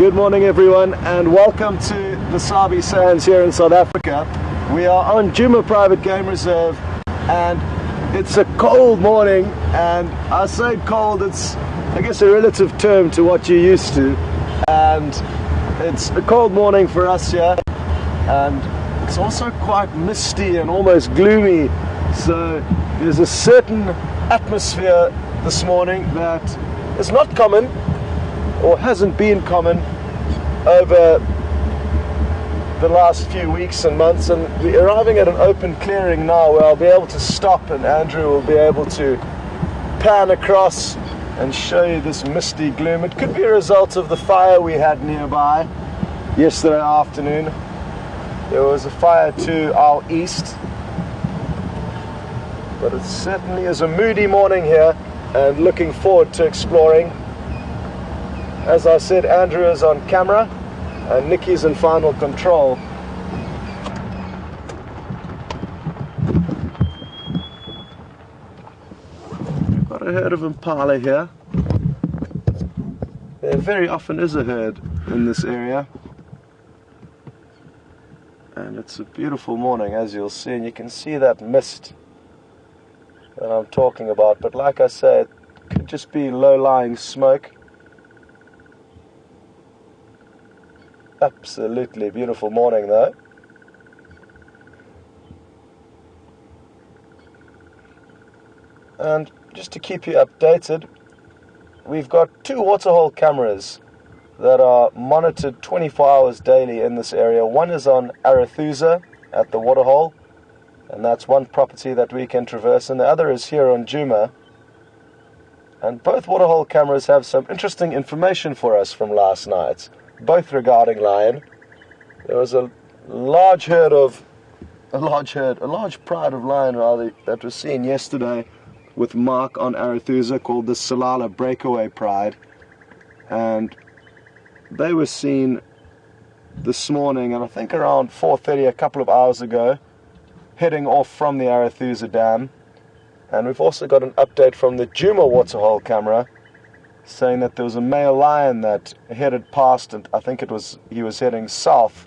Good morning everyone, and welcome to the Sabi Sands here in South Africa. We are on Djuma Private Game Reserve and it's a cold morning, and I say cold, it's I guess a relative term to what you're used to, and it's a cold morning for us here, and it's also quite misty and almost gloomy, so there's a certain atmosphere this morning that is not common or hasn't been common over the last few weeks and months, and we're arriving at an open clearing now where I'll be able to stop and Andrew will be able to pan across and show you this misty gloom. It could be a result of the fire we had nearby yesterday afternoon. There was a fire to our east, but it certainly is a moody morning here and looking forward to exploring. As I said, Andrew is on camera and Nikki's in final control. We've got a herd of impala here. There very often is a herd in this area. And it's a beautiful morning, as you'll see, and you can see that mist that I'm talking about. But like I said, it could just be low-lying smoke. Absolutely beautiful morning though. And just to keep you updated, we've got 2 waterhole cameras that are monitored 24 hours daily in this area. One is on Arathusa at the waterhole, and that's one property that we can traverse, and the other is here on Djuma. And both waterhole cameras have some interesting information for us from last night, both regarding lion. There was a large pride of lion rather that was seen yesterday with Mark on Arathusa, called the Salala Breakaway Pride, and they were seen this morning, and I think around 4:30, a couple of hours ago, heading off from the Arathusa Dam. And we've also got an update from the Djuma waterhole camera saying that there was a male lion that headed past, and I think he was heading south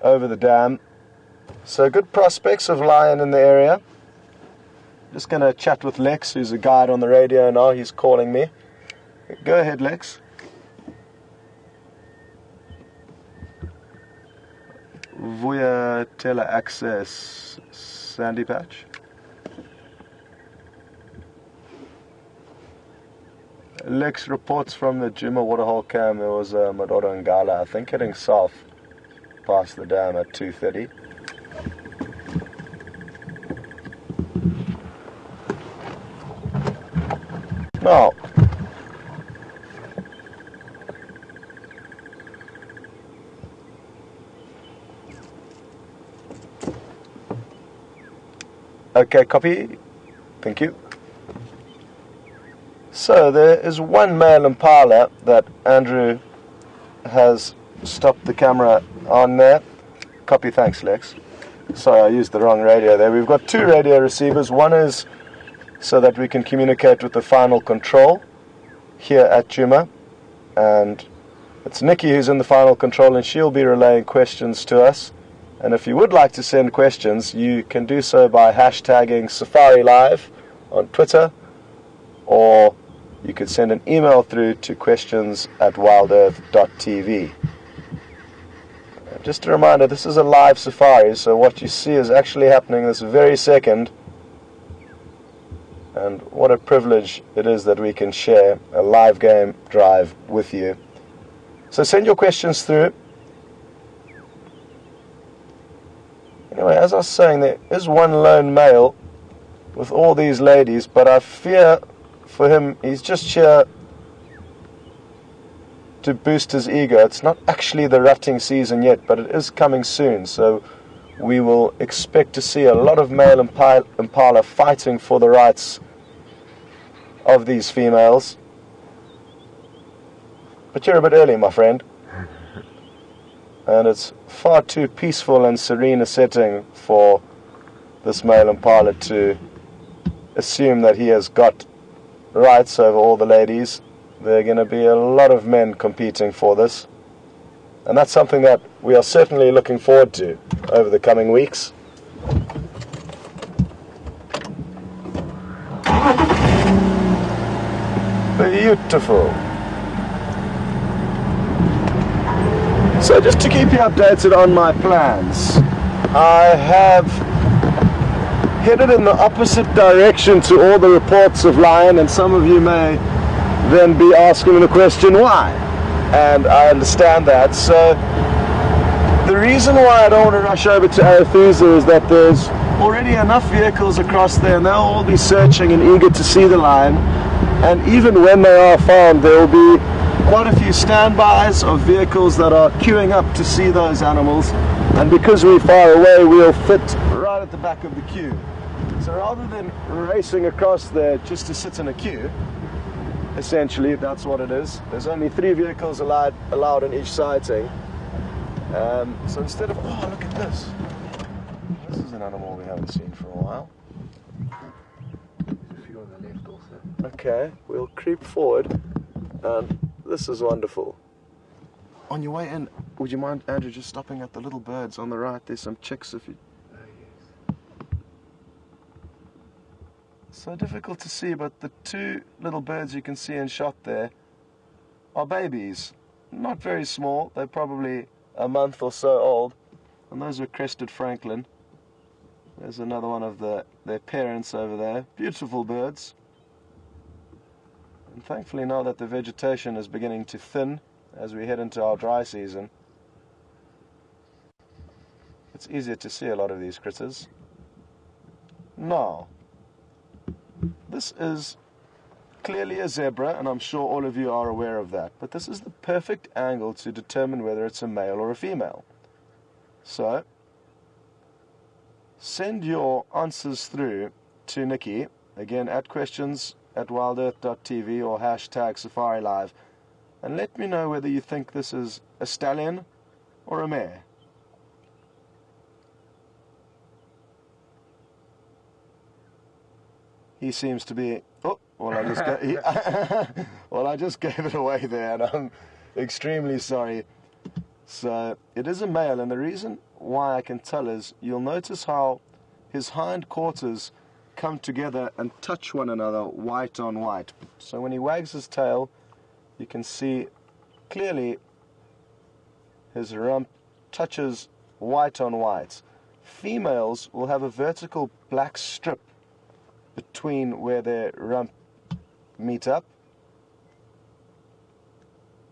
over the dam. So good prospects of lion in the area. Just going to chat with Lex, who's a guide on the radio now. He's calling me. Go ahead, Lex. Via tele-access sandy patch. Lex reports from the Djuma waterhole cam there was a Madora Ngala, I think heading south past the dam at 2:30. Now, okay, copy. Thank you. So there is one male impala that Andrew has stopped the camera on there. Copy, thanks Lex. Sorry, I used the wrong radio there. We've got 2 radio receivers. One is so that we can communicate with the final control here at Djuma, and it's Nikki who's in the final control, and she'll be relaying questions to us. And if you would like to send questions, you can do so by hashtagging Safari Live on Twitter, or you could send an email through to questions@wildearth.tv. Just a reminder, this is a live safari, so what you see is actually happening this very second. And what a privilege it is that we can share a live game drive with you. So send your questions through. Anyway, as I was saying, there is one lone male with all these ladies, but I fear for him, he's just here to boost his ego. It's not actually the rutting season yet, but it is coming soon, so we will expect to see a lot of male impala fighting for the rights of these females. But you're a bit early, my friend. And it's far too peaceful and serene a setting for this male impala to assume that he has got rights over all the ladies. there are going to be a lot of men competing for this. And that's something that we are certainly looking forward to over the coming weeks. Beautiful. So just to keep you updated on my plans, I have headed in the opposite direction to all the reports of lion, and some of you may then be asking the question why, and I understand that. So the reason why I don't want to rush over to Arethusa is that there's already enough vehicles across there, and they'll all be searching and eager to see the lion, and even when they are found, there will be quite a few standbys of vehicles that are queuing up to see those animals, and because we're far away, we'll fit right at the back of the queue. So rather than racing across there just to sit in a queue, essentially that's what it is. There's only 3 vehicles allowed in each sighting. So instead of, oh, look at this. This is an animal we haven't seen for a while. There's a few on the left also. Okay, we'll creep forward, and this is wonderful. On your way in, would you mind, Andrew, just stopping at the little birds on the right? There's some chicks if you... Oh, yes. So difficult to see, but the 2 little birds you can see in shot there are babies. Not very small, they're probably a month or so old. And those are crested francolin. There's another one of their parents over there. Beautiful birds. And thankfully now that the vegetation is beginning to thin as we head into our dry season, it's easier to see a lot of these critters. Now, this is clearly a zebra, and I'm sure all of you are aware of that, but this is the perfect angle to determine whether it's a male or a female. So, send your answers through to Nikki, again at questions@wildearth.tv or #SafariLive, and let me know whether you think this is a stallion or a mare. He seems to be, oh, well I just gave it away there, and I'm extremely sorry. So it is a male, and the reason why I can tell is you'll notice how his hind quarters come together and touch one another white on white. So when he wags his tail, you can see clearly his rump touches white on white. Females will have a vertical black strip between where their rump meet up,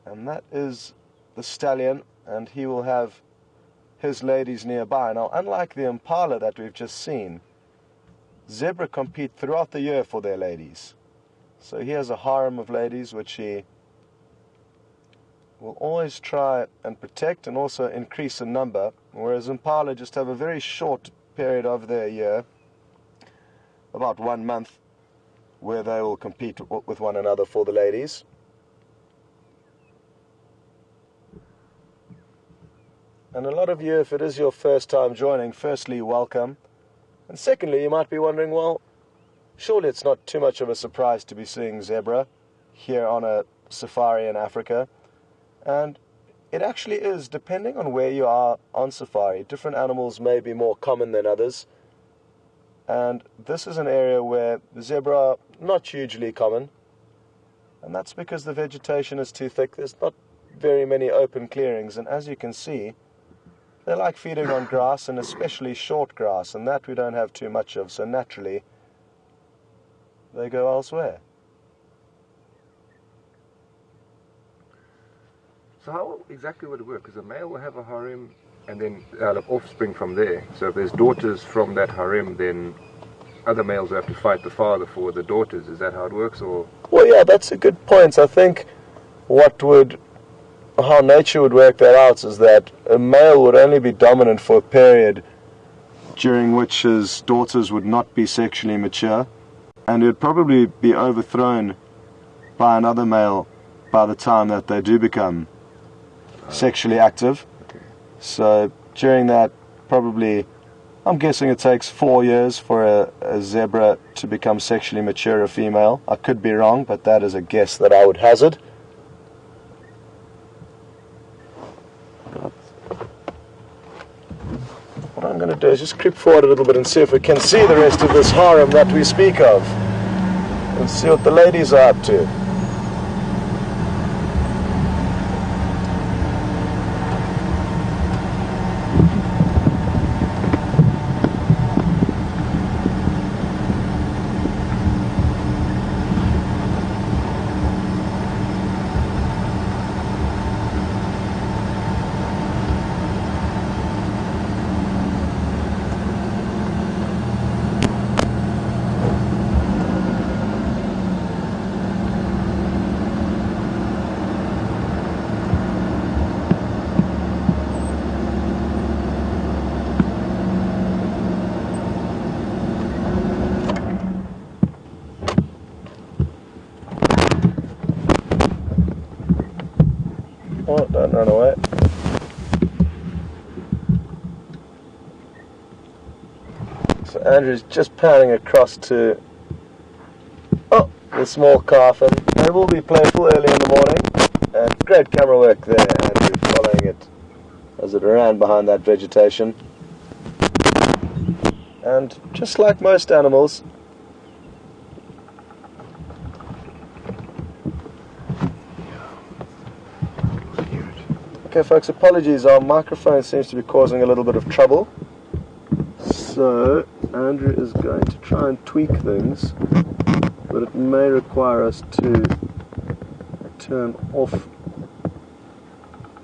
and that is the stallion, and he will have his ladies nearby. Now, unlike the impala that we've just seen, zebra compete throughout the year for their ladies. So he has a harem of ladies which he will always try and protect and also increase in number, whereas impala just have a very short period of their year, about 1 month, where they will compete with one another for the ladies. And a lot of you, if it is your first time joining, firstly, welcome. And secondly, you might be wondering, well, surely it's not too much of a surprise to be seeing zebra here on a safari in Africa. And it actually is, depending on where you are on safari. Different animals may be more common than others. And this is an area where the zebra are not hugely common. And that's because the vegetation is too thick. There's not very many open clearings. And as you can see, they like feeding on grass, and especially short grass. And that we don't have too much of. So naturally, they go elsewhere. So how exactly would it work? Because a male will have a harem and then offspring from there. So if there's daughters from that harem, then other males will have to fight the father for the daughters. Is that how it works? Or? Well, yeah, that's a good point. I think how nature would work that out is that a male would only be dominant for a period during which his daughters would not be sexually mature, and it would probably be overthrown by another male by the time that they do become sexually active. Okay. So during that probably I'm guessing it takes 4 years for a zebra to become sexually mature, a female. I could be wrong, but that is a guess that I would hazard. What I'm going to do is just creep forward a little bit and see if we can see the rest of this harem that we speak of, and see what the ladies are up to. Oh, don't run away. So Andrew's just panning across to the small calf, and they will be playful early in the morning. And great camera work there, Andrew, following it as it ran behind that vegetation. And just like most animals, okay folks, apologies, our microphone seems to be causing a little bit of trouble. So Andrew is going to try and tweak things, but it may require us to turn off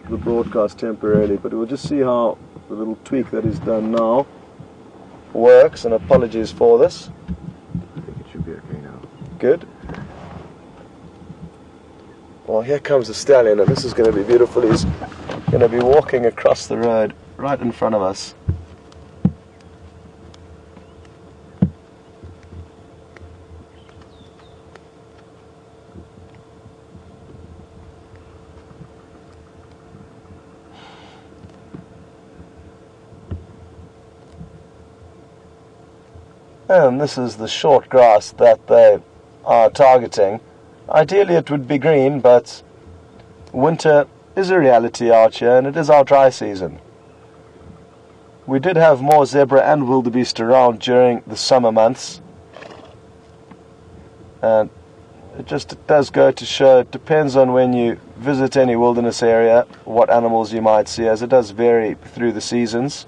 the broadcast temporarily, but we'll just see how the little tweak that is done now works, and apologies for this. I think it should be okay now. Good. Well, here comes the stallion, and this is going to be beautiful. He's going to be walking across the road right in front of us. And this is the short grass that they are targeting. Ideally it would be green, but winter is a reality out here, and it is our dry season. We did have more zebra and wildebeest around during the summer months, and it does go to show, it depends on when you visit any wilderness area, what animals you might see, as it does vary through the seasons.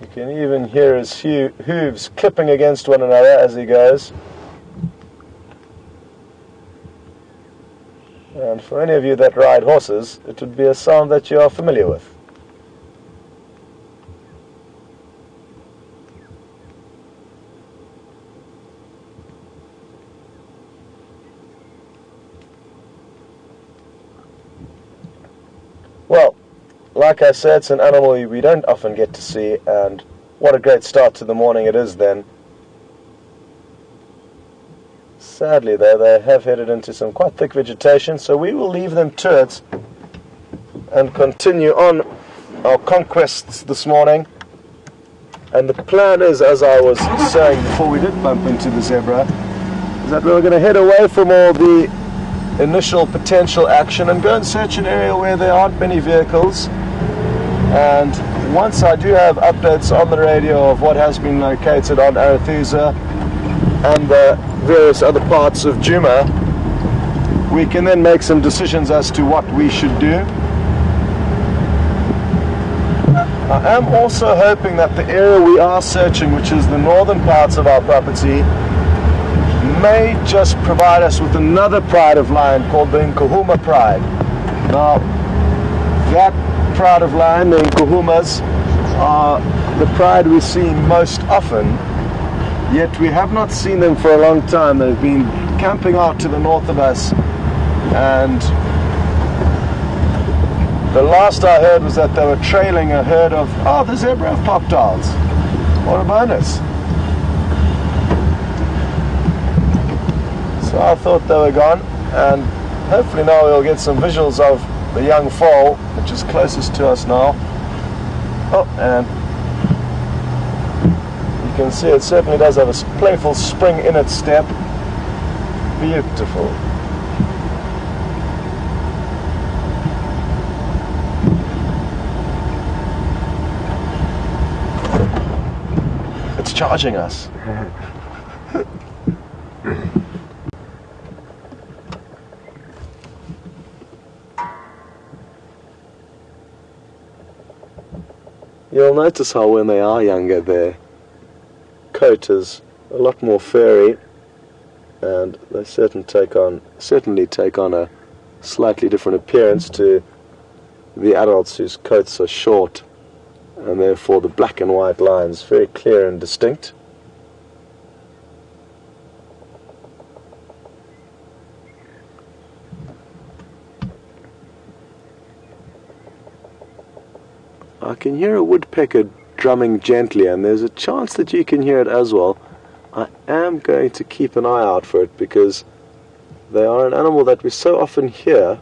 You can even hear his hooves clipping against one another as he goes. And for any of you that ride horses, it would be a sound that you are familiar with. Well, like I said, it's an animal we don't often get to see, and what a great start to the morning it is then. Sadly though, they have headed into some quite thick vegetation, so we will leave them to it and continue on our conquests this morning. And the plan is, as I was saying before we did bump into the zebra, is that we're going to head away from all the initial potential action and go and search an area where there aren't many vehicles. And once I do have updates on the radio of what has been located on Arethusa and the various other parts of Djuma, we can then make some decisions as to what we should do. I am also hoping that the area we are searching, which is the northern parts of our property, may just provide us with another pride of lion called the Nkuhuma pride. Now, that pride of lion, the Nkuhumas, are the pride we see most often, yet we have not seen them for a long time. They've been camping out to the north of us, and the last I heard was that they were trailing a herd of, oh, the zebra have popped out. What a bonus. So I thought they were gone, and hopefully now we'll get some visuals of the young foal, which is closest to us now. Oh, and you can see it certainly does have a playful spring in its step. Beautiful. It's charging us. You'll notice how when they are younger their coat is a lot more furry, and they certainly take on a slightly different appearance to the adults whose coats are short, and therefore the black and white lines very clear and distinct. I can hear a woodpecker drumming gently, and there's a chance that you can hear it as well. I am going to keep an eye out for it, because they are an animal that we so often hear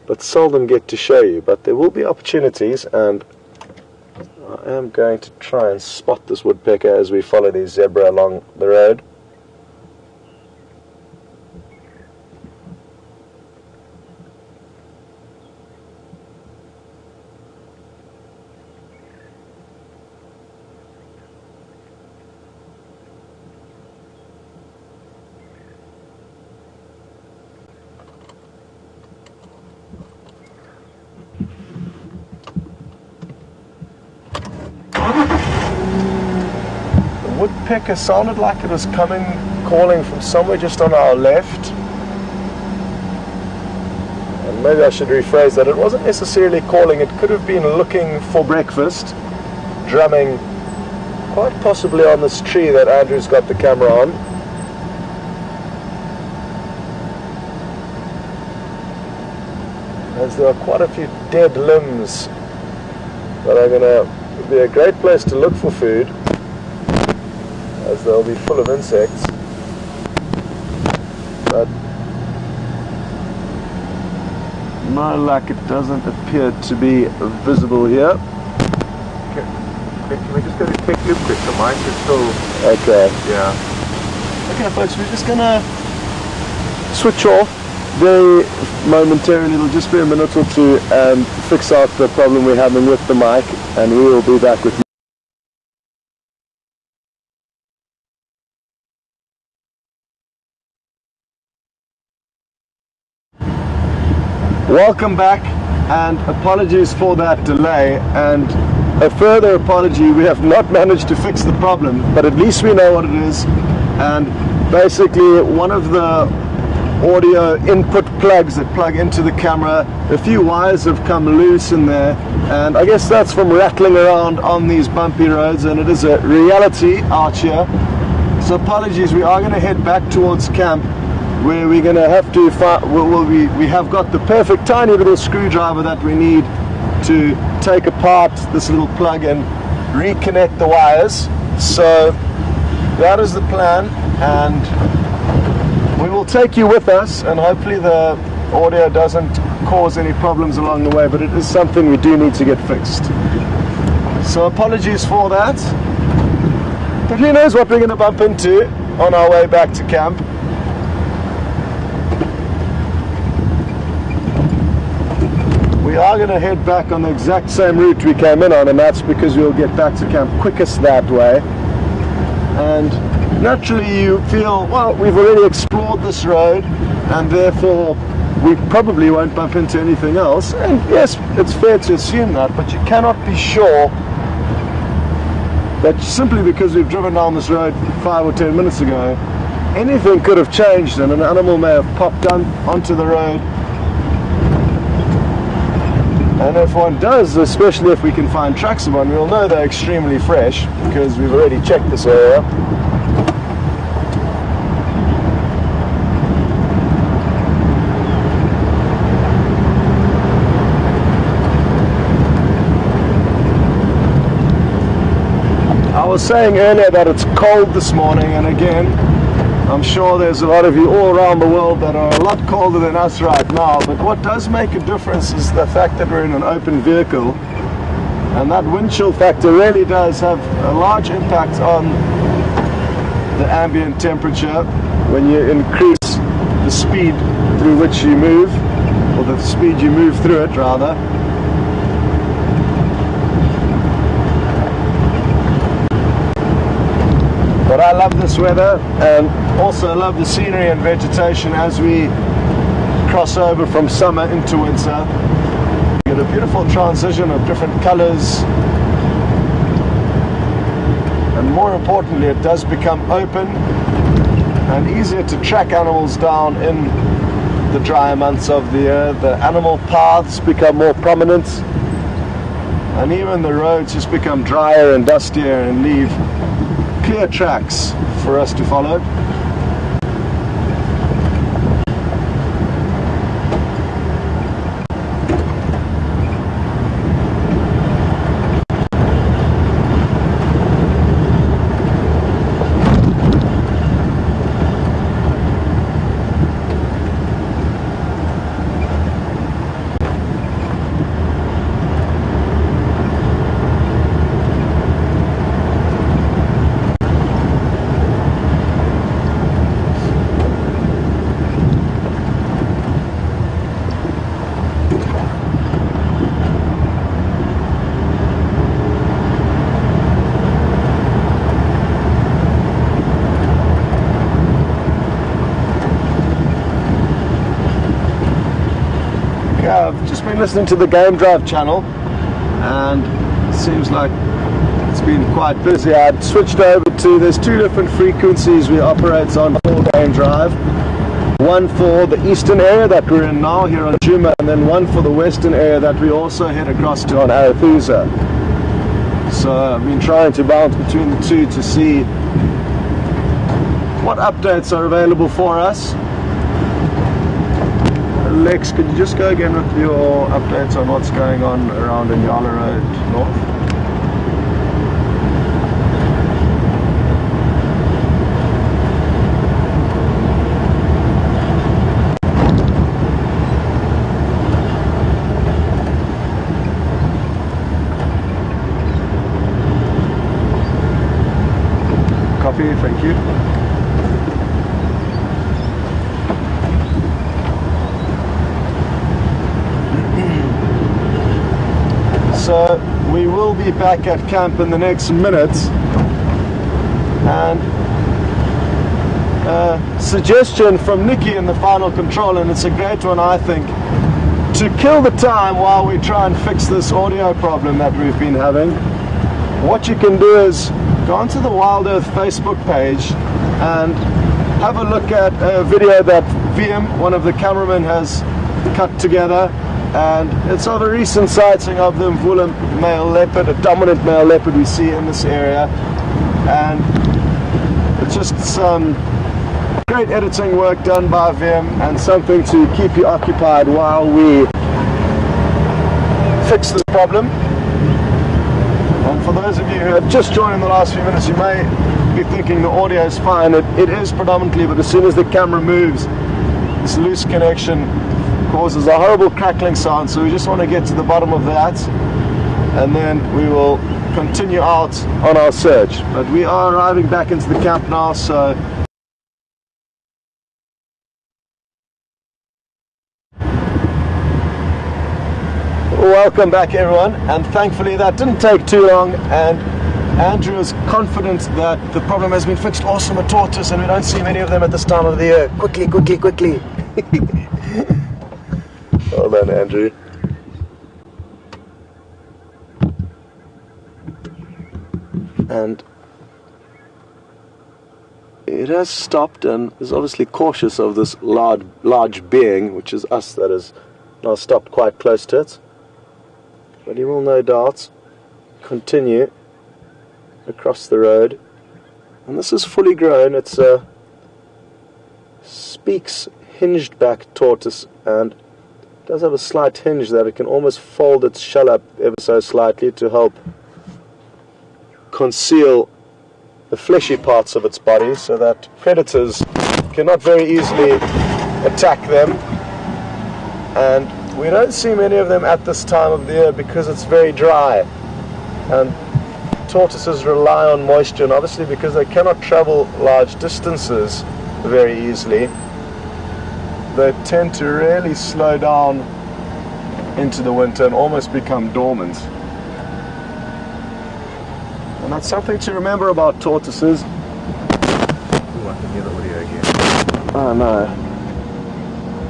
but seldom get to show you. But there will be opportunities, and I am going to try and spot this woodpecker as we follow these zebra along the road. Woodpecker sounded like it was calling from somewhere just on our left. And maybe I should rephrase that. It wasn't necessarily calling, it could have been looking for breakfast, drumming quite possibly on this tree that Andrew's got the camera on. As there are quite a few dead limbs that are going to be a great place to look for food, as they'll be full of insects. But no luck, it doesn't appear to be visible here. Can we just go to quick loop quick? The mic is still... Okay. Yeah. Okay folks, we're just gonna switch off very momentarily. It'll just be a minute or two and fix out the problem we're having with the mic, and we will be back with you. Welcome back, and apologies for that delay, and a further apology, we have not managed to fix the problem, but at least we know what it is. And basically one of the audio input plugs that plug into the camera, a few wires have come loose in there, and I guess that's from rattling around on these bumpy roads, and it is a reality out here. So apologies, we are going to head back towards camp, where we're going to have to we have got the perfect tiny little screwdriver that we need to take apart this little plug and reconnect the wires. So that is the plan, and we will take you with us, and hopefully the audio doesn't cause any problems along the way, but it is something we do need to get fixed. So apologies for that, but who knows what we're going to bump into on our way back to camp. We are going to head back on the exact same route we came in on, and that's because we'll get back to camp quickest that way. And naturally you feel, well, we've already explored this road, and therefore we probably won't bump into anything else. And yes, it's fair to assume that, but you cannot be sure that simply because we've driven down this road 5 or 10 minutes ago, anything could have changed, and an animal may have popped onto the road And if one does, especially if we can find tracks of one, we'll know they're extremely fresh because we've already checked this area. I was saying earlier that it's cold this morning, and again, I'm sure there's a lot of you all around the world that are a lot colder than us right now, but what does make a difference is the fact that we're in an open vehicle, and that wind chill factor really does have a large impact on the ambient temperature when you increase the speed through which you move, or the speed you move through it rather. But I love this weather, and also love the scenery and vegetation as we cross over from summer into winter. You get a beautiful transition of different colors, and more importantly, it does become open and easier to track animals down in the drier months of the year. The animal paths become more prominent, and even the roads just become drier and dustier and leave clear tracks for us to follow. I've just been listening to the Game Drive channel, and it seems like it's been quite busy. I'd switched over to, there's two different frequencies we operate on for Game Drive. One for the eastern area that we're in now here on Juma, and then one for the western area that we also head across to on Arathusa. So I've been trying to bounce between the two to see what updates are available for us. Lex, could you just go again with your updates on what's going on around Inyala Road North? Copy, thank you. So we will be back at camp in the next minute, and suggestion from Nikki in the final control, and it's a great one I think, to kill the time while we try and fix this audio problem that we've been having. What you can do is go onto the WildEarth Facebook page and have a look at a video that VM, one of the cameramen, has cut together. And it's of a recent sighting of the Mvula male leopard, a dominant male leopard we see in this area. And it's just some great editing work done by Vim, and something to keep you occupied while we fix this problem. And for those of you who have just joined in the last few minutes, you may be thinking the audio is fine. It is predominantly, but as soon as the camera moves, this loose connection causes a horrible crackling sound, so we just want to get to the bottom of that, and then we will continue out on our search. But we are arriving back into the camp now, so welcome back everyone, and thankfully that didn't take too long, and Andrew is confident that the problem has been fixed. Awesome, a tortoise, and we don't see many of them at this time of the year. Quickly, quickly, quickly. Well done, Andrew. And it has stopped and is obviously cautious of this large being, which is us, that has now stopped quite close to it. but he will no doubt continue across the road. And this is fully grown. It's a Speak's hinged back tortoise, and it does have a slight hinge that it can almost fold its shell up ever so slightly to help conceal the fleshy parts of its body so that predators cannot very easily attack them. And we don't see many of them at this time of the year because it's very dry, and tortoises rely on moisture, and obviously because they cannot travel large distances very easily, they tend to really slow down into the winter and almost become dormant. And that's something to remember about tortoises. Ooh, I can hear the audio again. Oh no.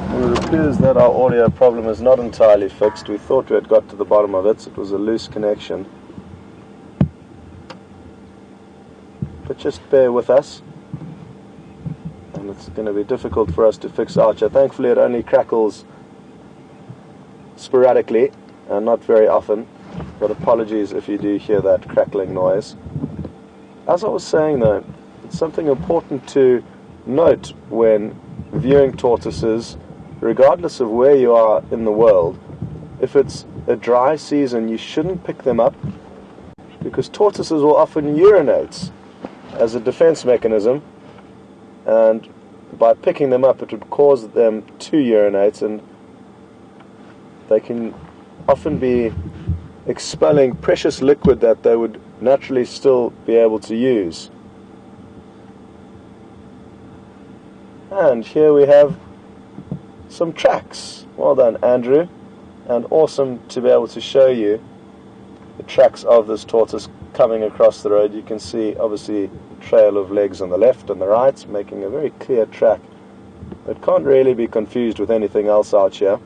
Well, it appears that our audio problem is not entirely fixed. We thought we had got to the bottom of it. It was a loose connection. But just bear with us. And it's going to be difficult for us to fix Archer. Thankfully it only crackles sporadically and not very often. But apologies if you do hear that crackling noise. As I was saying though, it's something important to note when viewing tortoises, regardless of where you are in the world. If it's a dry season, you shouldn't pick them up, because tortoises will often urinate as a defense mechanism, and by picking them up it would cause them to urinate, and they can often be expelling precious liquid that they would naturally still be able to use. And here we have some tracks. Well done, Andrew, and awesome to be able to show you the tracks of this tortoise coming across the road. You can see obviously a trail of legs on the left and the right, making a very clear track that can't really be confused with anything else out here,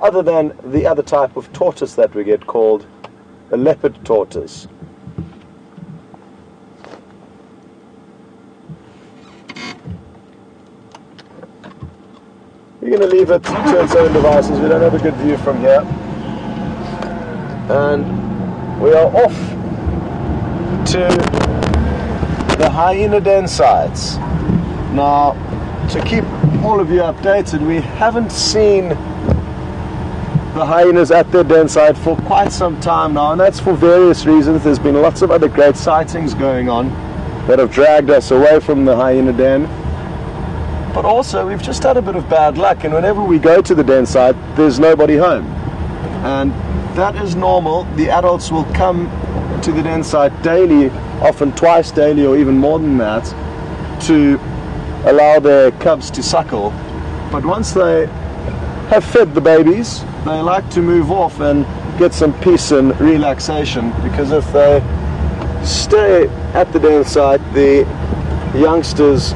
other than the other type of tortoise that we get called a leopard tortoise. We're going to leave it to its own devices. We don't have a good view from here. And we are off to the hyena den sites. Now, to keep all of you updated, we haven't seen the hyenas at their den site for quite some time now, and that's for various reasons. There's been lots of other great sightings going on that have dragged us away from the hyena den. But also, we've just had a bit of bad luck, and whenever we go to the den site, there's nobody home. And that is normal. The adults will come to the den site daily, often twice daily or even more than that, to allow their cubs to suckle. But once they have fed the babies, they like to move off and get some peace and relaxation, because if they stay at the den site, the youngsters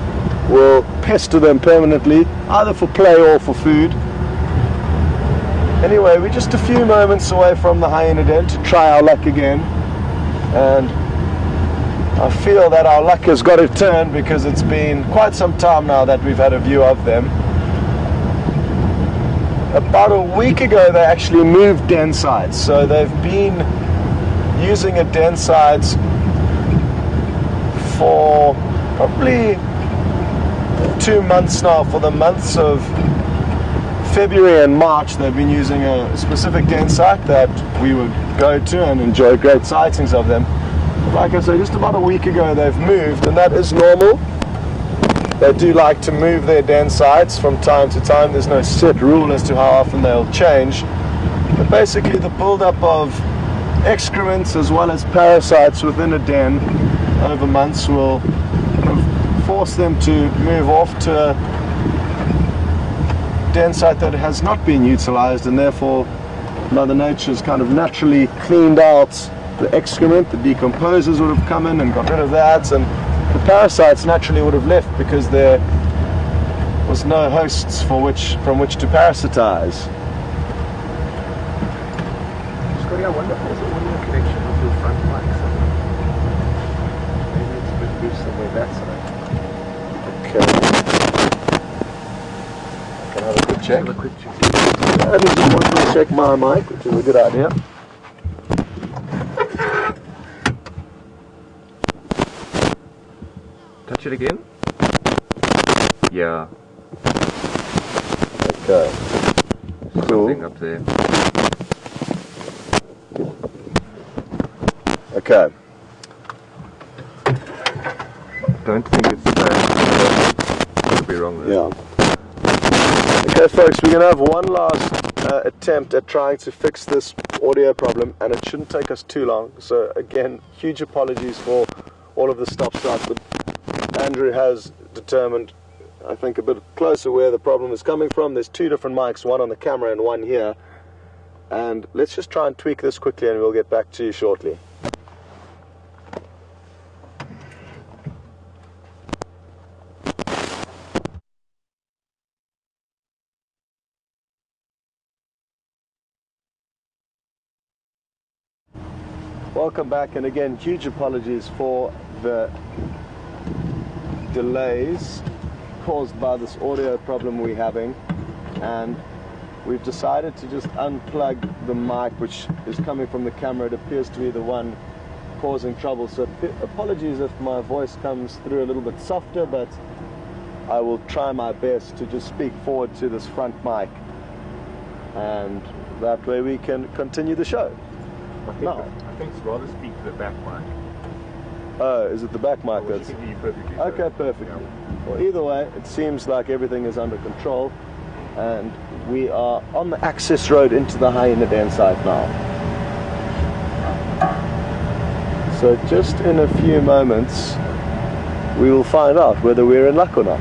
will pester them permanently, either for play or for food. Anyway, we're just a few moments away from the hyena den to try our luck again, and I feel that our luck has got to turn, because it's been quite some time now that we've had a view of them. About a week ago they actually moved den sites, so they've been using a den site for probably 2 months now. For the months of February and March, they've been using a specific den site that we would go to and enjoy great sightings of them. But like I say, just about a week ago they've moved, and that is normal. They do like to move their den sites from time to time. There's no set rule as to how often they'll change, but basically the build-up of excrements as well as parasites within a den over months will force them to move off to a den site that has not been utilized, and therefore Mother Nature's kind of naturally cleaned out the excrement. The decomposers would have come in and got rid of that, and the parasites naturally would have left, because there was no hosts from which to parasitize. Scotty, I wonder if there's an audio connection with your front mic somewhere. Maybe it's a bit loose somewhere that side. Okay. I can have a quick check. Have a quick check. I just want to check my mic, which is a good idea. it again. Yeah. Okay. Something up there. Okay. Don't think it's could be wrong there. Yeah. Okay, folks, we're going to have one last attempt at trying to fix this audio problem, and it shouldn't take us too long. So again, huge apologies for all of the stop-starts, but Andrew has determined, I think, a bit closer where the problem is coming from. There's two different mics, one on the camera and one here. And let's just try and tweak this quickly and we'll get back to you shortly. Welcome back, and again, huge apologies for the delays caused by this audio problem we're having, and we've decided to just unplug the mic which is coming from the camera. It appears to be the one causing trouble, so apologies if my voice comes through a little bit softer, but I will try my best to just speak forward to this front mic, and that way we can continue the show. I think it's rather speak to the back mic. Oh, is it the back mic that's... Okay, perfect. Yeah. Well, either way, it seems like everything is under control, and we are on the access road into the hyena den site now. So just in a few moments, we will find out whether we're in luck or not.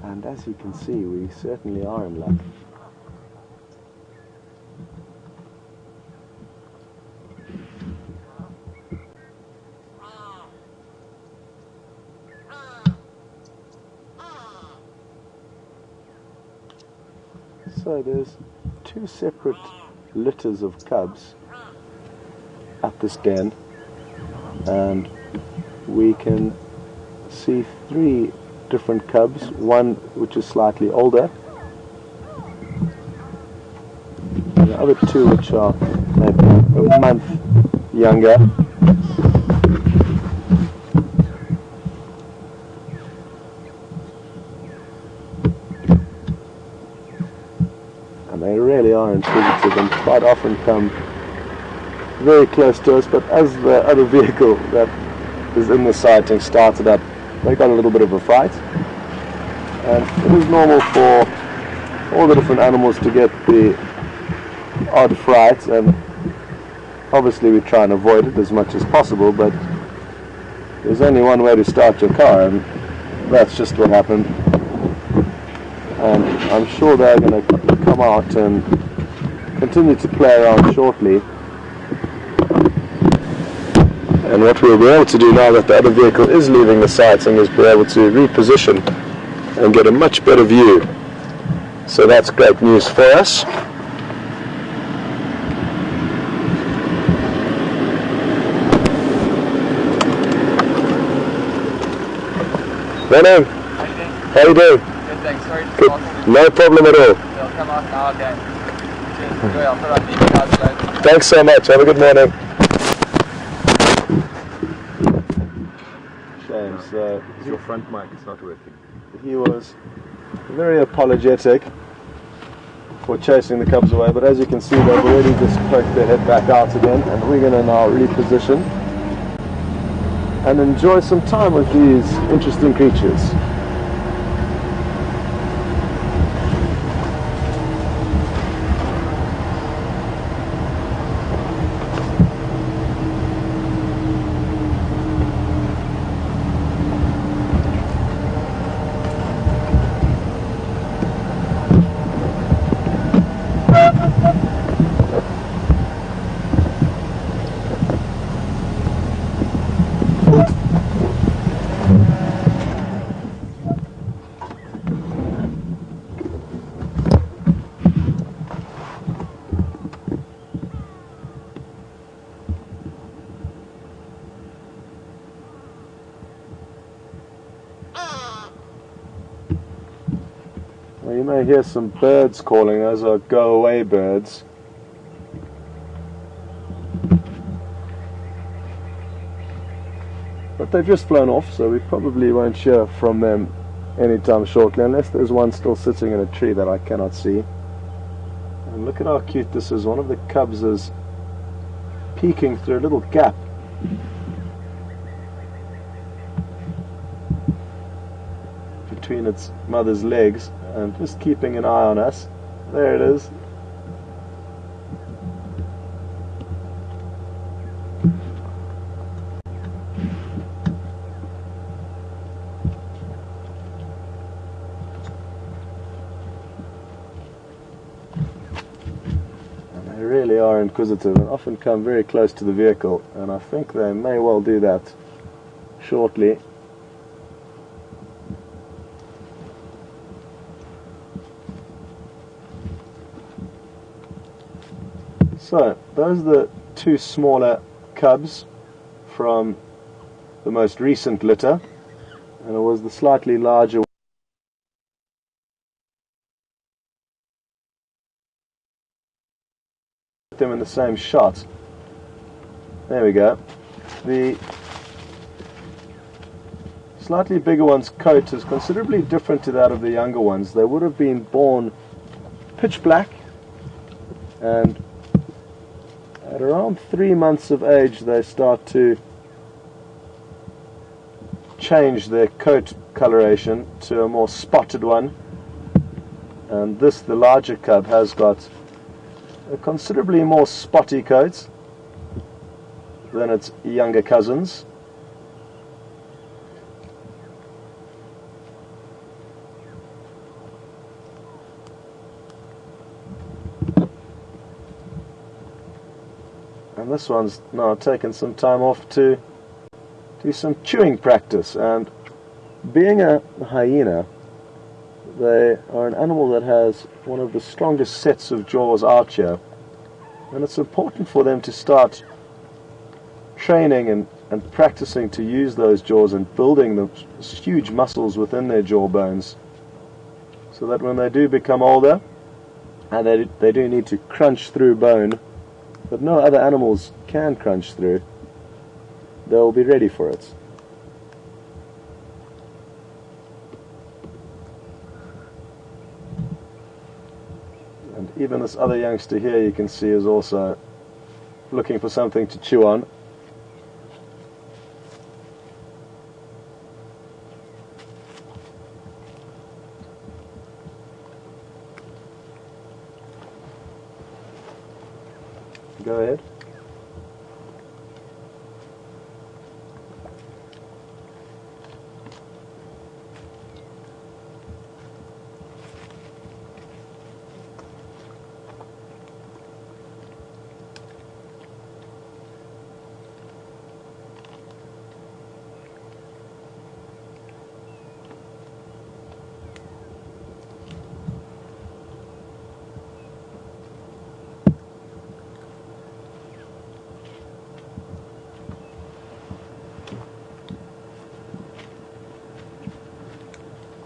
And as you can see, we certainly are in luck. So there's two separate litters of cubs at this den, and we can see three different cubs, one which is slightly older, and the other two which are maybe a month younger. And they really are inquisitive and quite often come very close to us, but as the other vehicle that is in the sighting started up, they got a little bit of a fright, and it is normal for all the different animals to get the odd fright, and obviously we try and avoid it as much as possible, but there's only one way to start your car, and that's just what happened. And I'm sure they're going to come out and continue to play around shortly. And what we'll be able to do now that the other vehicle is leaving the sighting is be able to reposition and get a much better view. So that's great news for us. Morning. How are you doing? Good, thanks. Sorry to Good. No problem at all. They'll come out now, okay. Cheers. Enjoy. I'll put on the guys. Thanks so much. Have a good morning. Shame. So Is your front mic? It's not working. he was very apologetic for chasing the cubs away, but as you can see, they've already just poked their head back out again, and we're going to now reposition and enjoy some time with these interesting creatures. Well, you may hear some birds calling. Those are go-away birds. But they've just flown off, so we probably won't hear from them anytime shortly, unless there's one still sitting in a tree that I cannot see. And look at how cute this is. One of the cubs is peeking through a little gap. Between its mother's legs and just keeping an eye on us. There it is. And they really are inquisitive and often come very close to the vehicle, and I think they may well do that shortly. So, those are the two smaller cubs from the most recent litter, and it was the slightly larger one. Them in the same shot. There we go. The slightly bigger one's coat is considerably different to that of the younger ones. They would have been born pitch black, and at around 3 months of age they start to change their coat coloration to a more spotted one, and this, the larger cub, has got a considerably more spotty coat than its younger cousins. And this one's now taken some time off to do some chewing practice. And being a hyena, they are an animal that has one of the strongest sets of jaws out here. And it's important for them to start training and practicing to use those jaws and building the huge muscles within their jaw bones, so that when they do become older, and they do need to crunch through bone that no other animals can crunch through, they'll be ready for it. And even this other youngster here, you can see, is also looking for something to chew on. Go ahead.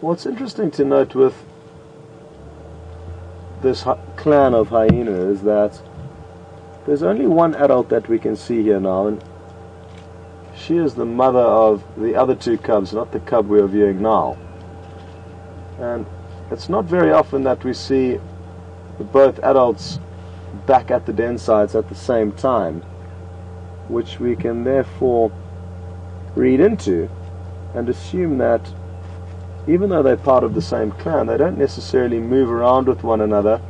What's interesting to note with this clan of hyena is that there's only one adult that we can see here now, and she is the mother of the other two cubs, not the cub we are viewing now. And it's not very often that we see both adults back at the den sites at the same time, which we can therefore read into and assume that even though they're part of the same clan, they don't necessarily move around with one another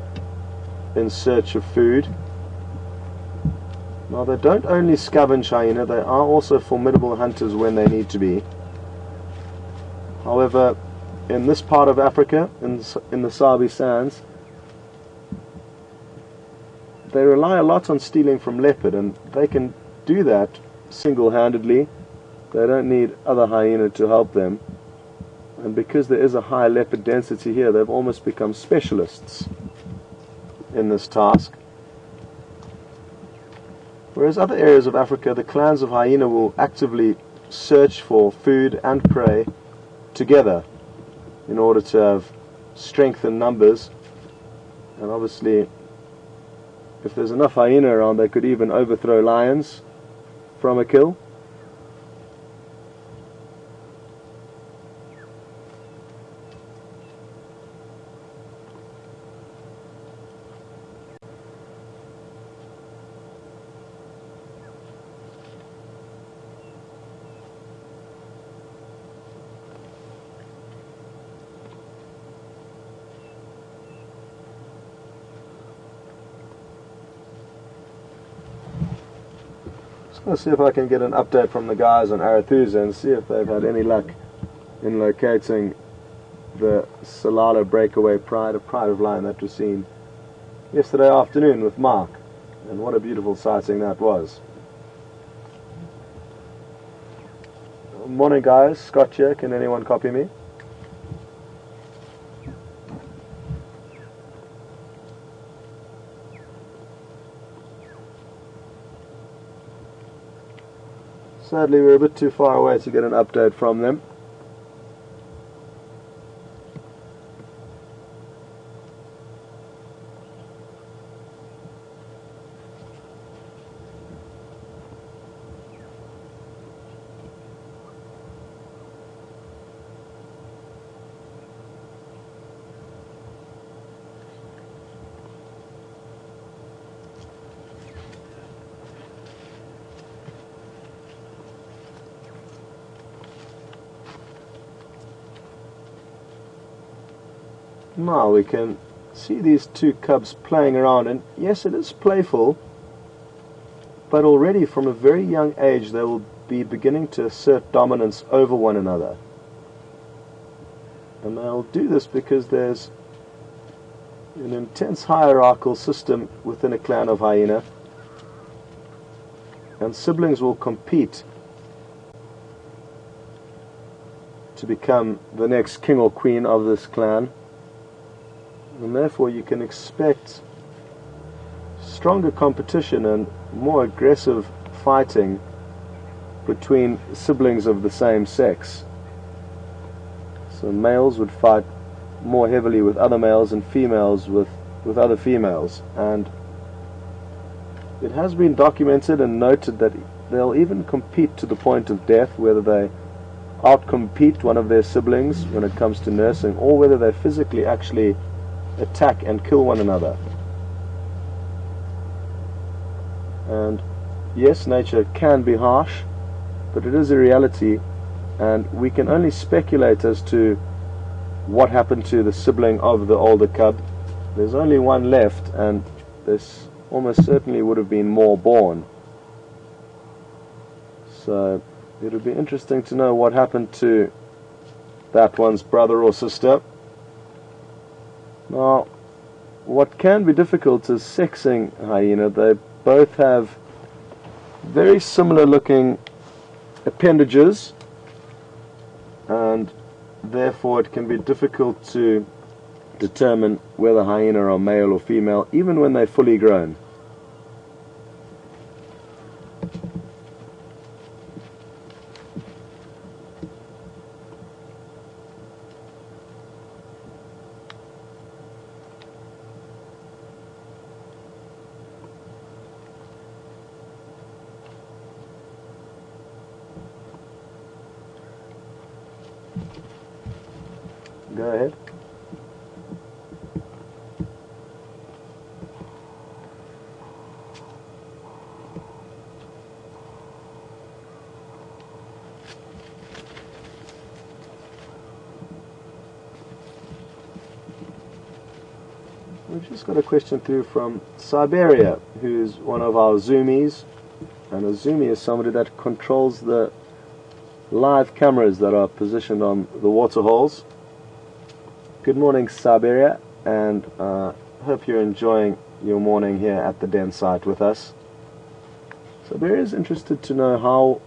in search of food. Now, they don't only scavenge hyena, they are also formidable hunters when they need to be. However, in this part of Africa, in the Sabi Sands, they rely a lot on stealing from leopard, and they can do that single-handedly They don't need other hyena to help them. And because there is a high leopard density here, they've almost become specialists in this task. Whereas other areas of Africa, the clans of hyena will actively search for food and prey together in order to have strength in numbers. And obviously, if there's enough hyena around, they could even overthrow lions from a kill. Let's see if I can get an update from the guys on Arathusa and see if they've had any luck in locating the Salala breakaway pride of lion that was seen yesterday afternoon with Mark. And what a beautiful sighting that was. Morning guys, Scott here, can anyone copy me? Sadly, we're a bit too far away to get an update from them. Now we can see these two cubs playing around, and yes, it is playful, but already from a very young age they will be beginning to assert dominance over one another. And they'll do this because there's an intense hierarchical system within a clan of hyena, and siblings will compete to become the next king or queen of this clan. And therefore you can expect stronger competition and more aggressive fighting between siblings of the same sex. So males would fight more heavily with other males and females with other females. And it has been documented and noted that they'll even compete to the point of death, whether they outcompete one of their siblings when it comes to nursing, or whether they physically actually attack and kill one another. And yes, nature can be harsh, but it is a reality, and we can only speculate as to what happened to the sibling of the older cub. There's only one left, and this almost certainly would have been more born. So it would be interesting to know what happened to that one's brother or sister. Now, what can be difficult is sexing hyena. They both have very similar looking appendages, and therefore it can be difficult to determine whether hyena are male or female, even when they're fully grown. Go ahead. We've just got a question through from Siberia, who's one of our zoomies, and a zoomie is somebody that controls the live cameras that are positioned on the water holes. Good morning, Siberia, and hope you're enjoying your morning here at the den site with us. Siberia is interested to know how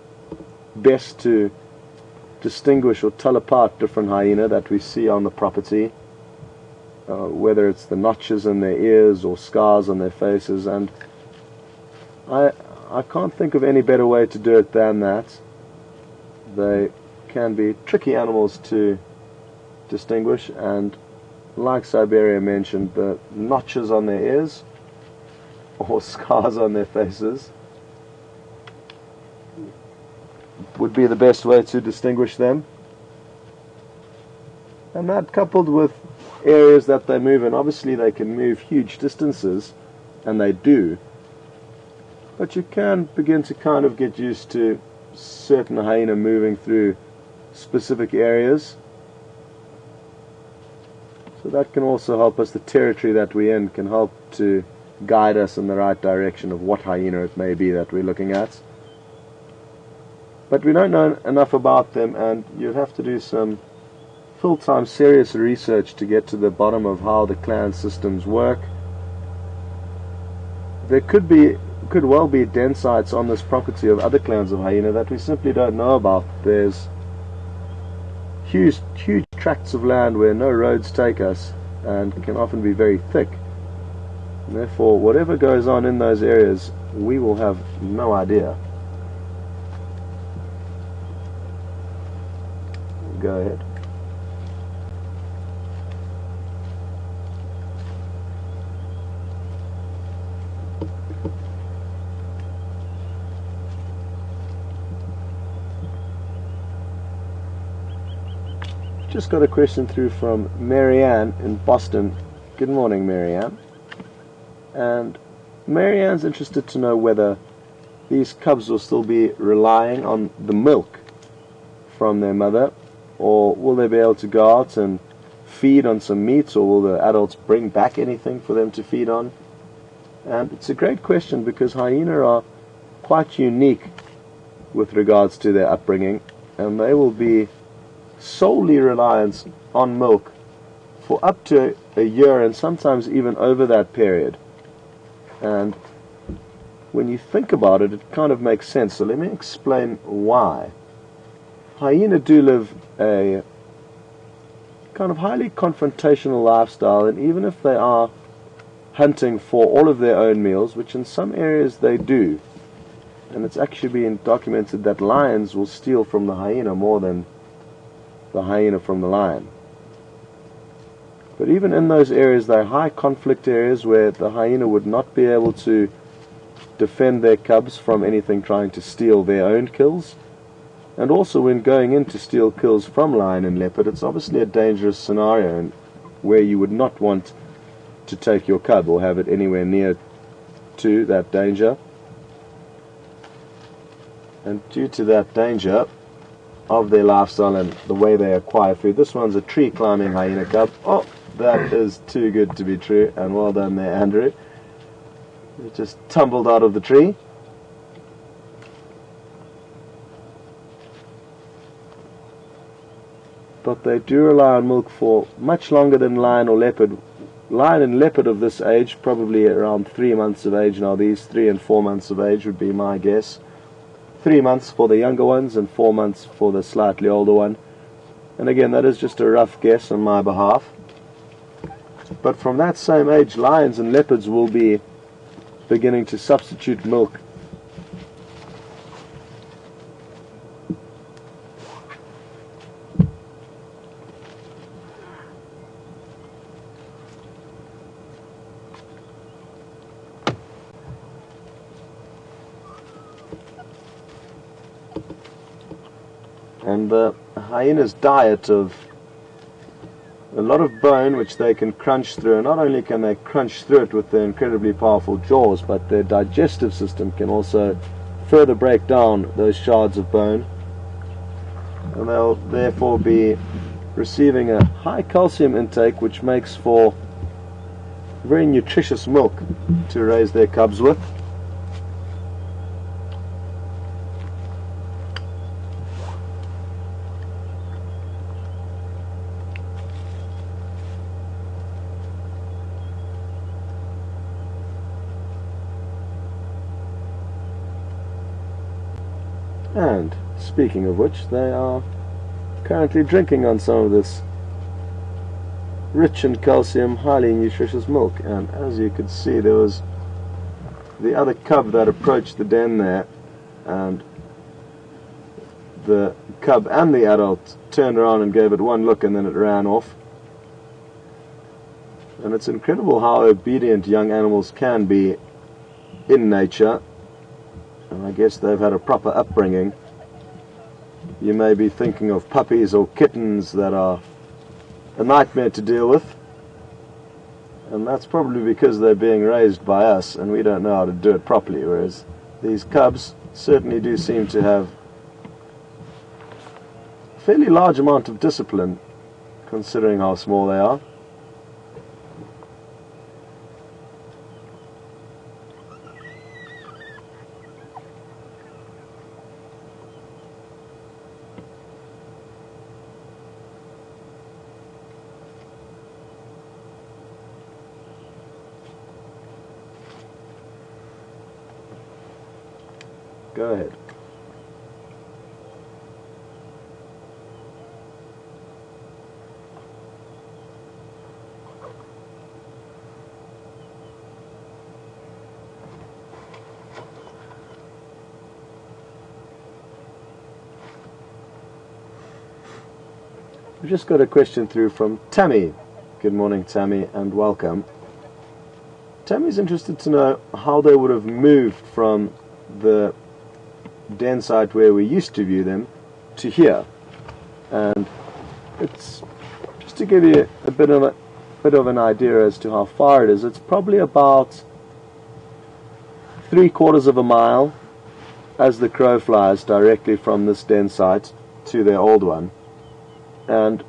best to distinguish or tell apart different hyena that we see on the property, whether it's the notches in their ears or scars on their faces, and I can't think of any better way to do it than that. They can be tricky animals to distinguish, and like Siberia mentioned, the notches on their ears or scars on their faces would be the best way to distinguish them. And that, coupled with areas that they move in, obviously they can move huge distances, and they do, but you can begin to kind of get used to certain hyena moving through specific areas. So that can also help us. The territory that we're in can help to guide us in the right direction of what hyena it may be that we're looking at. But we don't know enough about them, and you'd have to do some full-time serious research to get to the bottom of how the clan systems work. There could well be den sites on this property of other clans of hyena that we simply don't know about. There's huge tracts of land where no roads take us, and can often be very thick. And therefore, whatever goes on in those areas, we will have no idea. Go ahead. Just got a question through from Marianne in Boston. Good morning, Marianne. And Marianne's interested to know whether these cubs will still be relying on the milk from their mother, or will they be able to go out and feed on some meat, or will the adults bring back anything for them to feed on? And it's a great question, because hyena are quite unique with regards to their upbringing, and they will be solely reliant on milk for up to a year, and sometimes even over that period. And when you think about it, it kind of makes sense. So let me explain why. Hyena do live a kind of highly confrontational lifestyle, and even if they are hunting for all of their own meals, which in some areas they do, and it's actually been documented that lions will steal from the hyena more than the hyena from the lion. But even in those areas, they're high conflict areas where the hyena would not be able to defend their cubs from anything trying to steal their own kills. And also, when going in to steal kills from lion and leopard, it's obviously a dangerous scenario, and where you would not want to take your cub or have it anywhere near to that danger. And due to that danger of their lifestyle and the way they acquire food, this one's a tree climbing hyena cub. Oh, that is too good to be true, and well done there, Andrew. It just tumbled out of the tree. But they do rely on milk for much longer than lion or leopard. Lion and leopard of this age, probably around 3 months of age now. These 3 and 4 months of age would be my guess. 3 months for the younger ones and 4 months for the slightly older one. And again, that is just a rough guess on my behalf. But from that same age, lions and leopards will be beginning to substitute milk. And the hyena's diet of a lot of bone, which they can crunch through, and not only can they crunch through it with their incredibly powerful jaws, but their digestive system can also further break down those shards of bone, and they'll therefore be receiving a high calcium intake, which makes for very nutritious milk to raise their cubs with. And speaking of which, they are currently drinking on some of this rich in calcium, highly nutritious milk. And as you could see, there was the other cub that approached the den there, and the cub and the adult turned around and gave it one look, and then it ran off. And it's incredible how obedient young animals can be in nature, and I guess they've had a proper upbringing. You may be thinking of puppies or kittens that are a nightmare to deal with, and that's probably because they're being raised by us and we don't know how to do it properly, whereas these cubs certainly do seem to have a fairly large amount of discipline considering how small they are. Go ahead. We've just got a question through from Tammy. Good morning, Tammy, and welcome. Tammy's interested to know how they would have moved from the den site where we used to view them to here, and it's just to give you a bit of an idea as to how far it is. It's probably about 3/4 of a mile as the crow flies directly from this den site to their old one, and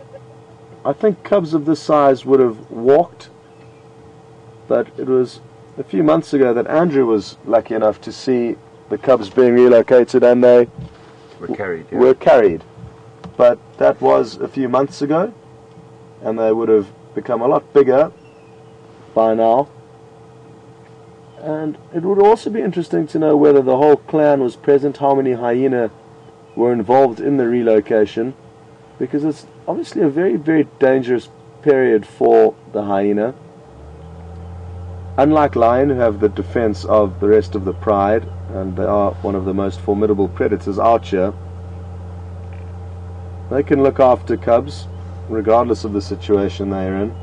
I think cubs of this size would have walked, but it was a few months ago that Andrew was lucky enough to see the cubs being relocated, and they were carried. But that was a few months ago, and they would have become a lot bigger by now. And it would also be interesting to know whether the whole clan was present, how many hyena were involved in the relocation, because it's obviously a very, very dangerous period for the hyena. Unlike lion, who have the defense of the rest of the pride, and they are one of the most formidable predators out here, they can look after cubs regardless of the situation they are in.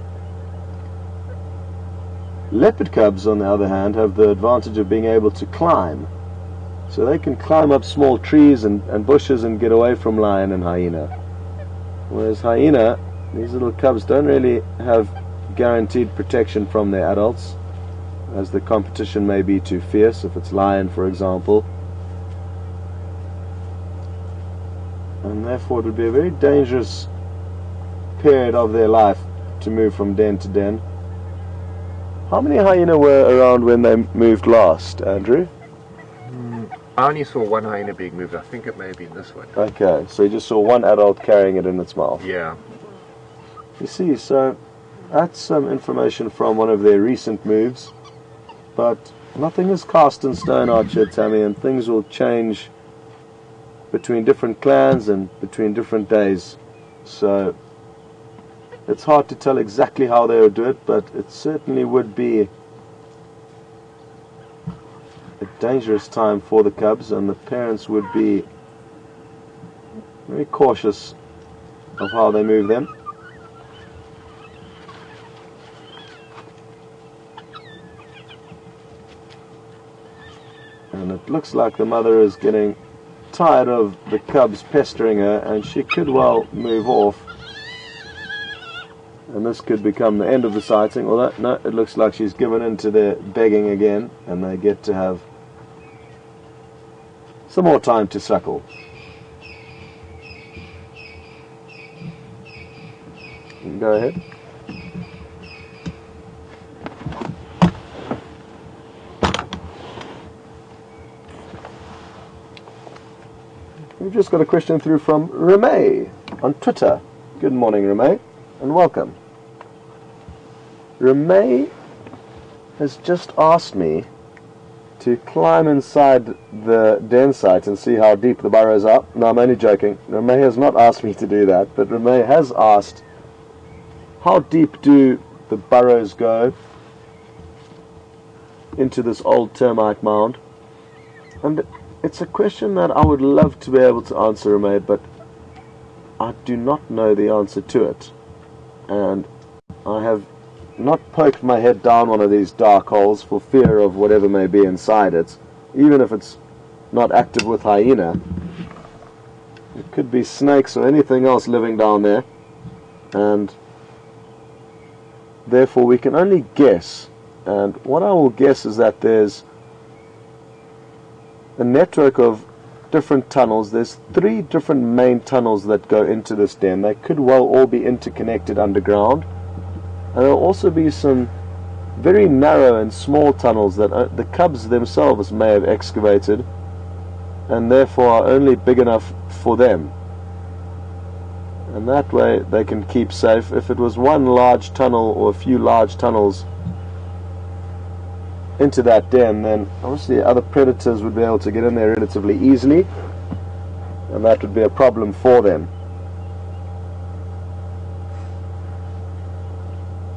Leopard cubs, on the other hand, have the advantage of being able to climb, so they can climb up small trees and bushes and get away from lion and hyena. Whereas hyena, these little cubs don't really have guaranteed protection from their adults, as the competition may be too fierce if it's lion, for example, and therefore it would be a very dangerous period of their life to move from den to den. How many hyena were around when they moved last, Andrew? I only saw one hyena being moved. I think it may have been this one. Okay, so you just saw one adult carrying it in its mouth. Yeah. You see, so that's some information from one of their recent moves. But nothing is cast in stone out here, Tammy, and things will change between different clans and between different days. So it's hard to tell exactly how they would do it, but it certainly would be a dangerous time for the cubs, and the parents would be very cautious of how they move them. And it looks like the mother is getting tired of the cubs pestering her, and she could well move off. And this could become the end of the sighting. Although, no, it looks like she's given in to their begging again, and they get to have some more time to suckle. You can go ahead. We've just got a question through from Remay on Twitter. Good morning, Remay, and welcome. Remay has just asked me to climb inside the den site and see how deep the burrows are. No, I'm only joking. Remay has not asked me to do that, but Remay has asked, how deep do the burrows go into this old termite mound? And it's a question that I would love to be able to answer, Remay, but I do not know the answer to it. And I have not poked my head down one of these dark holes for fear of whatever may be inside it, even if it's not active with hyena. It could be snakes or anything else living down there, and therefore we can only guess. And what I will guess is that there's a network of different tunnels. There's 3 different main tunnels that go into this den. They could well all be interconnected underground. And there will also be some very narrow and small tunnels that the cubs themselves may have excavated, and therefore are only big enough for them. And that way they can keep safe. If it was one large tunnel or a few large tunnels into that den, then obviously other predators would be able to get in there relatively easily, and that would be a problem for them.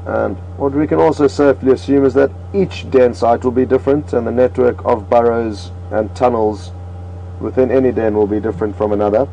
And what we can also safely assume is that each den site will be different, and the network of burrows and tunnels within any den will be different from another.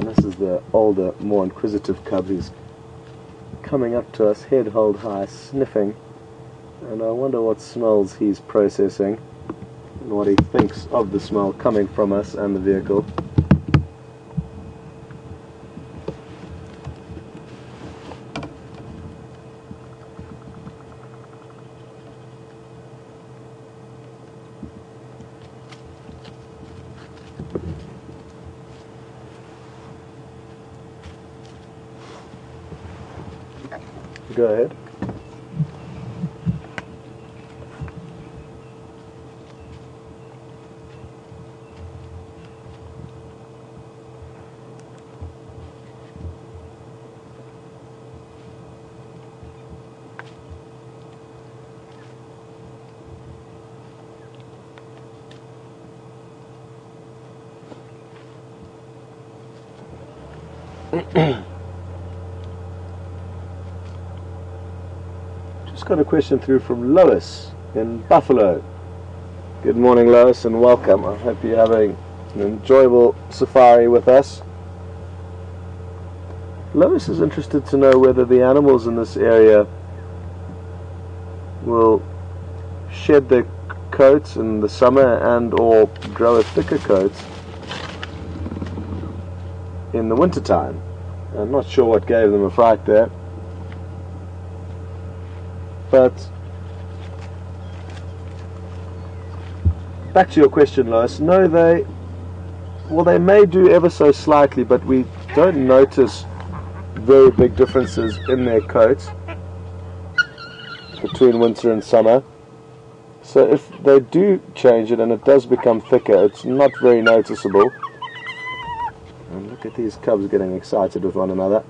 This is the older, more inquisitive cub who's coming up to us, head held high, sniffing, and I wonder what smells he's processing and what he thinks of the smell coming from us and the vehicle. Go ahead. Just got a question through from Lois in Buffalo. Good morning, Lois, and welcome. I hope you're having an enjoyable safari with us. Lois is interested to know whether the animals in this area will shed their coats in the summer and or grow a thicker coat in the winter time. I'm not sure what gave them a fright there, but back to your question, Lois. No, they may do ever so slightly, but we don't notice very big differences in their coats between winter and summer. So if they do change it and it does become thicker, it's not very noticeable. And look Look at these cubs getting excited with one another.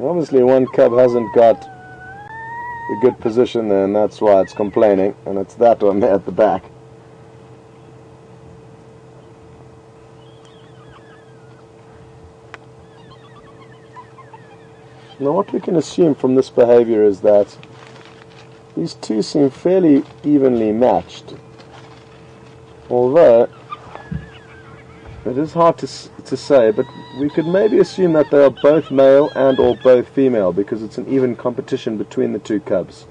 Obviously one cub hasn't got a good position there, and that's why it's complaining, and it's that one there at the back. Now what we can assume from this behavior is that these two seem fairly evenly matched, although it is hard to say, but we could maybe assume that they are both male and or both female, because it's an even competition between the two cubs.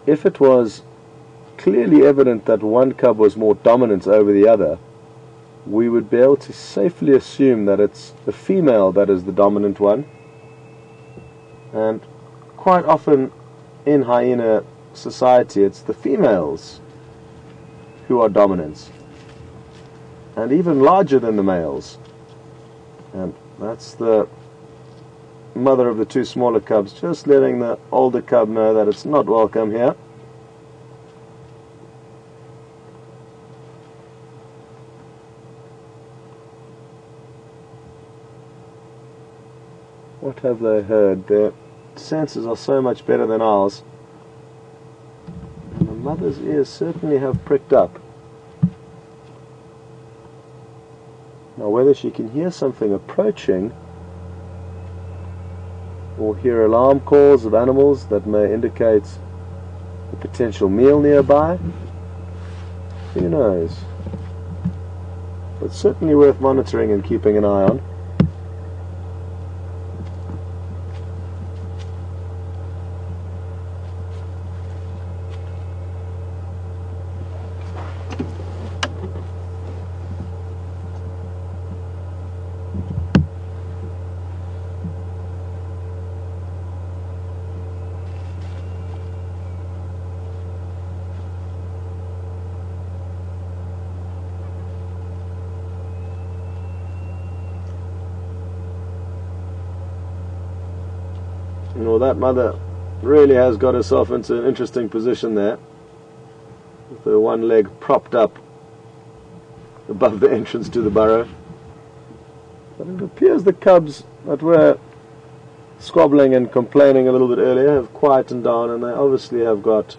If it was clearly evident that one cub was more dominant over the other, we would be able to safely assume that it's the female that is the dominant one. And quite often in hyena society it's the females who are dominant, and even larger than the males. And that's the mother of the two smaller cubs just letting the older cub know that it's not welcome here. What have they heard? Their senses are so much better than ours. And the mother's ears certainly have pricked up. Now whether she can hear something approaching or hear alarm calls of animals that may indicate a potential meal nearby, who knows? But certainly worth monitoring and keeping an eye on. Well, that mother really has got herself into an interesting position there, with her one leg propped up above the entrance to the burrow. But it appears the cubs that were squabbling and complaining a little bit earlier have quietened down, and they obviously have got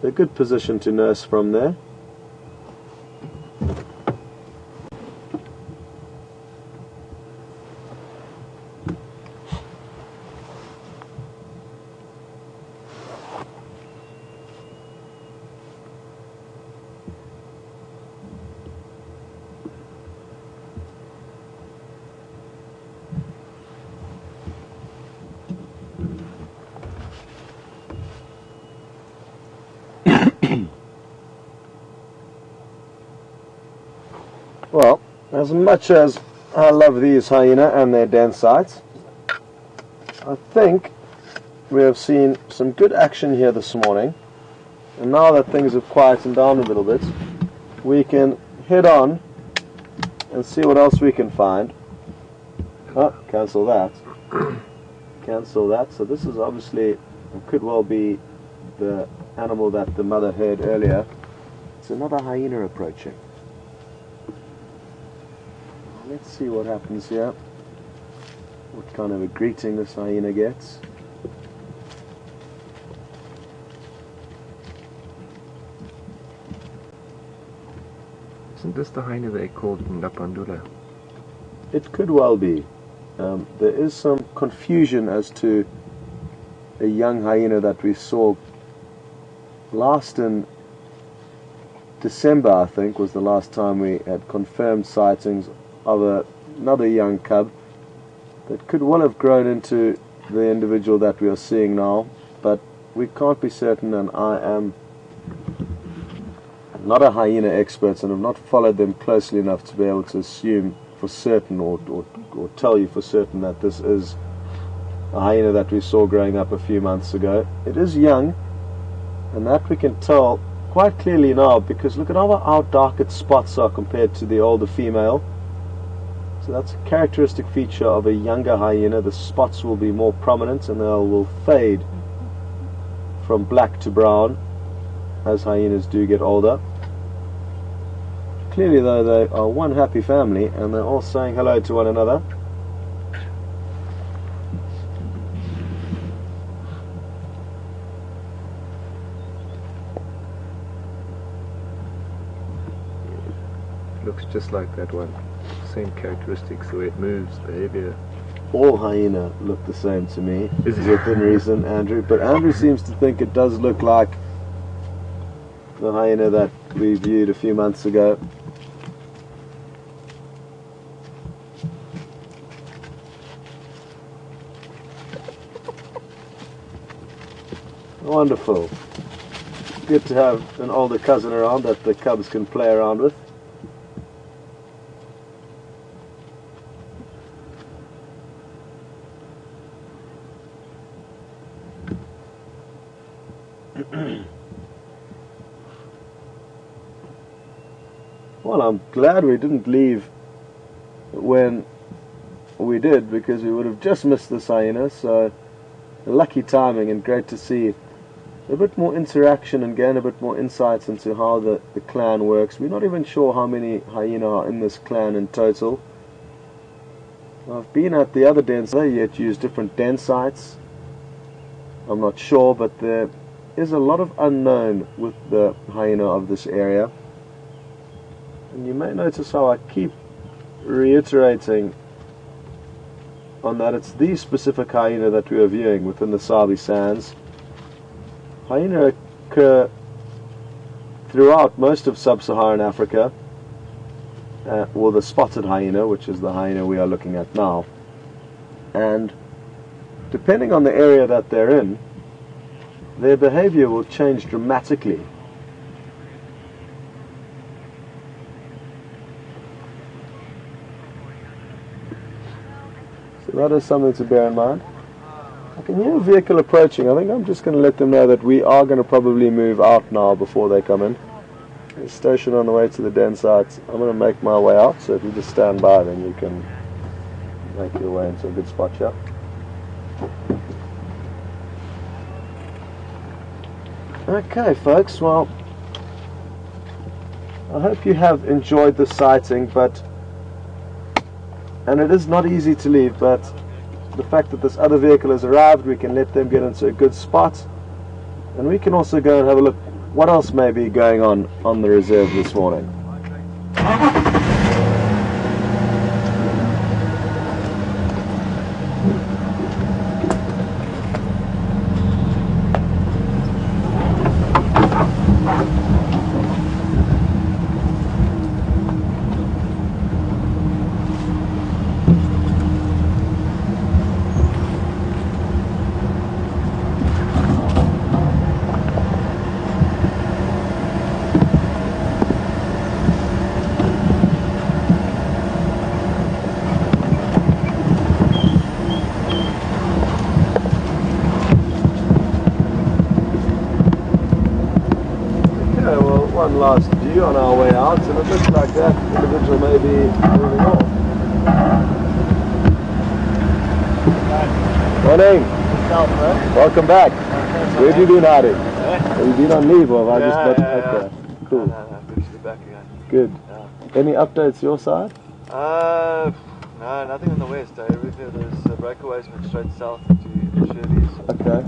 a good position to nurse from there. Well, as much as I love these hyena and their den sites, I think we have seen some good action here this morning, and now that things have quietened down a little bit, we can head on and see what else we can find. Oh, cancel that. Cancel that. So this is obviously, could well be the animal that the mother heard earlier. It's another hyena approaching. Let's see what happens here. What kind of a greeting this hyena gets. Isn't this the hyena they called Napandula? It could well be. There is some confusion as to a young hyena that we saw last in December, I think, was the last time we had confirmed sightings of another young cub that could well have grown into the individual that we are seeing now, but we can't be certain, and I am not a hyena expert and have not followed them closely enough to be able to assume for certain or tell you for certain that this is a hyena that we saw growing up a few months ago. It is young, and that we can tell quite clearly now, because look at how dark its spots are compared to the older female. So that's a characteristic feature of a younger hyena. The spots will be more prominent and they will fade from black to brown as hyenas do get older. Clearly though, they are one happy family and they're all saying hello to one another. Looks just like that one. Same characteristics, the way it moves, behavior. All hyena look the same to me, Is it? within reason, Andrew. But Andrew seems to think it does look like the hyena that we viewed a few months ago. Wonderful. Good to have an older cousin around that the cubs can play around with. Well, I'm glad we didn't leave when we did, because we would have just missed this hyena. So lucky timing, and great to see a bit more interaction and gain a bit more insights into how the clan works. We're not even sure how many hyena are in this clan in total. I've been at the other den, they yet use different den sites. I'm not sure, but there is a lot of unknown with the hyena of this area. And you may notice how I keep reiterating on that it's the specific hyena that we are viewing within the Sabi Sands. Hyena occur throughout most of sub-Saharan Africa, or the spotted hyena, which is the hyena we are looking at now. And depending on the area that they're in, their behavior will change dramatically. So that is something to bear in mind. I can hear a vehicle approaching. I think I'm just going to let them know that we are going to probably move out now before they come in. They're stationed on the way to the den sites. I'm going to make my way out, so if you just stand by, then you can make your way into a good spot here. Okay, folks, well, I hope you have enjoyed the sighting, and it is not easy to leave, but the fact that this other vehicle has arrived, we can let them get into a good spot, and we can also go and have a look what else may be going on the reserve this morning. One last view on our way out, and it looks like that individual may be moving off. Morning. Welcome back. Where have you been hiding? Have you been on leave, or have I just met? Okay, cool. No, good to be back again. Good. Yeah. Any updates your side? No, nothing on the west. There's breakaways went straight south to Shirley's. Okay.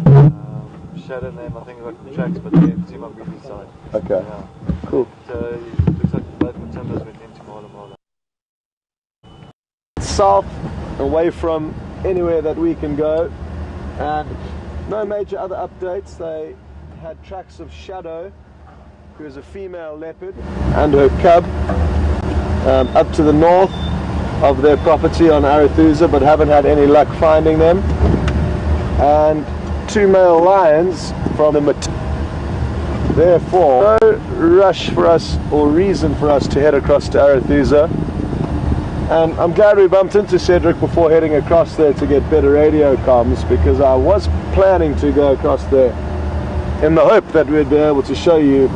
Shadow name, I think I got tracks, but they seem on Greely's side. Okay. Yeah. Cool. So it looks like both Matimbas went into Mala. South, away from anywhere that we can go, and no major other updates. They had tracks of Shadow, who is a female leopard, and her cub up to the north of their property on Arathusa, but haven't had any luck finding them. And two male lions from the Therefore, no rush for us or reason for us to head across to Arethusa. And I'm glad we bumped into Cedric before heading across there to get better radio comms, because I was planning to go across there in the hope that we'd be able to show you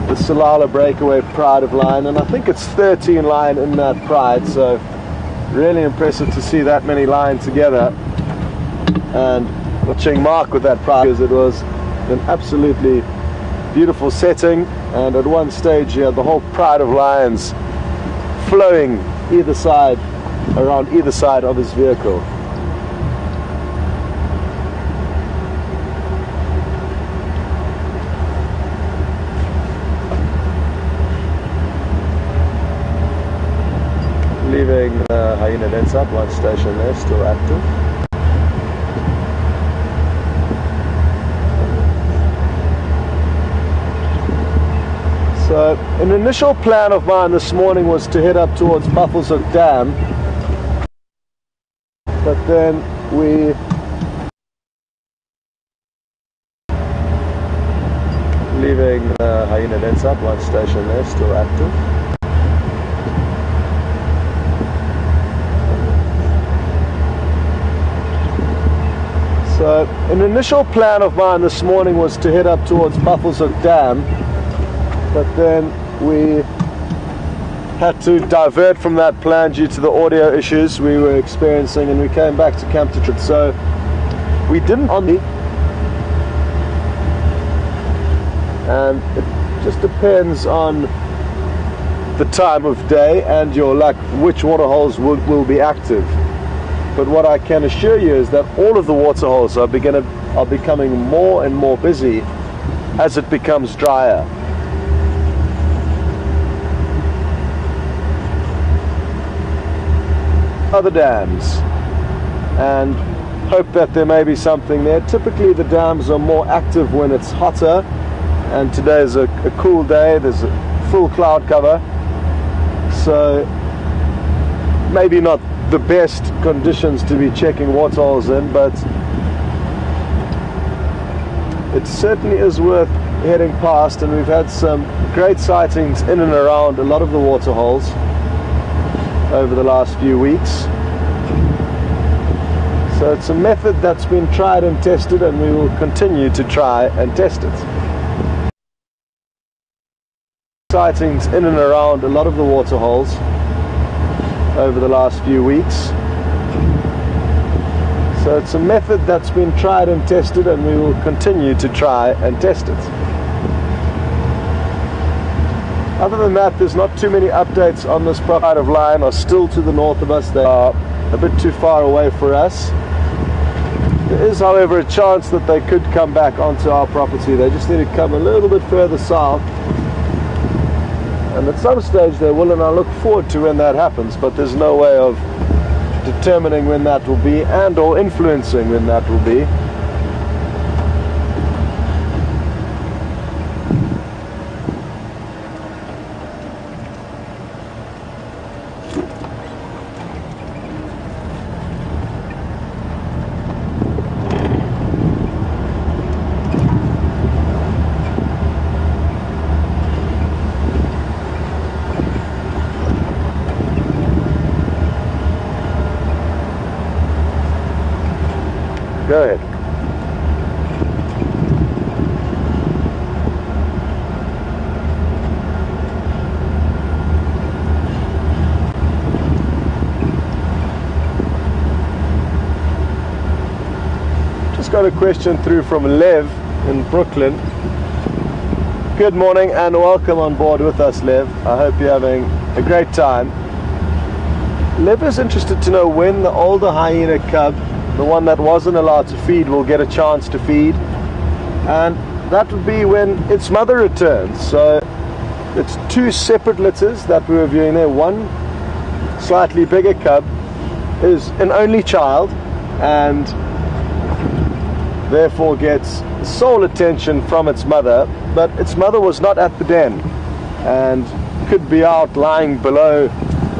the Salala breakaway pride of line, and I think it's 13 line in that pride, so really impressive to see that many line together. And watching Mark with that pride, because it was an absolutely beautiful setting, and at one stage you had the whole pride of lions flowing either side, around either side of his vehicle. Leaving hyena lens up, one station there, still active. So an initial plan of mine this morning was to head up towards Buffelshoek Dam, but then we leaving hyena lens up, one station there, still active. So an initial plan of mine this morning was to head up towards Buffelshoek Dam, but then we had to divert from that plan due to the audio issues we were experiencing, and we came back to Camp Tetrit. So we didn't and it just depends on the time of day and your luck which waterholes will be active. But what I can assure you is that all of the waterholes are becoming more and more busy as it becomes drier. Other dams, and hope that there may be something there. Typically the dams are more active when it's hotter, and today is a cool day, there's a full cloud cover, so maybe not the best conditions to be checking waterholes in, but it certainly is worth heading past, and we've had some great sightings in and around a lot of the waterholes over the last few weeks. So it's a method that's been tried and tested, and we will continue to try and test it. Sightings in and around a lot of the waterholes over the last few weeks. So it's a method that's been tried and tested, and we will continue to try and test it. Other than that, there's not too many updates on this pride of line. Are still to the north of us. They are a bit too far away for us. There is, however, a chance that they could come back onto our property. They just need to come a little bit further south, and at some stage they will, and I look forward to when that happens, but there's no way of determining when that will be and or influencing when that will be. Go ahead. Just got a question through from Lev in Brooklyn. Good morning and welcome on board with us, Lev. I hope you're having a great time. Lev is interested to know when the older hyena cub, the one that wasn't allowed to feed, will get a chance to feed, and that would be when its mother returns. So it's two separate litters that we were viewing there. One slightly bigger cub is an only child and therefore gets sole attention from its mother, but its mother was not at the den and could be out lying below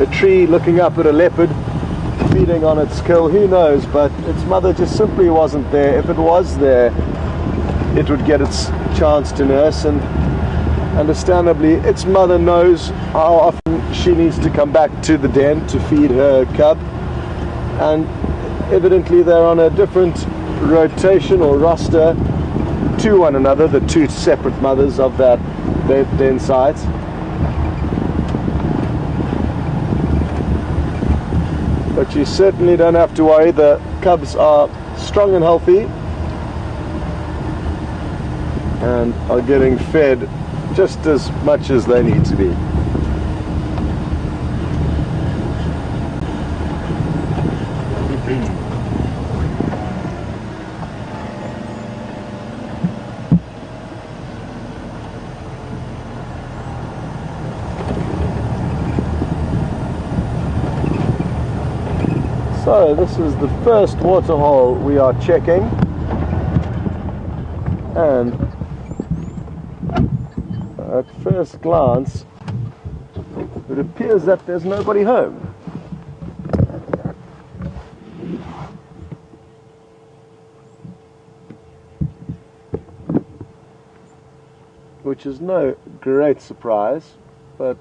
a tree looking up at a leopard feeding on its kill, who knows, but its mother just simply wasn't there. If it was there, it would get its chance to nurse, and understandably its mother knows how often she needs to come back to the den to feed her cub, and evidently they're on a different rotation or roster to one another, the two separate mothers of that den site. But you certainly don't have to worry, the cubs are strong and healthy and are getting fed just as much as they need to be. So this is the first waterhole we are checking, and at first glance it appears that there's nobody home. Which is no great surprise, but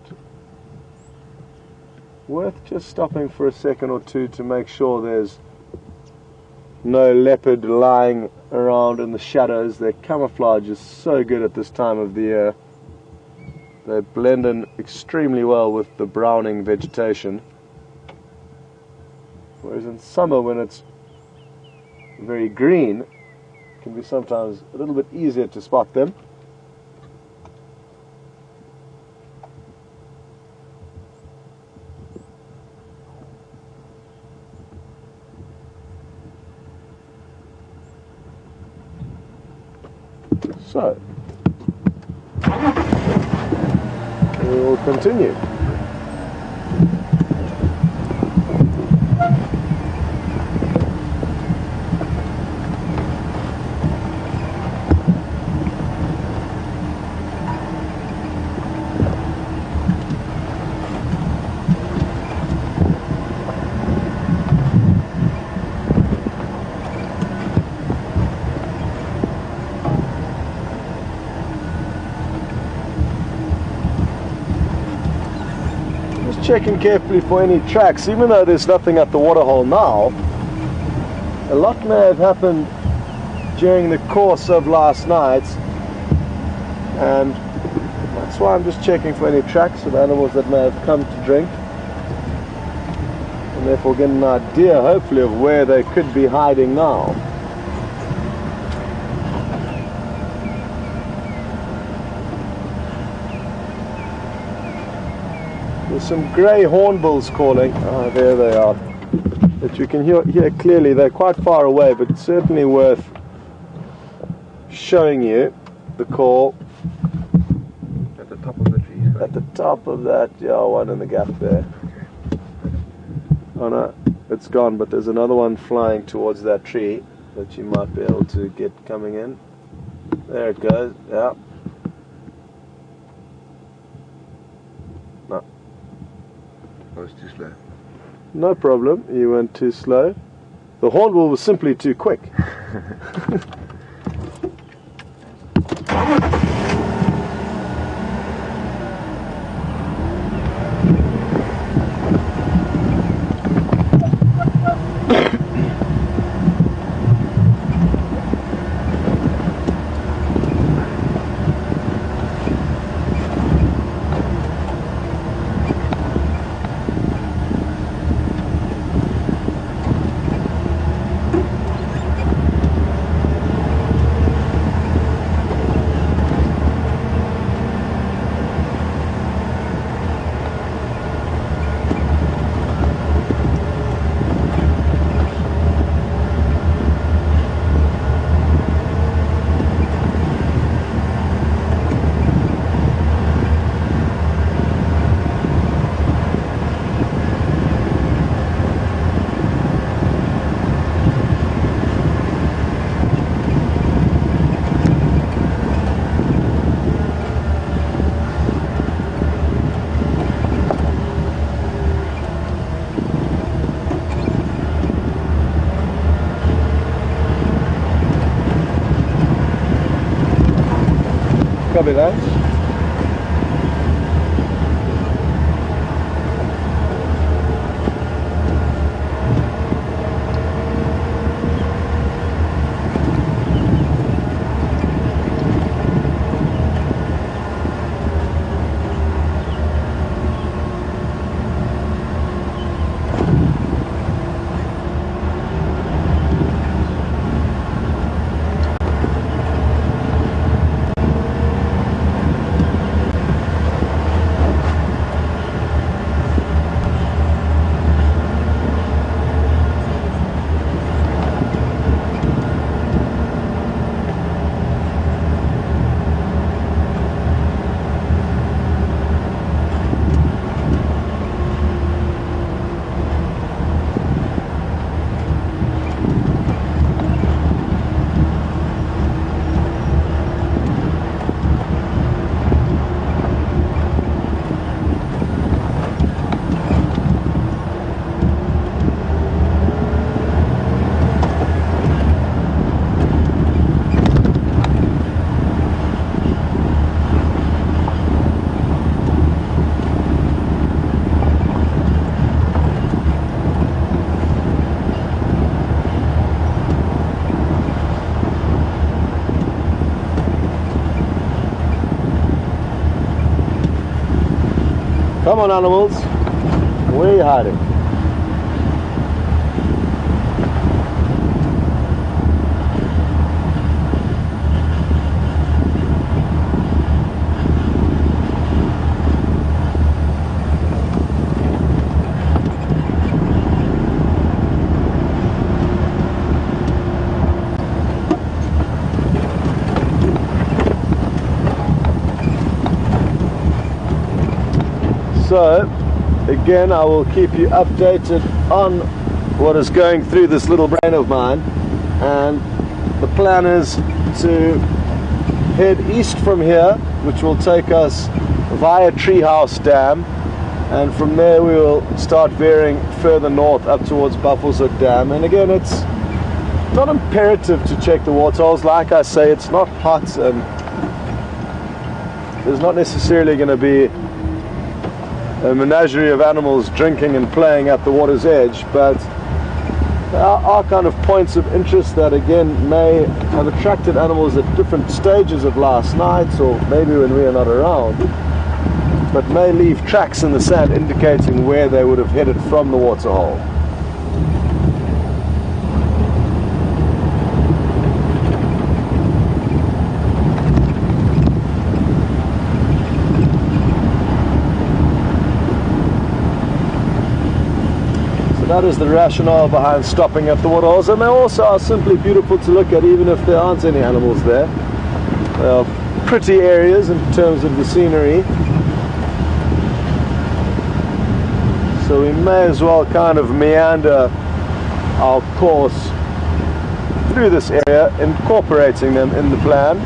worth just stopping for a second or two to make sure there's no leopard lying around in the shadows. Their camouflage is so good at this time of the year. They blend in extremely well with the browning vegetation. Whereas in summer, when it's very green, it can be sometimes a little bit easier to spot them. So, we will continue. Checking carefully for any tracks, even though there's nothing at the waterhole now. A lot may have happened during the course of last night, and that's why I'm just checking for any tracks of animals that may have come to drink, and therefore get an idea hopefully of where they could be hiding now. There's some grey hornbills calling. Ah, there they are. But you can hear clearly. They're quite far away, but certainly worth showing you the call. At the top of the tree. Right? At the top of that, yeah, one in the gap there. Oh no, it's gone, but there's another one flying towards that tree that you might be able to get coming in. There it goes, yeah. No. I was too slow. No problem, you went too slow. The hornbill was simply too quick. Copy that. Come on, animals. Where are you hiding? So, again, I will keep you updated on what is going through this little brain of mine, and the plan is to head east from here, which will take us via Treehouse Dam, and from there we will start veering further north up towards Buffelshoek Dam. And again, it's not imperative to check the waterholes. Like I say, it's not hot and there's not necessarily going to be a menagerie of animals drinking and playing at the water's edge, but there are kind of points of interest that again may have attracted animals at different stages of last night, or maybe when we are not around, but may leave tracks in the sand indicating where they would have headed from the waterhole. That is the rationale behind stopping at the waterholes, and they also are simply beautiful to look at even if there aren't any animals there. They are pretty areas in terms of the scenery, so we may as well kind of meander our course through this area, incorporating them in the plan.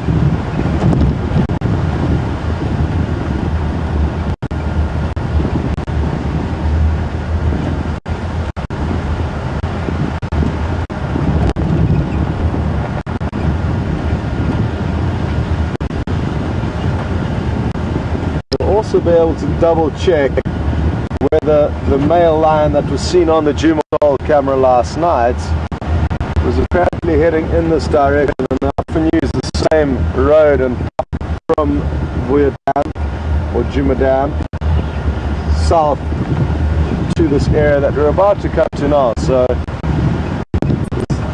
Also be able to double check whether the male lion that was seen on the Jumal camera last night was apparently heading in this direction, and they often use the same road and from Vervet Dam or Juma Dam south to this area that we're about to come to now. So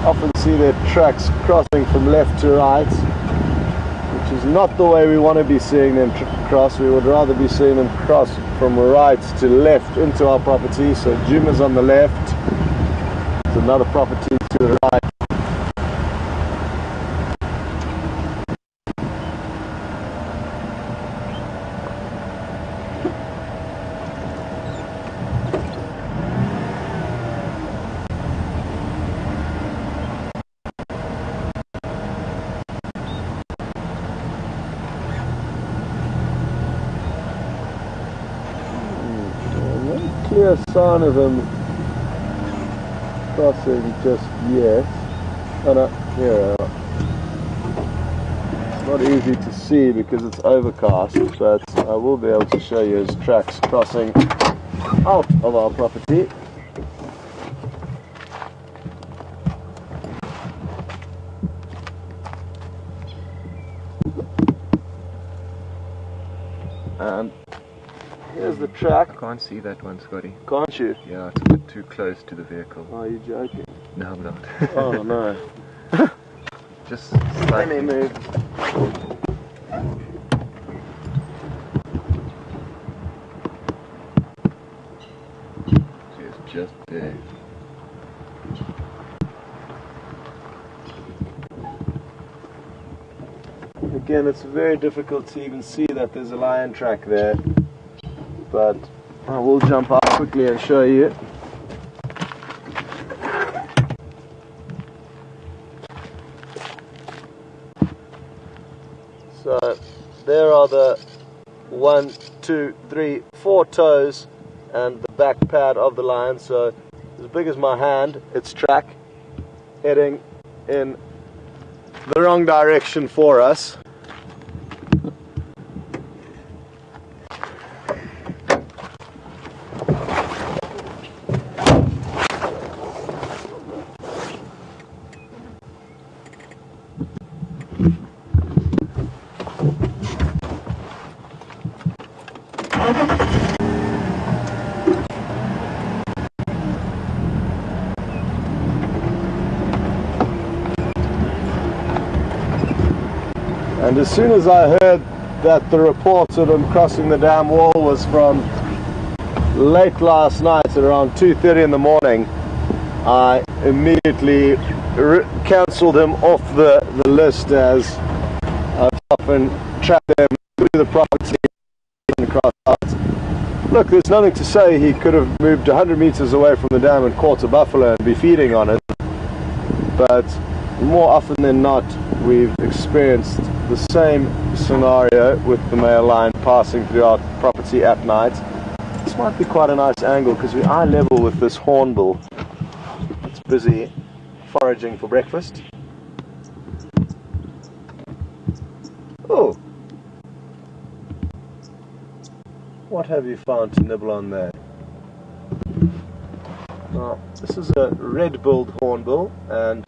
often see their tracks crossing from left to right, which is not the way we want to be seeing them cross. We would rather be seeing them cross from right to left into our property. So Juma's on the left, there's another property to the right. Clear sign of them crossing just yet. Oh no, here we are. not easy to see because it's overcast, but I will be able to show you his tracks crossing out of our property. And here's the track. I can't see that one, Scotty. Can't you? Yeah, it's a bit too close to the vehicle. Are you joking? No, I'm not. Oh no. Just Let slightly. me move. She's just there. Again, it's very difficult to even see that there's a lion track there, but I will jump out quickly and show you. So there are the 1, 2, 3, 4 toes and the back pad of the lion. So as big as my hand, its track heading in the wrong direction for us. And as soon as I heard that the reports of them crossing the dam wall was from late last night at around 2:30 in the morning, I immediately cancelled him off the list, as I've often tracked them through the property and across out. Look, there's nothing to say he could have moved 100 meters away from the dam and caught a buffalo and be feeding on it, but more often than not we've experienced the same scenario with the male lion passing through our property at night. This might be quite a nice angle because we're eye level with this hornbill. It's busy foraging for breakfast. Oh! What have you found to nibble on there? Now, this is a red-billed hornbill, and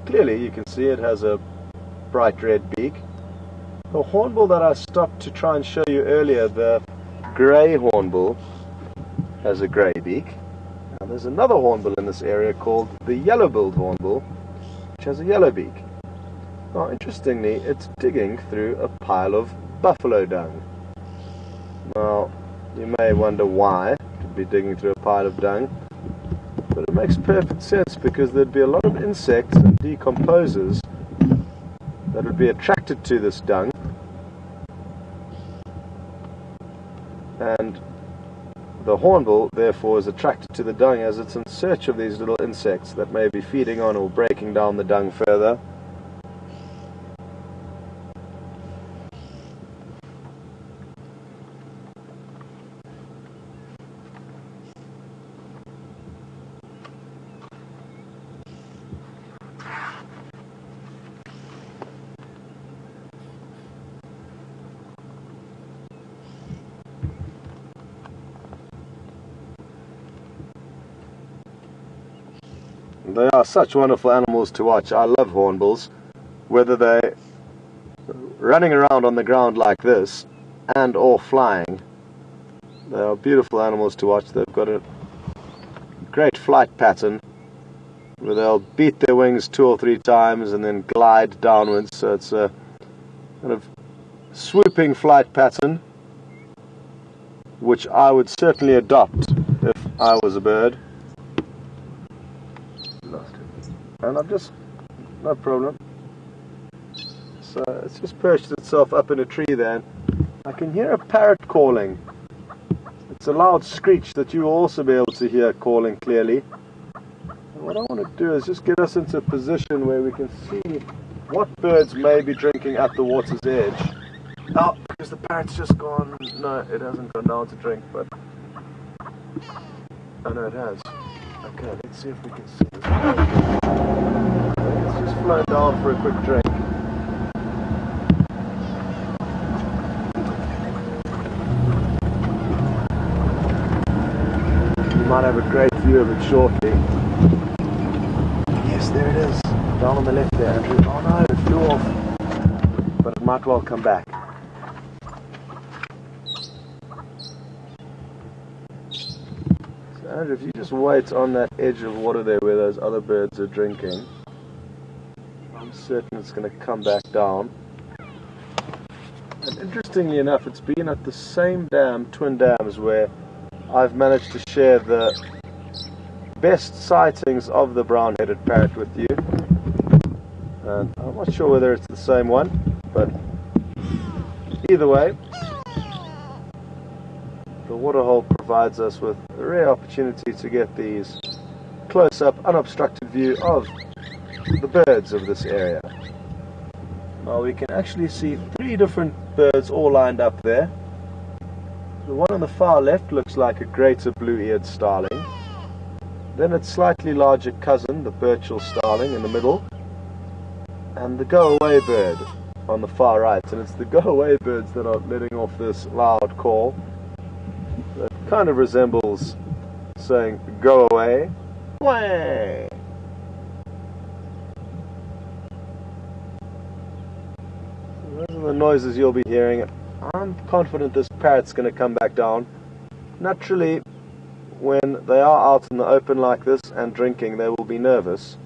clearly you can see it has a bright red beak. The hornbill that I stopped to try and show you earlier, the grey hornbill, has a grey beak. Now there's another hornbill in this area called the yellow-billed hornbill, which has a yellow beak. Now interestingly, it's digging through a pile of buffalo dung. Now you may wonder why it would be digging through a pile of dung, but it makes perfect sense because there'd be a lot of insects and decomposers that would be attracted to this dung, and the hornbill therefore is attracted to the dung as it's in search of these little insects that may be feeding on or breaking down the dung further. They are such wonderful animals to watch. I love hornbills, whether they're running around on the ground like this and or flying. They are beautiful animals to watch. They've got a great flight pattern where they'll beat their wings 2 or 3 times and then glide downwards. So it's a kind of swooping flight pattern, which I would certainly adopt if I was a bird. And I've just, no problem. So it's just perched itself up in a tree there. I can hear a parrot calling. It's a loud screech that you will also be able to hear calling clearly. And what I want to do is just get us into a position where we can see what birds may be drinking at the water's edge. Oh, because the parrot's just gone. No, it hasn't gone down to drink, but oh no, it has. Okay, let's see if we can see this. It's just flown down for a quick drink. might have a great view of it shortly. Yes, there it is. Down on the left there, Andrew. Oh no, it flew off. But it might well come back. So Andrew, if you just wait on that edge of water there where those other birds are drinking, I'm certain it's going to come back down. And interestingly enough, it's been at the same dam, twin dams, where I've managed to share the best sightings of the brown-headed parrot with you. And I'm not sure whether it's the same one, but either way, the waterhole provides us with a rare opportunity to get these close-up, unobstructed view of the birds of this area. Now we can actually see 3 different birds all lined up there. The one on the far left looks like a greater blue-eared starling. Then its slightly larger cousin, the Birchall starling, in the middle. And the go-away bird on the far right. And it's the go-away birds that are letting off this loud call that kind of resembles saying, "Go away." Way. Those are the noises you'll be hearing. I'm confident this parrot's going to come back down. Naturally, when they are out in the open like this and drinking, they will be nervous.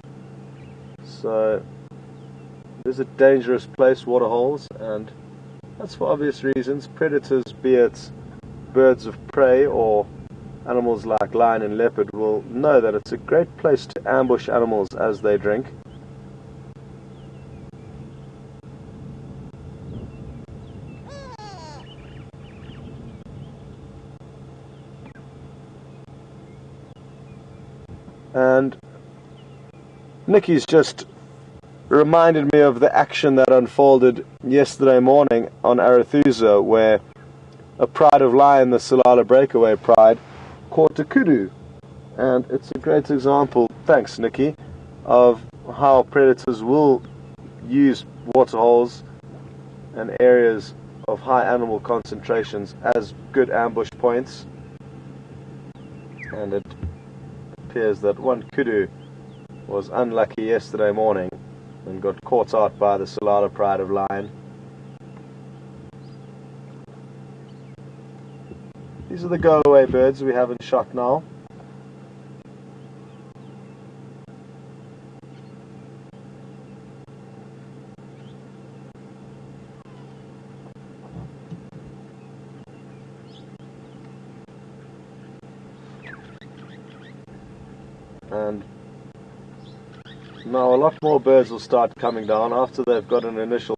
So, it is a dangerous place, waterholes, and that's for obvious reasons. Predators, be it birds of prey or animals like lion and leopard, will know that it's a great place to ambush animals as they drink. And Nikki's just reminded me of the action that unfolded yesterday morning on Arathusa, where a pride of lion, the Salala breakaway pride, caught a kudu. And it's a great example, thanks Nikki, of how predators will use waterholes and areas of high animal concentrations as good ambush points. And it appears that one kudu was unlucky yesterday morning and got caught out by the Salala pride of lion. These are the go-away birds we have in shot now. And now a lot more birds will start coming down after they've got an initial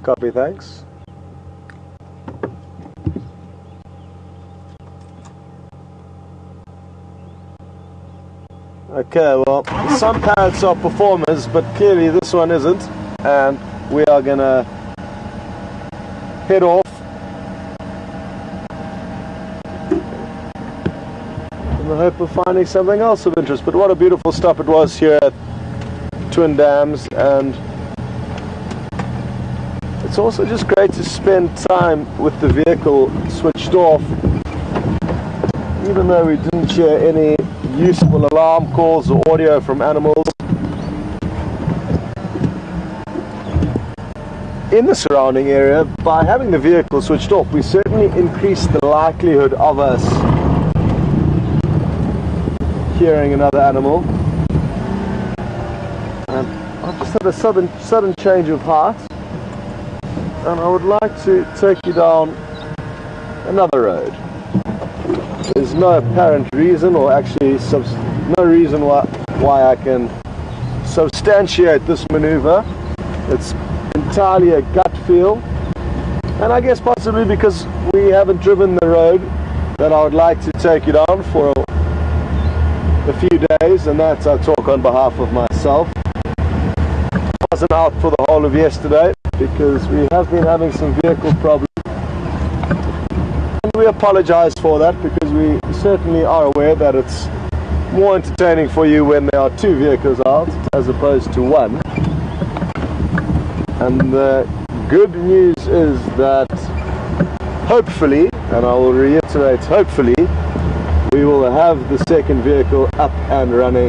Copy, thanks. Okay, well, some parrots are performers, but clearly this one isn't, and we are gonna head off in the hope of finding something else of interest. But what a beautiful stop it was here at Twin Dams, and it's also just great to spend time with the vehicle switched off, even though we didn't hear any useful alarm calls or audio from animals. In the surrounding area, by having the vehicle switched off, we certainly increased the likelihood of us hearing another animal. And I've just had a sudden change of heart, and I would like to take you down another road. There's no apparent reason, or actually no reason why I can substantiate this maneuver. It's entirely a gut feel, and I guess possibly because we haven't driven the road that I would like to take you down for a few days, and that's I talk on behalf of myself. I wasn't out for the whole of yesterday because we have been having some vehicle problems, and we apologize for that because we certainly are aware that it's more entertaining for you when there are two vehicles out as opposed to one. And the good news is that hopefully, and I will reiterate hopefully, we will have the second vehicle up and running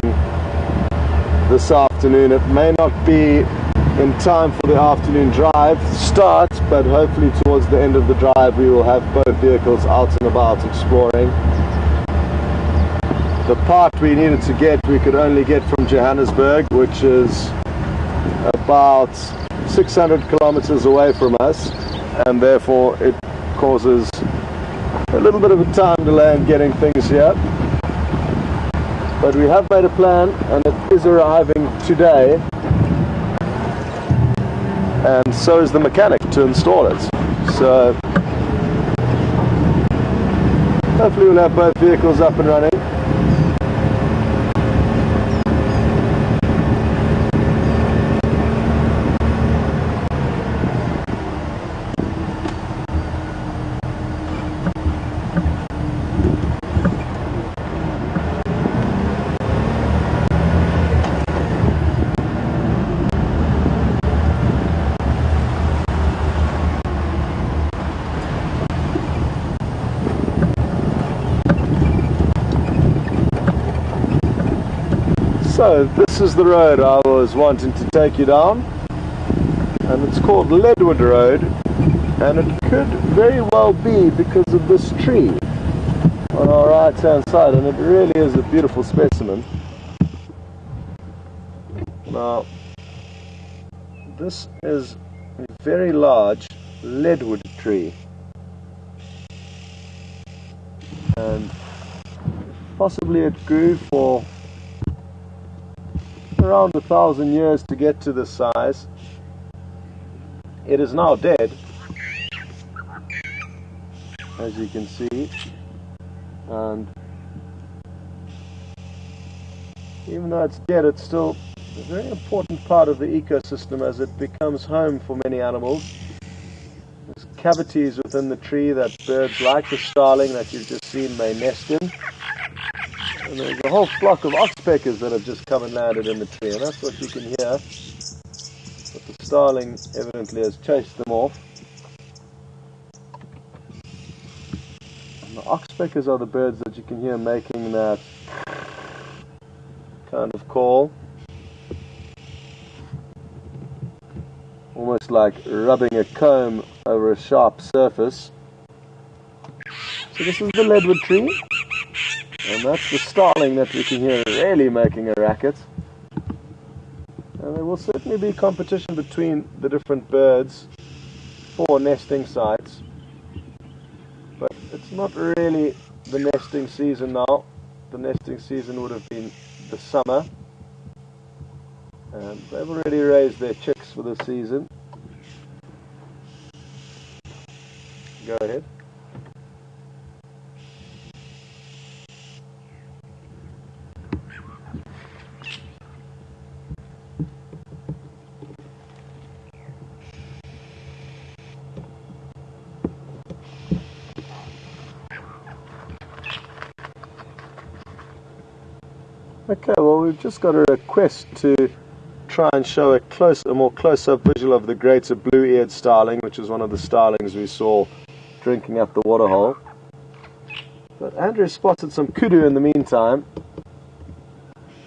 this afternoon. It may not be in time for the afternoon drive start, but hopefully towards the end of the drive we will have both vehicles out and about exploring. The part we needed to get, we could only get from Johannesburg, which is about 600 kilometers away from us, and therefore it causes a little bit of a time delay in getting things here. But we have made a plan, and it is arriving today, and so is the mechanic to install it. So hopefully we'll have both vehicles up and running. So this is the road I was wanting to take you down, and it's called Leadwood Road, and it could very well be because of this tree on our right hand side, and it really is a beautiful specimen. Now this is a very large leadwood tree, and possibly it grew for around 1,000 years to get to this size. It is now dead, as you can see, and even though it's dead, it's still a very important part of the ecosystem as it becomes home for many animals. There's cavities within the tree that birds like the starling that you've just seen may nest in. And there's a whole flock of oxpeckers that have just come and landed in the tree, and that's what you can hear. But the starling evidently has chased them off. And the oxpeckers are the birds that you can hear making that kind of call, almost like rubbing a comb over a sharp surface. So this is the leadwood tree. And that's the starling that we can hear really making a racket. And there will certainly be competition between the different birds for nesting sites. But it's not really the nesting season now. The nesting season would have been the summer. And they've already raised their chicks for the season. Go ahead. Okay, well, we've just got a request to try and show a more close-up visual of the greater blue-eared starling, which is one of the starlings we saw drinking at the waterhole. But Andrew spotted some kudu in the meantime,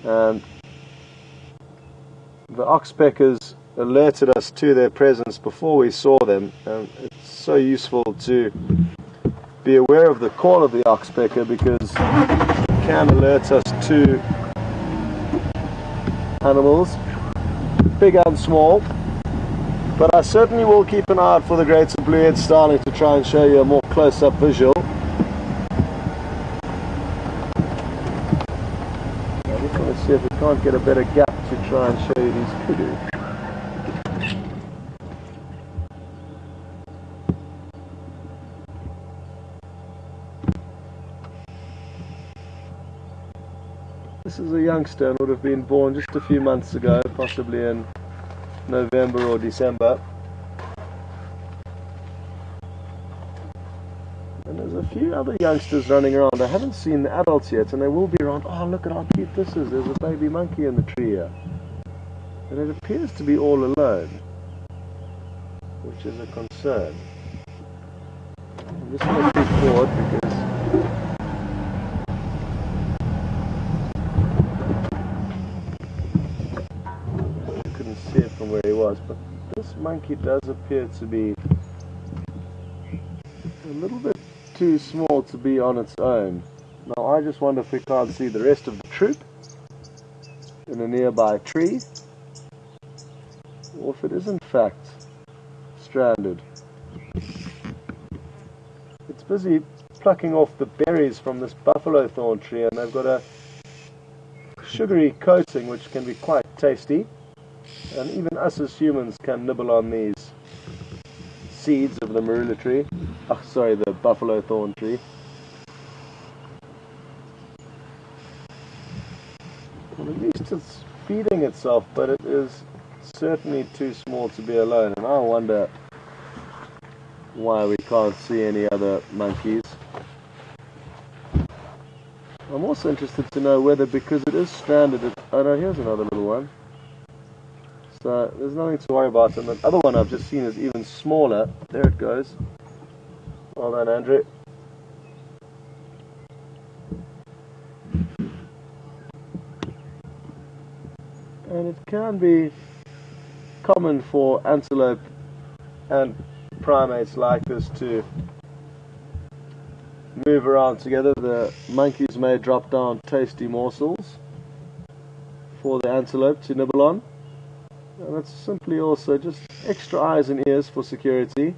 and the oxpeckers alerted us to their presence before we saw them, and it's so useful to be aware of the call of the oxpecker because it can alert us to animals, big and small. But I certainly will keep an eye out for the greater blue-eared starling to try and show you a more close-up visual. I just want to see if we can't get a better gap to try and show you these kudu. This is a youngster and would have been born just a few months ago, possibly in November or December. And there's a few other youngsters running around. I haven't seen the adults yet, and they will be around. Oh, look at how cute this is. There's a baby monkey in the tree here. And it appears to be all alone, which is a concern. I'm just going to push forward because I couldn't see it from where he was, but this monkey does appear to be a little bit too small to be on its own. Now I just wonder if we can't see the rest of the troop in a nearby tree, or if it is in fact stranded. It's busy plucking off the berries from this buffalo thorn tree, and they've got a sugary coating which can be quite tasty, and even us as humans can nibble on these seeds of the marula tree. The buffalo thorn tree. Well, at least it's feeding itself, but it is certainly too small to be alone, and I wonder why we can't see any other monkeys. I'm also interested to know whether, because it is stranded, oh no, here's another little one. So there's nothing to worry about, and the other one I've just seen is even smaller. There it goes. Well done, Andrew. And it can be common for antelope and primates like this to move around together. The monkeys may drop down tasty morsels for the antelope to nibble on, and it's simply also just extra eyes and ears for security.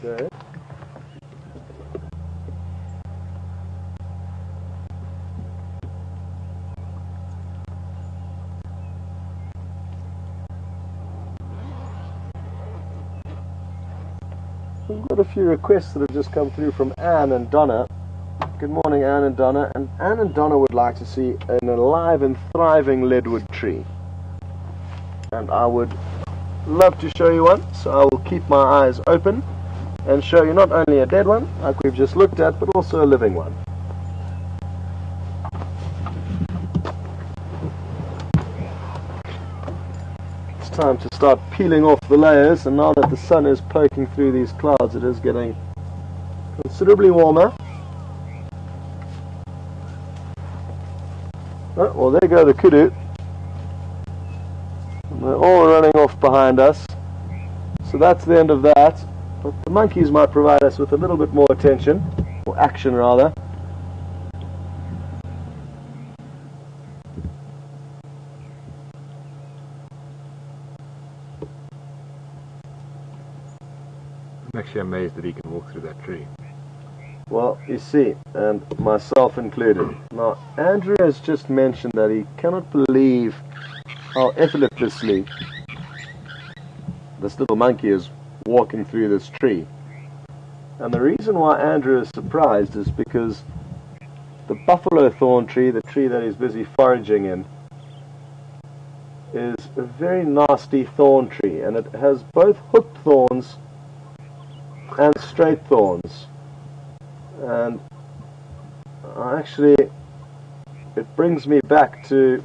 Okay. We've got a few requests that have just come through from Anne and Donna. Good morning, Anne and Donna. And Anne and Donna would like to see an alive and thriving leadwood tree. And I would love to show you one, so I will keep my eyes open and show you not only a dead one, like we've just looked at, but also a living one. It's time to start peeling off the layers, and now that the sun is poking through these clouds, it is getting considerably warmer. Oh, well, there go the kudu. And they're all running off behind us. So that's the end of that. But the monkeys might provide us with a little bit more attention, or action rather. I'm actually amazed that he can walk through that tree. Well, you see, and myself included. Now, Andrew has just mentioned that he cannot believe how effortlessly this little monkey is walking through this tree. And the reason why Andrew is surprised is because the buffalo thorn tree, the tree that he's busy foraging in, is a very nasty thorn tree, and it has both hooked thorns and straight thorns. And actually, it brings me back to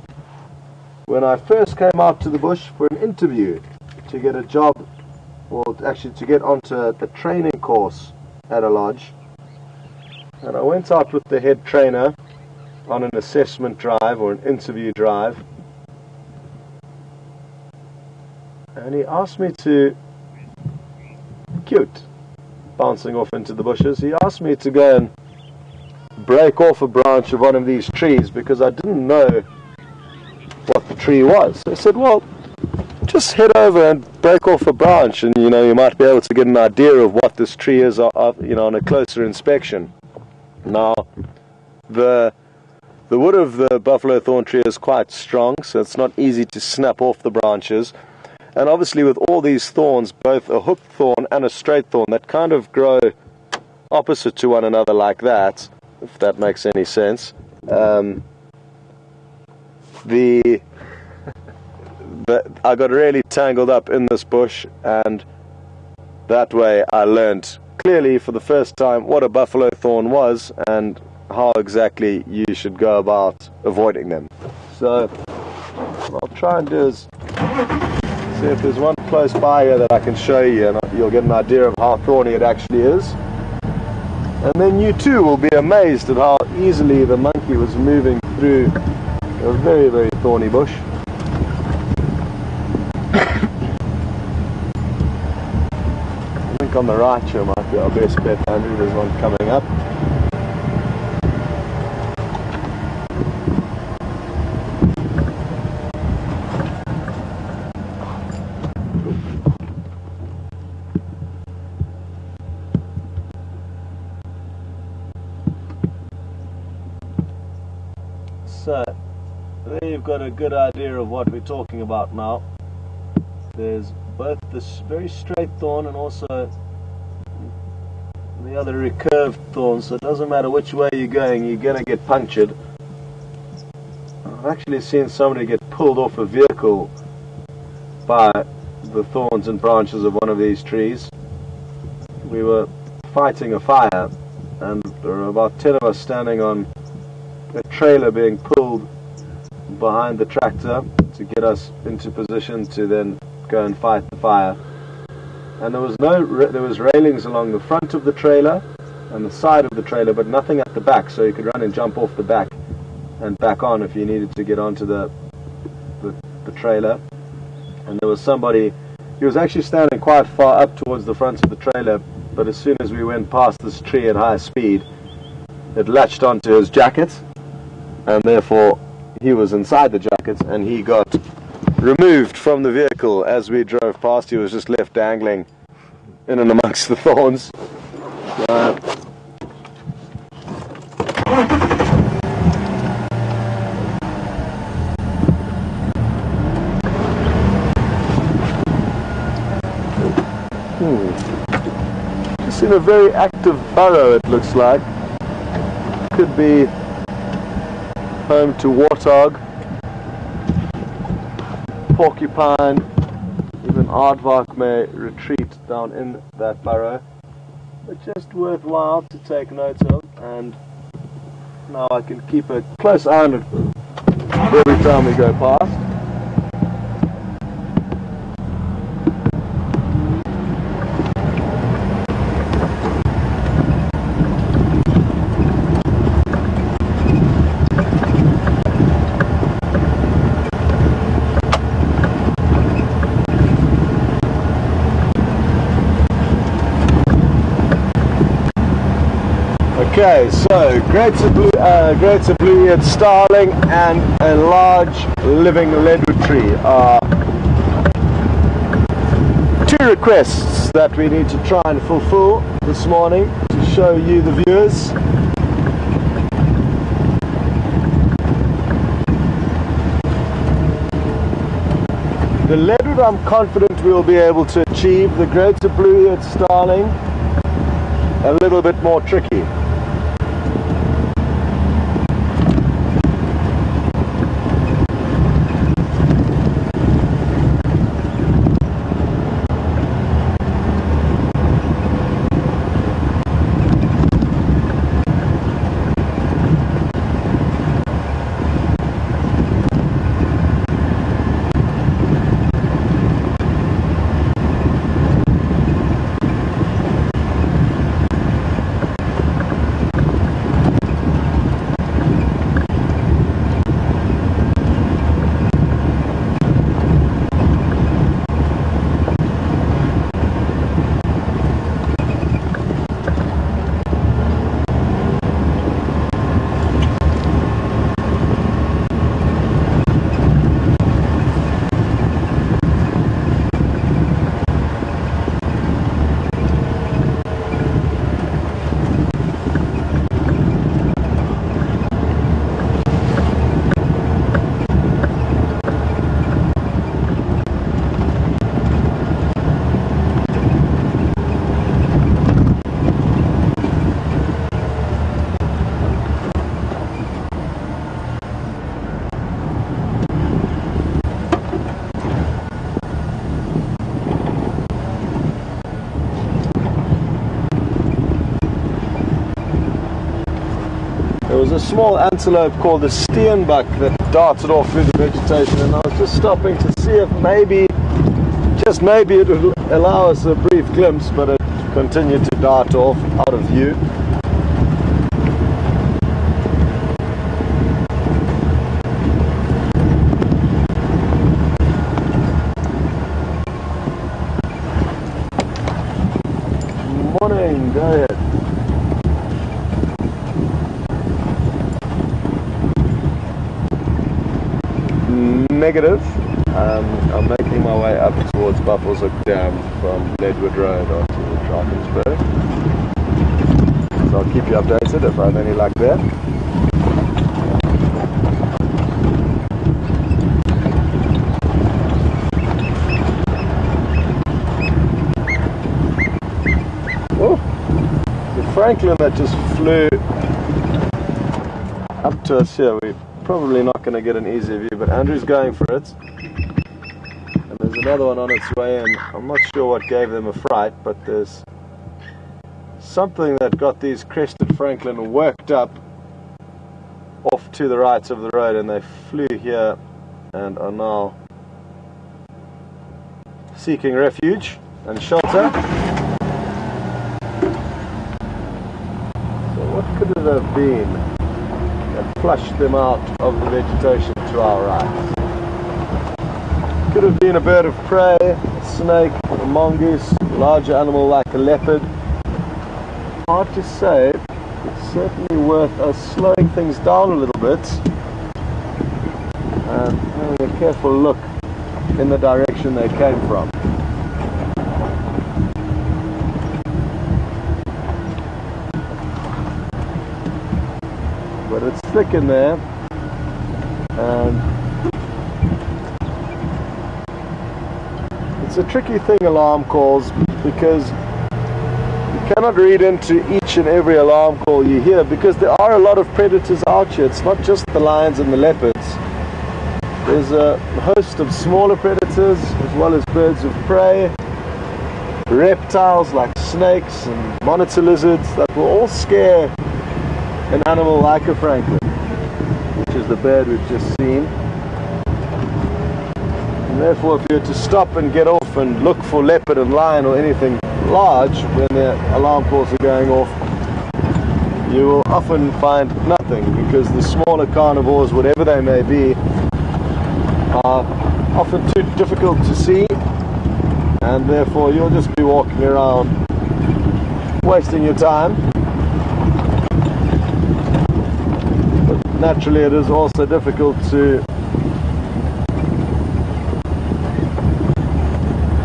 when I first came out to the bush for an interview to get a job, well, actually to get onto a training course at a lodge. And I went out with the head trainer on an assessment drive or an interview drive, and he asked me to, cute, bouncing off into the bushes, he asked me to go and break off a branch of one of these trees because I didn't know what the tree was. So I said, well, just head over and break off a branch, and you might be able to get an idea of what this tree is, on a closer inspection. Now, the wood of the buffalo thorn tree is quite strong, so it's not easy to snap off the branches. And obviously with all these thorns, both a hooked thorn and a straight thorn, that kind of grow opposite to one another like that, if that makes any sense. I got really tangled up in this bush, and that way I learned clearly for the first time what a buffalo thorn was and how exactly you should go about avoiding them. So what I'll try and do is see if there's one close by here that I can show you, and you'll get an idea of how thorny it actually is. And then you too will be amazed at how easily the monkey was moving through a very, very thorny bush. I think on the right here might be our best bet, Andrew. There's one coming up. So, there you've got a good idea of what we're talking about now. There's both this very straight thorn and also the other recurved thorn, so it doesn't matter which way you're going, you're going to get punctured. I've actually seen somebody get pulled off a vehicle by the thorns and branches of one of these trees. We were fighting a fire, and there were about 10 of us standing on a trailer being pulled behind the tractor to get us into position to then go and fight the fire. And there was railings along the front of the trailer and the side of the trailer, but nothing at the back, so you could run and jump off the back and back on if you needed to get onto the trailer. And there was somebody, he was actually standing quite far up towards the front of the trailer, but as soon as we went past this tree at high speed, it latched onto his jacket, and therefore he was inside the jacket, and he got removed from the vehicle as we drove past. He was just left dangling in and amongst the thorns. Just in a very active burrow, it looks like. Could be home to warthog, porcupine, even aardvark may retreat down in that burrow. But just worthwhile to take note of, and now I can keep a close eye on it every time we go past. Okay, so greater blue-eared starling and a large living leadwood tree are two requests that we need to try and fulfill this morning to show you, the viewers. The leadwood I'm confident we'll be able to achieve. The greater blue-eared starling a little bit more tricky. was a small antelope called the steenbuck that darted off through the vegetation, and I was just stopping to see if maybe, just maybe, it would allow us a brief glimpse, but it continued to dart off out of view. Morning, go ahead. Negative. I'm making my way up towards Buffelshoek Dam from Leadwood Road onto Drakensberg. So I'll keep you updated if I have any luck there. Oh, the Franklin that just flew up to us here. We're probably not going to get an easy view, but Andrew's going for it. And there's another one on its way in. I'm not sure what gave them a fright, but there's something that got these crested Franklin worked up off to the right of the road, and they flew here and are now seeking refuge and shelter. So what could it have been that flushed them out of the vegetation to our right? Could have been a bird of prey, a snake, a mongoose, a larger animal like a leopard. Hard to say. It's certainly worth us slowing things down a little bit and having a careful look in the direction they came from. But it's thick in there, and it's a tricky thing, alarm calls, because you cannot read into each and every alarm call you hear, because there are a lot of predators out here. It's not just the lions and the leopards. There's a host of smaller predators as well as birds of prey, reptiles like snakes and monitor lizards that will all scare an animal like a Franklin, which is the bird we've just seen. And therefore, if you were to stop and get off and look for leopard and lion or anything large when the alarm calls are going off, you will often find nothing, because the smaller carnivores, whatever they may be, are often too difficult to see, and therefore you'll just be walking around wasting your time. Naturally, it is also difficult to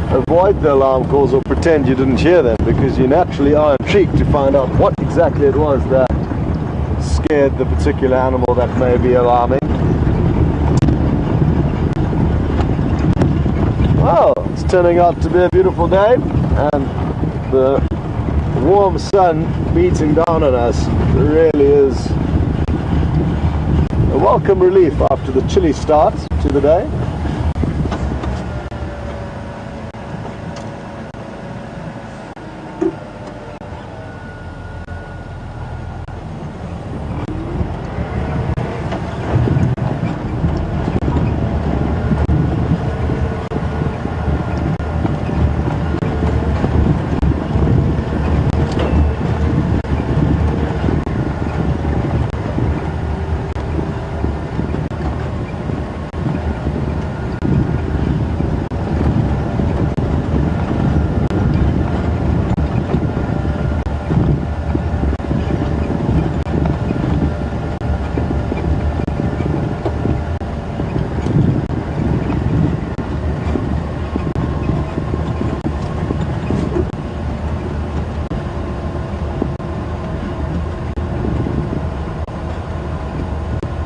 avoid the alarm calls or pretend you didn't hear them, because you naturally are intrigued to find out what exactly it was that scared the particular animal that may be alarming. Well, it's turning out to be a beautiful day, and the warm sun beating down on us really is a welcome relief after the chilly start to the day.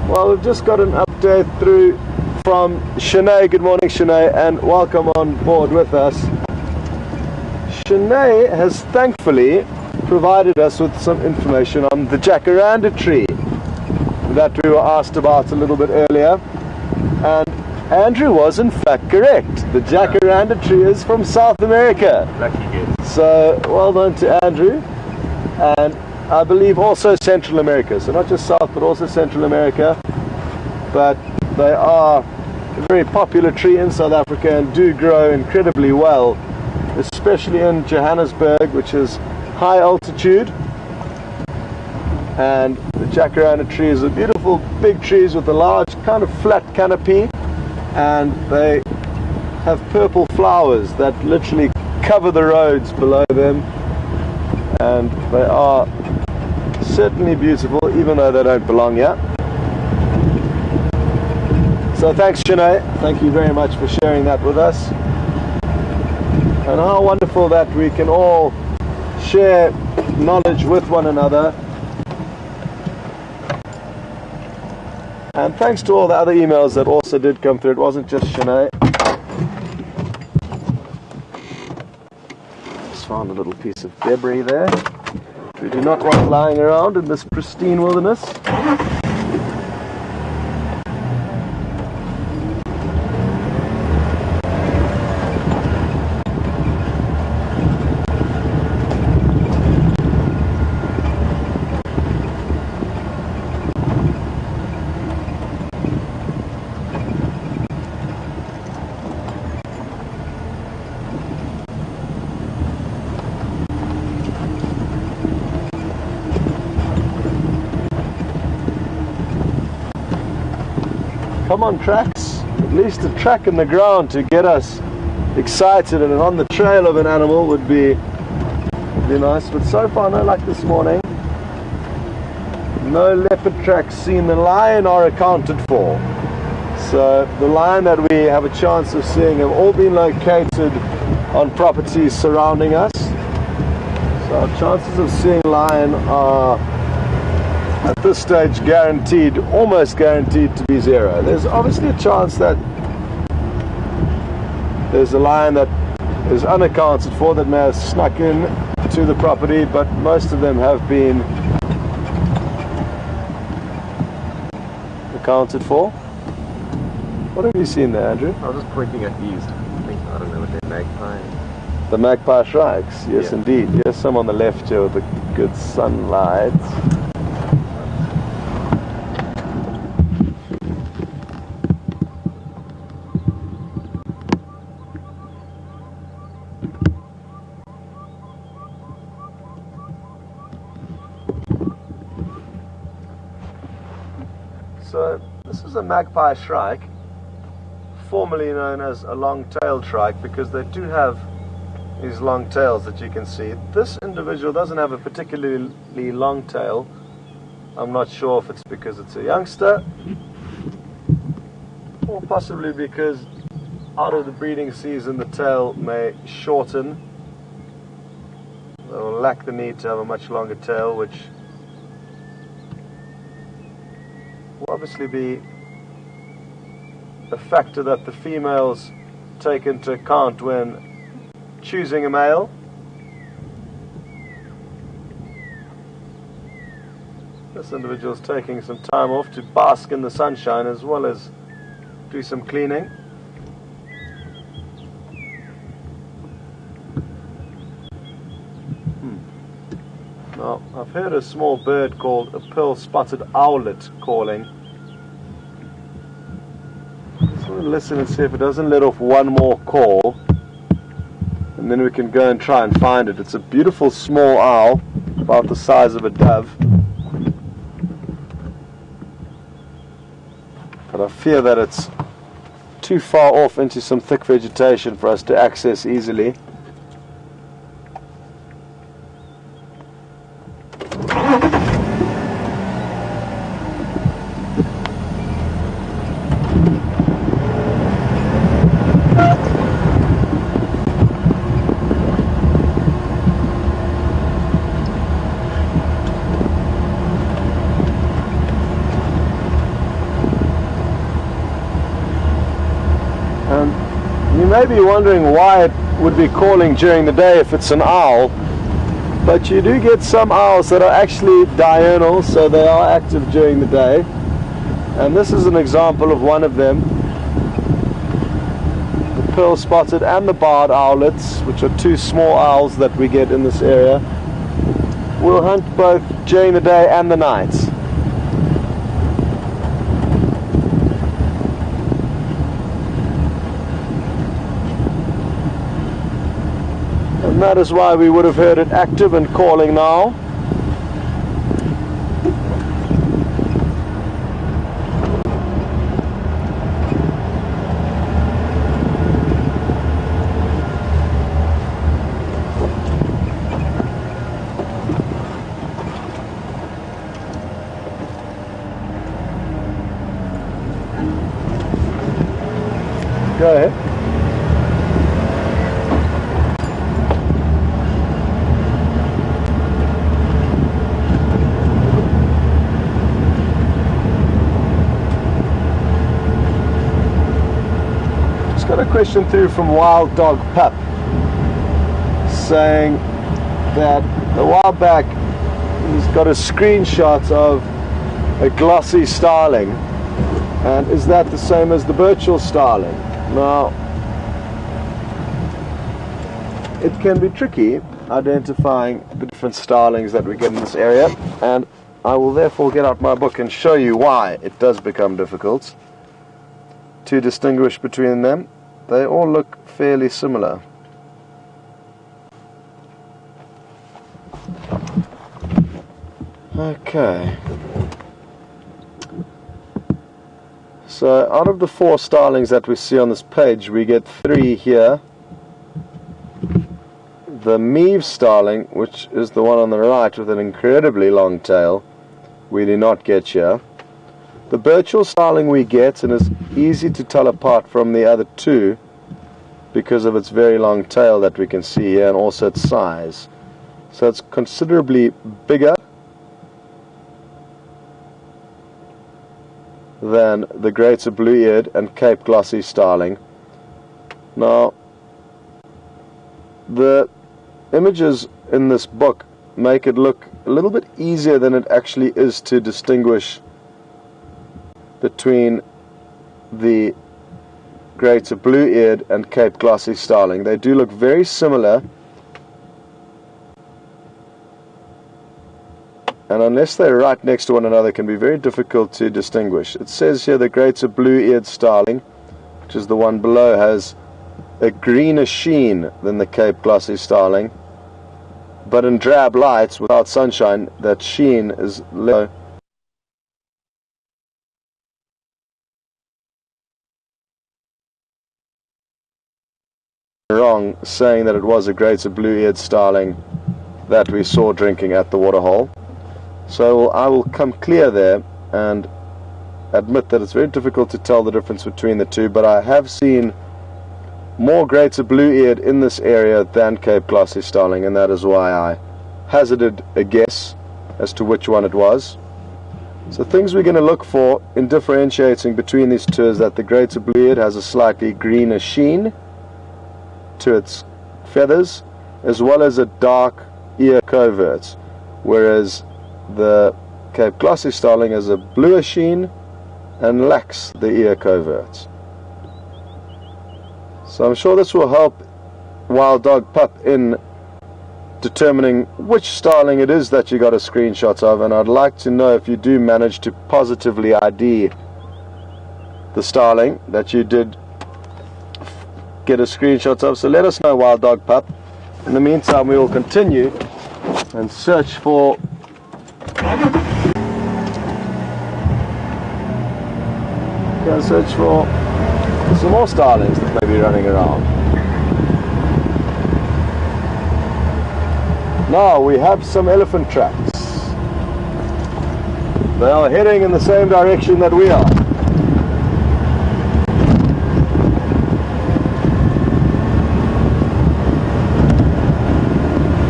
Well, we've just got an update through from Shanae. Good morning, Shanae, and welcome on board with us. Shanae has thankfully provided us with some information on the jacaranda tree that we were asked about a little bit earlier, and Andrew was in fact correct. The jacaranda tree is from South America. Lucky guess. So well done to Andrew. And I believe also Central America, so not just South but also Central America, but they are a very popular tree in South Africa and do grow incredibly well, especially in Johannesburg, which is high altitude. And the jacaranda trees are beautiful big trees with a large kind of flat canopy, and they have purple flowers that literally cover the roads below them, and they are certainly beautiful even though they don't belong here. So thanks, Sinead, thank you very much for sharing that with us, and how wonderful that we can all share knowledge with one another. And thanks to all the other emails that also did come through. It wasn't just Sinead. Just found a little piece of debris there. We do not want lying around in this pristine wilderness. Come on, tracks, at least a track in the ground to get us excited and on the trail of an animal would be nice, but so far no luck this morning. No leopard tracks seen. The lion are accounted for, so the lion that we have a chance of seeing have all been located on properties surrounding us, so our chances of seeing lion are at this stage guaranteed, almost guaranteed to be zero. There's obviously a chance that there's a lion that is unaccounted for that may have snuck in to the property, but most of them have been accounted for. What have you seen there, Andrew? I was just pointing at these. I don't know what they're, magpie. The magpie shrikes, yes, Yeah. indeed. Yes, some on the left here with the good sunlight. So this is a magpie shrike, formerly known as a long-tailed shrike, because they do have these long tails that you can see. This individual doesn't have a particularly long tail. I'm not sure if it's because it's a youngster or possibly because out of the breeding season the tail may shorten. They will lack the need to have a much longer tail, which will obviously be a factor that the females take into account when choosing a male. This individual is taking some time off to bask in the sunshine as well as do some cleaning. Now, I've heard a small bird called a pearl-spotted owlet calling. Just want to listen and see if it doesn't let off one more call, and then we can go and try and find it. It's a beautiful small owl, about the size of a dove. But I fear that it's too far off into some thick vegetation for us to access easily. You may be wondering why it would be calling during the day if it's an owl, but you do get some owls that are actually diurnal, so they are active during the day, and this is an example of one of them. The pearl-spotted and the barred owlets, which are two small owls that we get in this area, will hunt both during the day and the night. And that is why we would have heard it active and calling now. Go ahead. Just got a question through from Wild Dog Pup saying that a while back he's got a screenshot of a glossy starling, and is that the same as the Burchell starling? Now, it can be tricky identifying the different starlings that we get in this area, and I will therefore get out my book and show you why it does become difficult to distinguish between them. They all look fairly similar. Okay. So out of the 4 starlings that we see on this page, we get 3 here. The Meave starling, which is the one on the right with an incredibly long tail, we do not get here. The Burchell starling we get, and it's easy to tell apart from the other 2 because of its very long tail that we can see here, and also its size. So it's considerably bigger than the greater blue-eared and Cape glossy starling. Now, the images in this book make it look a little bit easier than it actually is to distinguish between the greater blue-eared and Cape glossy starling. They do look very similar, and unless they're right next to one another, can be very difficult to distinguish. It says here the greater blue-eared starling, which is the one below, has a greener sheen than the Cape glossy starling, but in drab lights without sunshine, that sheen is low. Wrong saying that it was a greater blue-eared starling that we saw drinking at the waterhole. So I will come clear there and admit that it's very difficult to tell the difference between the 2, but I have seen more greater blue-eared in this area than Cape glossy starling, and that is why I hazarded a guess as to which one it was. So things we're going to look for in differentiating between these 2 is that the greater blue-eared has a slightly greener sheen to its feathers, as well as a dark ear covert, whereas the Cape glossy starling has a bluer sheen and lacks the ear coverts. So I'm sure this will help Wild Dog Pup in determining which starling it is that you got a screenshot of, and I'd like to know if you do manage to positively ID the starling that you did get a screenshot of. So let us know, Wild Dog Pup. In the meantime, we will continue and search for some more starlings that may be running around. Now we have some elephant tracks. They are heading in the same direction that we are.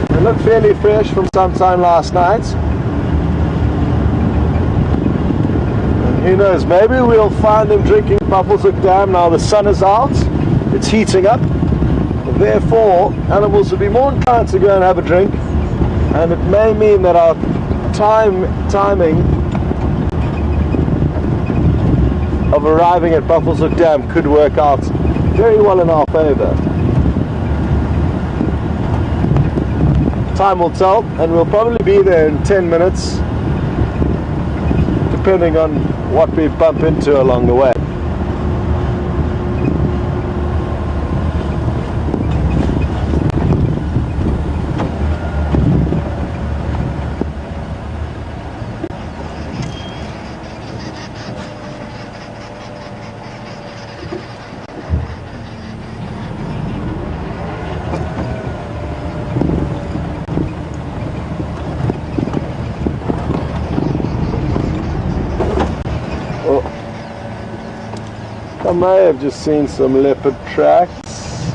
They look fairly fresh from sometime last night. Who knows, maybe we'll find them drinking Buffelshoek Dam now the sun is out, it's heating up, therefore animals will be more inclined to go and have a drink, and it may mean that our timing of arriving at Buffelshoek Dam could work out very well in our favour. time will tell, and we'll probably be there in 10 minutes, depending on what we bump into along the way. I may have just seen some leopard tracks.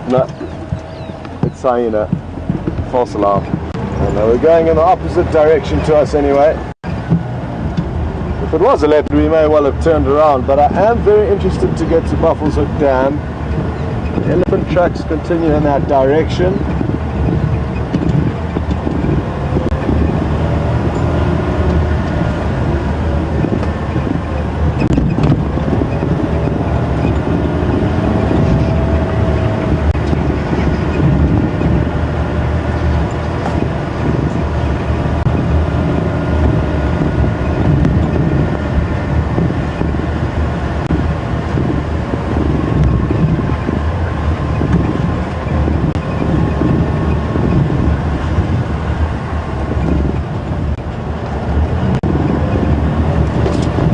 No, it's hyena. False alarm. And we're going in the opposite direction to us anyway. If it was a leopard, we may well have turned around, but I am very interested to get to Buffelshoek Dam. The elephant tracks continue in that direction.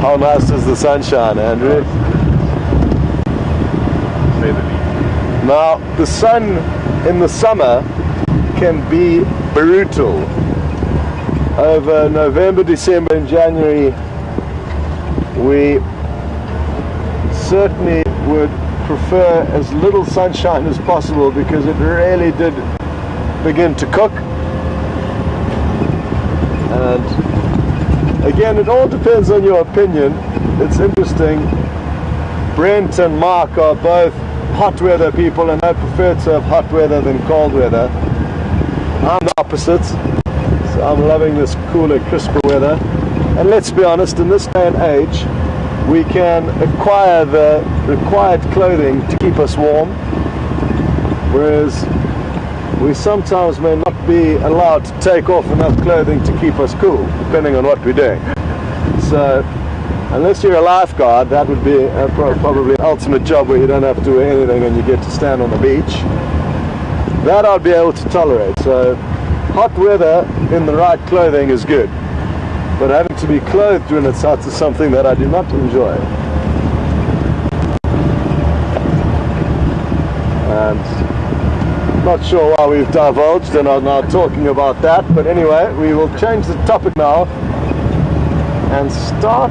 How nice is the sunshine, Andrew? Now, the sun in the summer can be brutal. Over November, December and January, we certainly would prefer as little sunshine as possible because it really did begin to cook. And again, it all depends on your opinion. It's interesting. Brent and Mark are both hot weather people and they prefer to have hot weather than cold weather. I'm the opposite. So I'm loving this cooler, crisper weather. And let's be honest, in this day and age, we can acquire the required clothing to keep us warm, whereas we sometimes may not be allowed to take off enough clothing to keep us cool, depending on what we're doing. So, unless you're a lifeguard, that would be probably an ultimate job where you don't have to wear anything and you get to stand on the beach. That I'd be able to tolerate. So, hot weather in the right clothing is good. But having to be clothed when it's hot is something that I do not enjoy. And not sure why we've divulged and are now talking about that, but anyway, we will change the topic now and start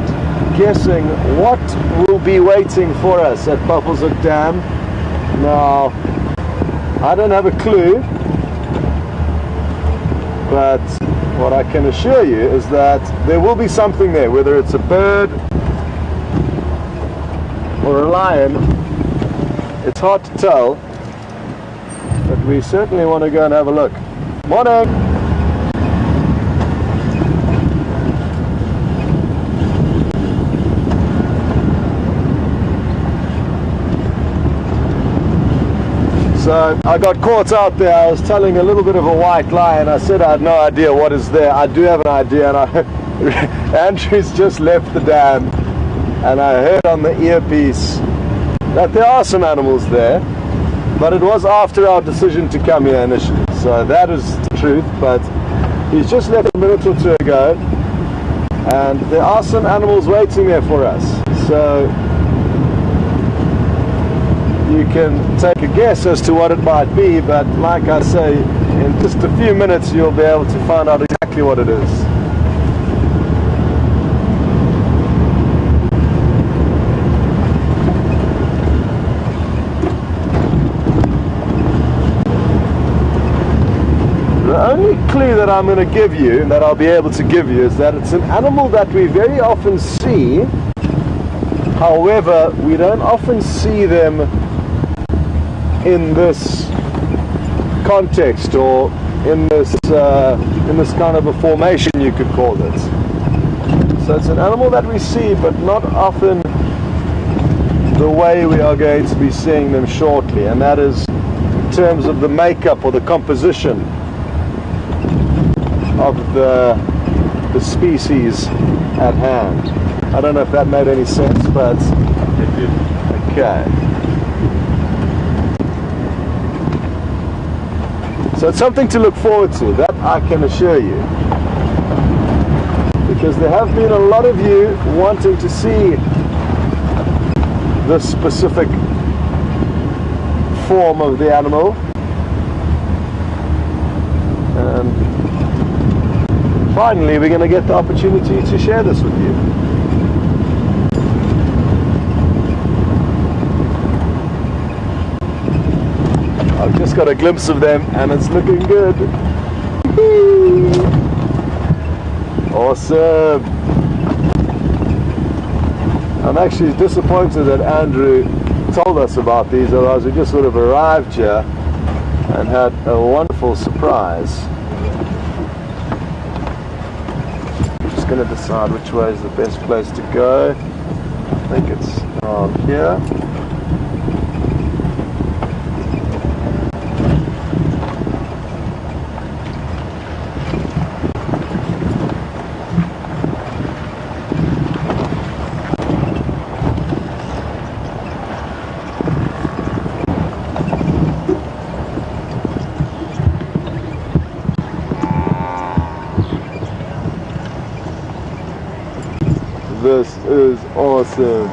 guessing what will be waiting for us at Buffelshoek Dam. Now, I don't have a clue, but what I can assure you is that there will be something there, whether it's a bird or a lion. It's hard to tell, but we certainly want to go and have a look. Morning! So I got caught out there. I was telling a little bit of a white lie and I said I had no idea what is there. I do have an idea, and Andrew's just left the dam and I heard on the earpiece that there are some animals there, but it was after our decision to come here initially. So that is the truth, but he's just left a minute or two ago and there are some animals waiting there for us. So you can take a guess as to what it might be, but like I say, in just a few minutes you'll be able to find out exactly what it is. The only clue that I'm going to give you, that I'll be able to give you, is that it's an animal that we very often see. However, we don't often see them in this context or in this kind of a formation, you could call it. So it's an animal that we see, but not often the way we are going to be seeing them shortly, and that is terms of the makeup or the composition of the species at hand. I don't know if that made any sense, but It did. okay. So it's something to look forward to, that I can assure you. Because there have been a lot of you wanting to see this specific form of the animal. And finally we're going to get the opportunity to share this with you. I've just got a glimpse of them and it's looking good. Awesome. I'm actually disappointed that Andrew told us about these, otherwise we just sort of arrived here and had a wonderful surprise. Just going to decide which way is the best place to go. I think it's around here. This is awesome.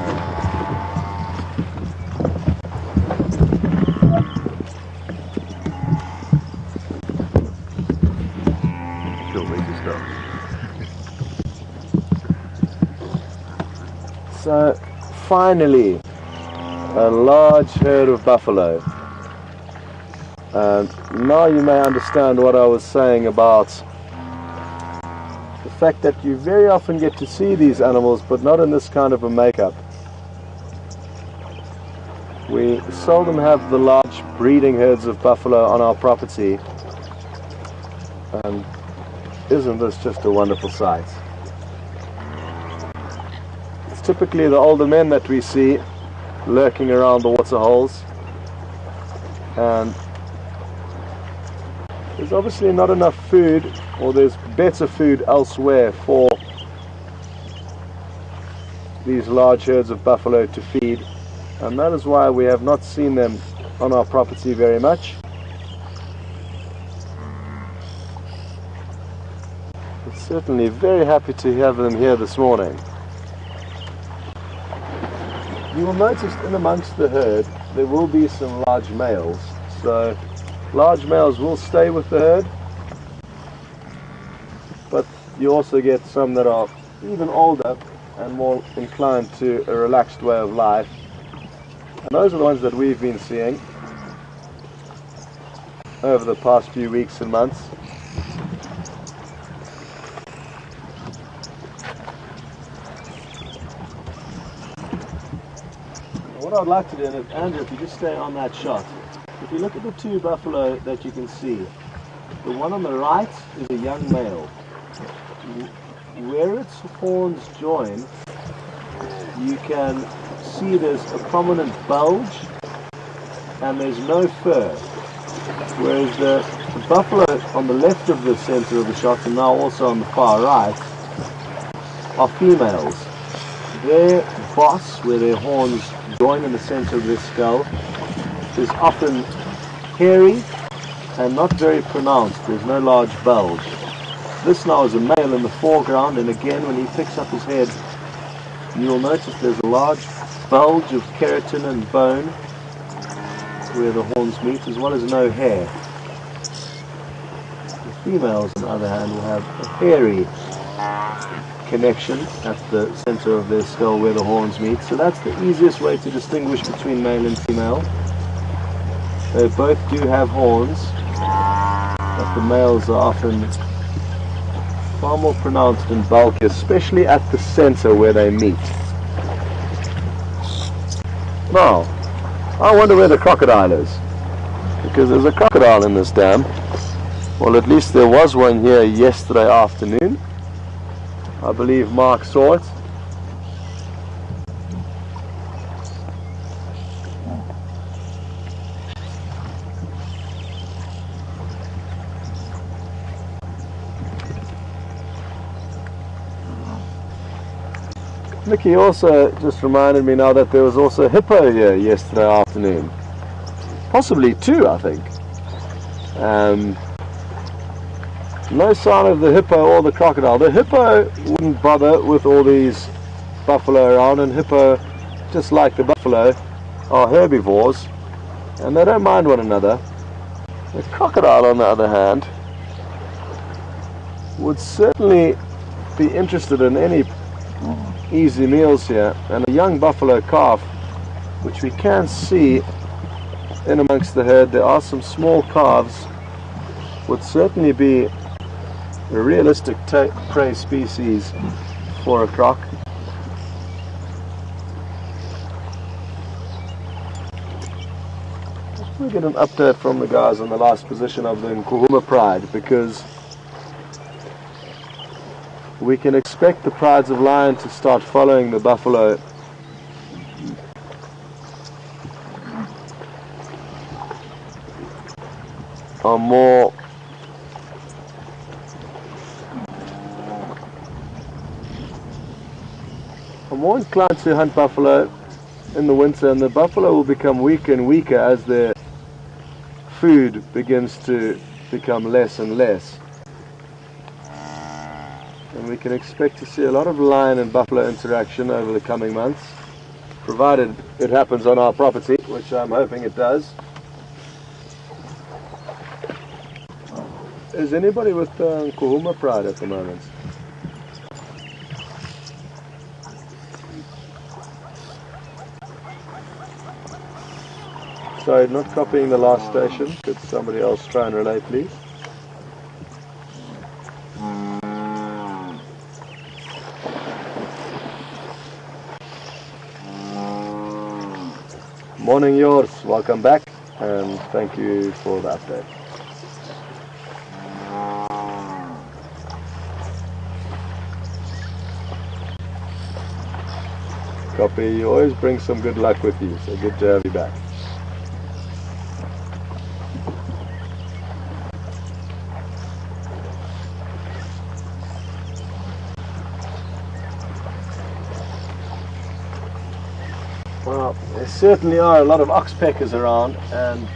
Cool, way to start. So finally a large herd of buffalo. And now you may understand what I was saying about the fact that you very often get to see these animals, but not in this kind of a makeup. We seldom have the large breeding herds of buffalo on our property, and isn't this just a wonderful sight? It's typically the older men that we see lurking around the water holes, and there's obviously not enough food, or there's better food elsewhere for these large herds of buffalo to feed, and that is why we have not seen them on our property very much. But certainly very happy to have them here this morning. You will notice in amongst the herd there will be some large males, so large males will stay with the herd, but you also get some that are even older and more inclined to a relaxed way of life, and those are the ones that we've been seeing over the past few weeks and months. What I'd like to do, and Andrew, if you just stay on that shot, if you look at the two buffalo that you can see, the one on the right is a young male. Where its horns join, you can see there's a prominent bulge and there's no fur. Whereas the buffalo on the left of the center of the shot, and now also on the far right, are females. Their boss, where their horns join in the center of their skull, is often hairy and not very pronounced. There's no large bulge. This now is a male in the foreground, and again when he picks up his head you will notice there's a large bulge of keratin and bone where the horns meet, as well as no hair. The females on the other hand will have a hairy connection at the center of their skull where the horns meet, so that's the easiest way to distinguish between male and female. They both do have horns, but the males are often far more pronounced and bulky, especially at the center where they meet. Now, I wonder where the crocodile is, because there's a crocodile in this dam. Well, at least there was one here yesterday afternoon. I believe Mark saw it. Mickey also just reminded me now that there was also a hippo here yesterday afternoon. Possibly two, I think. No sign of the hippo or the crocodile. The hippo wouldn't bother with all these buffalo around, and hippo, just like the buffalo, are herbivores and they don't mind one another. The crocodile, on the other hand, would certainly be interested in any easy meals here, and a young buffalo calf, which we can see in amongst the herd. There are some small calves, would certainly be a realistic prey species for a croc. We'll get an update from the guys on the last position of the Nkuhuma Pride, because we can expect the prides of lion to start following the buffalo are more inclined to hunt buffalo in the winter, and the buffalo will become weaker and weaker as their food begins to become less and less. And we can expect to see a lot of lion and buffalo interaction over the coming months, provided it happens on our property, which I'm hoping it does. Is anybody with Nkuhuma Pride at the moment? Sorry, not copying the last station. Could somebody else try and relay, please? Morning yours, welcome back, and thank you for the update. Copy, you always bring some good luck with you, so good to have you back. Well, there certainly are a lot of oxpeckers around, and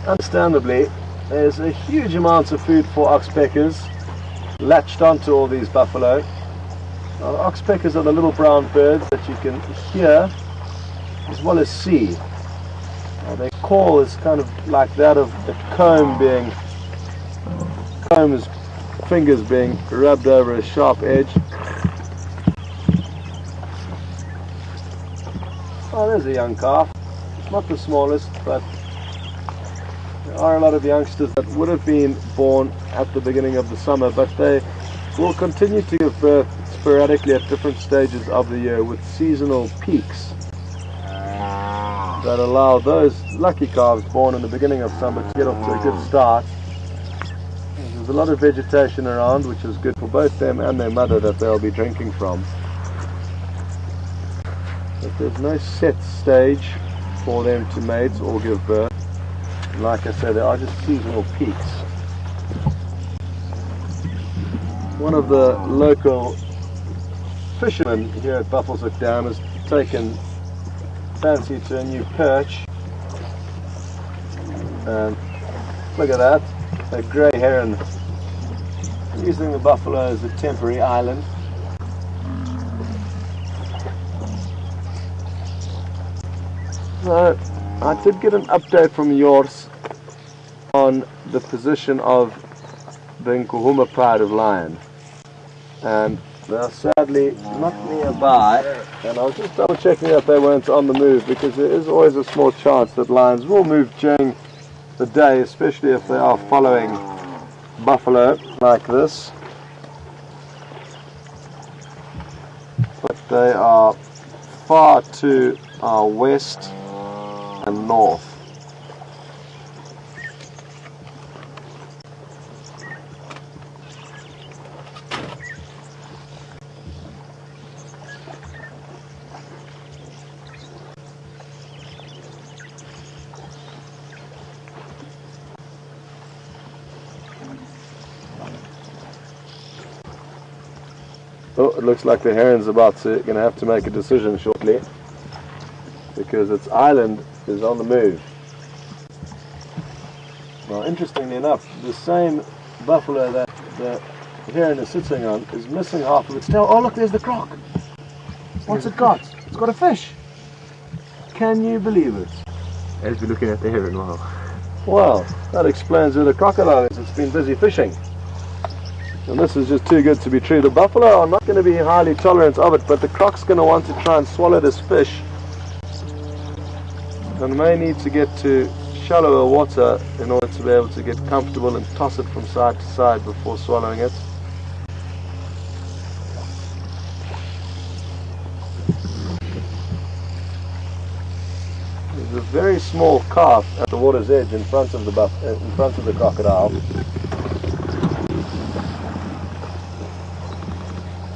understandably there's a huge amount of food for oxpeckers latched onto all these buffalo. Now, oxpeckers are the little brown birds that you can hear as well as see. Their call is kind of like that of a comb's fingers being rubbed over a sharp edge. Oh, there's a young calf. Not the smallest, but there are a lot of youngsters that would have been born at the beginning of the summer, but they will continue to give birth sporadically at different stages of the year, with seasonal peaks that allow those lucky calves born in the beginning of summer to get off to a good start. There's a lot of vegetation around, which is good for both them and their mother that they'll be drinking from. But there's no set stage for them to mate or give birth. Like I said, there are just seasonal peaks. One of the local fishermen here at Buffelshoek Dam has taken fancy to a new perch. And look at that, a grey heron, using the buffalo as a temporary island. So I did get an update from yours on the position of the Nkuhuma Pride of lion, and they are sadly not nearby, and I was just double checking that they weren't on the move, because there is always a small chance that lions will move during the day, especially if they are following buffalo like this. But they are far to our west and north. Oh, it looks like the heron's going to have to make a decision shortly, because its island is on the move. Now, interestingly enough, the same buffalo that the heron is sitting on is missing half of its tail. Oh, look, there's the croc. What's it got? It's got a fish. Can you believe it? As we're looking at the heron, wow. Well, that explains where the crocodile is. It's been busy fishing. And this is just too good to be true. The buffalo are not going to be highly tolerant of it, but the croc's going to want to try and swallow this fish, and may need to get to shallower water in order to be able to get comfortable and toss it from side to side before swallowing it. There's a very small calf at the water's edge in front of the crocodile.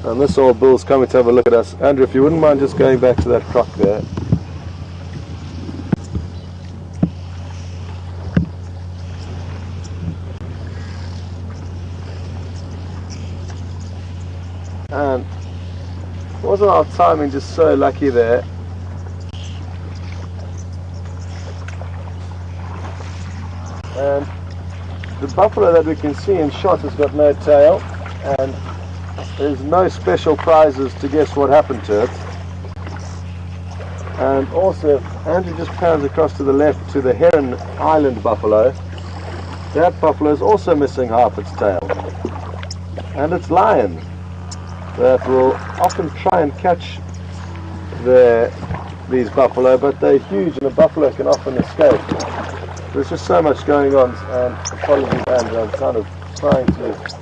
And this old bull's coming to have a look at us. Andrew, if you wouldn't mind just going back to that croc there. And wasn't our timing just so lucky there? And the buffalo that we can see in shot has got no tail, and there's no special prizes to guess what happened to it. And also, if Andrew just pans across to the left to the Heron Island buffalo, that buffalo is also missing half its tail. And it's lion that will often try and catch these buffalo, but they're huge and a buffalo can often escape. There's just so much going on, and apologies Andrew, I'm kind of trying to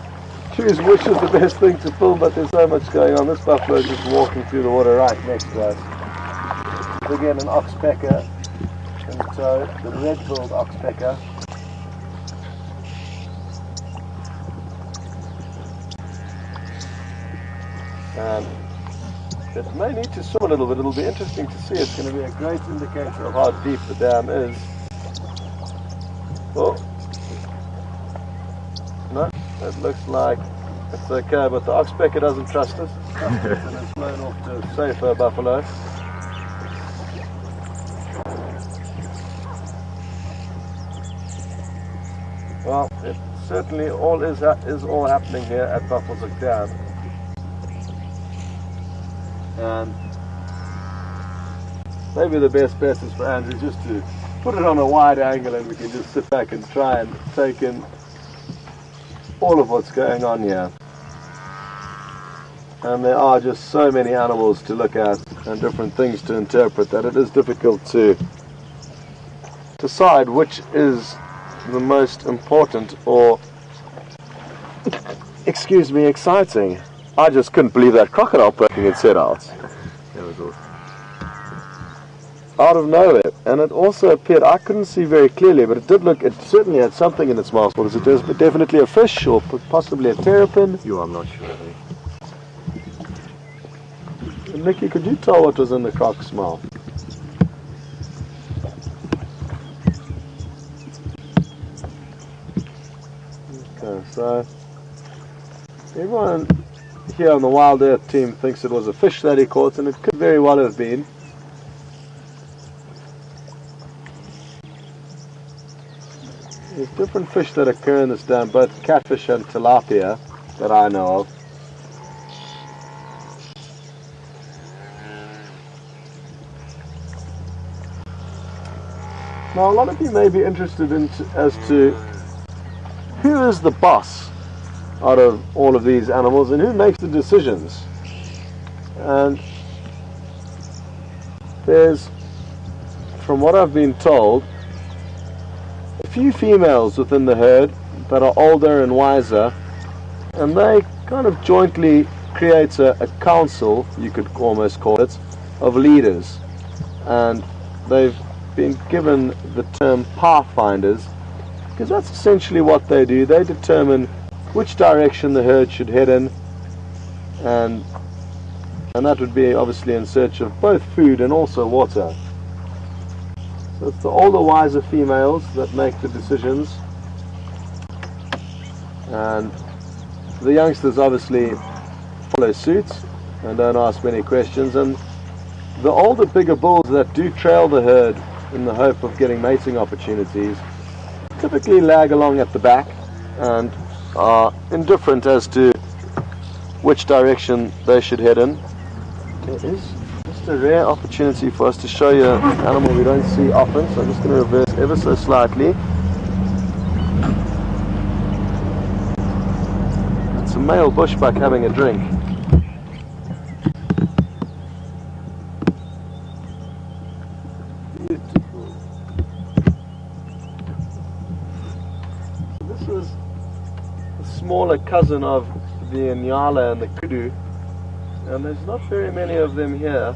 choose which is the best thing to film, but there's so much going on. This buffalo is just walking through the water right next to us. Again, an oxpecker in tow, the red-billed oxpecker. And it may need to swim a little bit. It'll be interesting to see. It's going to be a great indicator of how deep the dam is. Oh. No, it looks like it's okay, but the oxpecker doesn't trust us. And it's flown off to a safer buffalo. Well, it certainly is all happening here at Buffelshoek Dam. And maybe the best bet is for Andrew just to put it on a wide angle and we can just sit back and try and take in all of what's going on here. And there are just so many animals to look at and different things to interpret that it is difficult to decide which is the most important or, excuse me, exciting. I just couldn't believe that crocodile poking its head out. That was awesome. Out of nowhere. And it also appeared, I couldn't see very clearly, but it did look, it certainly had something in its mouth. Was it definitely a fish or possibly a terrapin? I'm not sure. Nikki, could you tell what was in the croc's mouth? Okay, so everyone here on the WildEarth team thinks it was a fish that he caught, and it could very well have been. There's different fish that occur in this dam, both catfish and tilapia that I know of. Now, a lot of you may be interested as to who is the boss out of all of these animals and who makes the decisions. And there's, from what I've been told, a few females within the herd that are older and wiser, and they kind of jointly create a council, you could almost call it, of leaders. And they've been given the term pathfinders, because that's essentially what they do. They determine which direction the herd should head in, and that would be obviously in search of both food and also water. So it's the older, wiser females that make the decisions, and the youngsters obviously follow suit and don't ask many questions. And the older, bigger bulls that do trail the herd in the hope of getting mating opportunities typically lag along at the back and are indifferent as to which direction they should head in. It is just a rare opportunity for us to show you an animal we don't see often, so I'm just going to reverse ever so slightly. It's a male bushbuck having a drink. Beautiful. So this is a smaller cousin of the Nyala and the Kudu, and there's not very many of them here.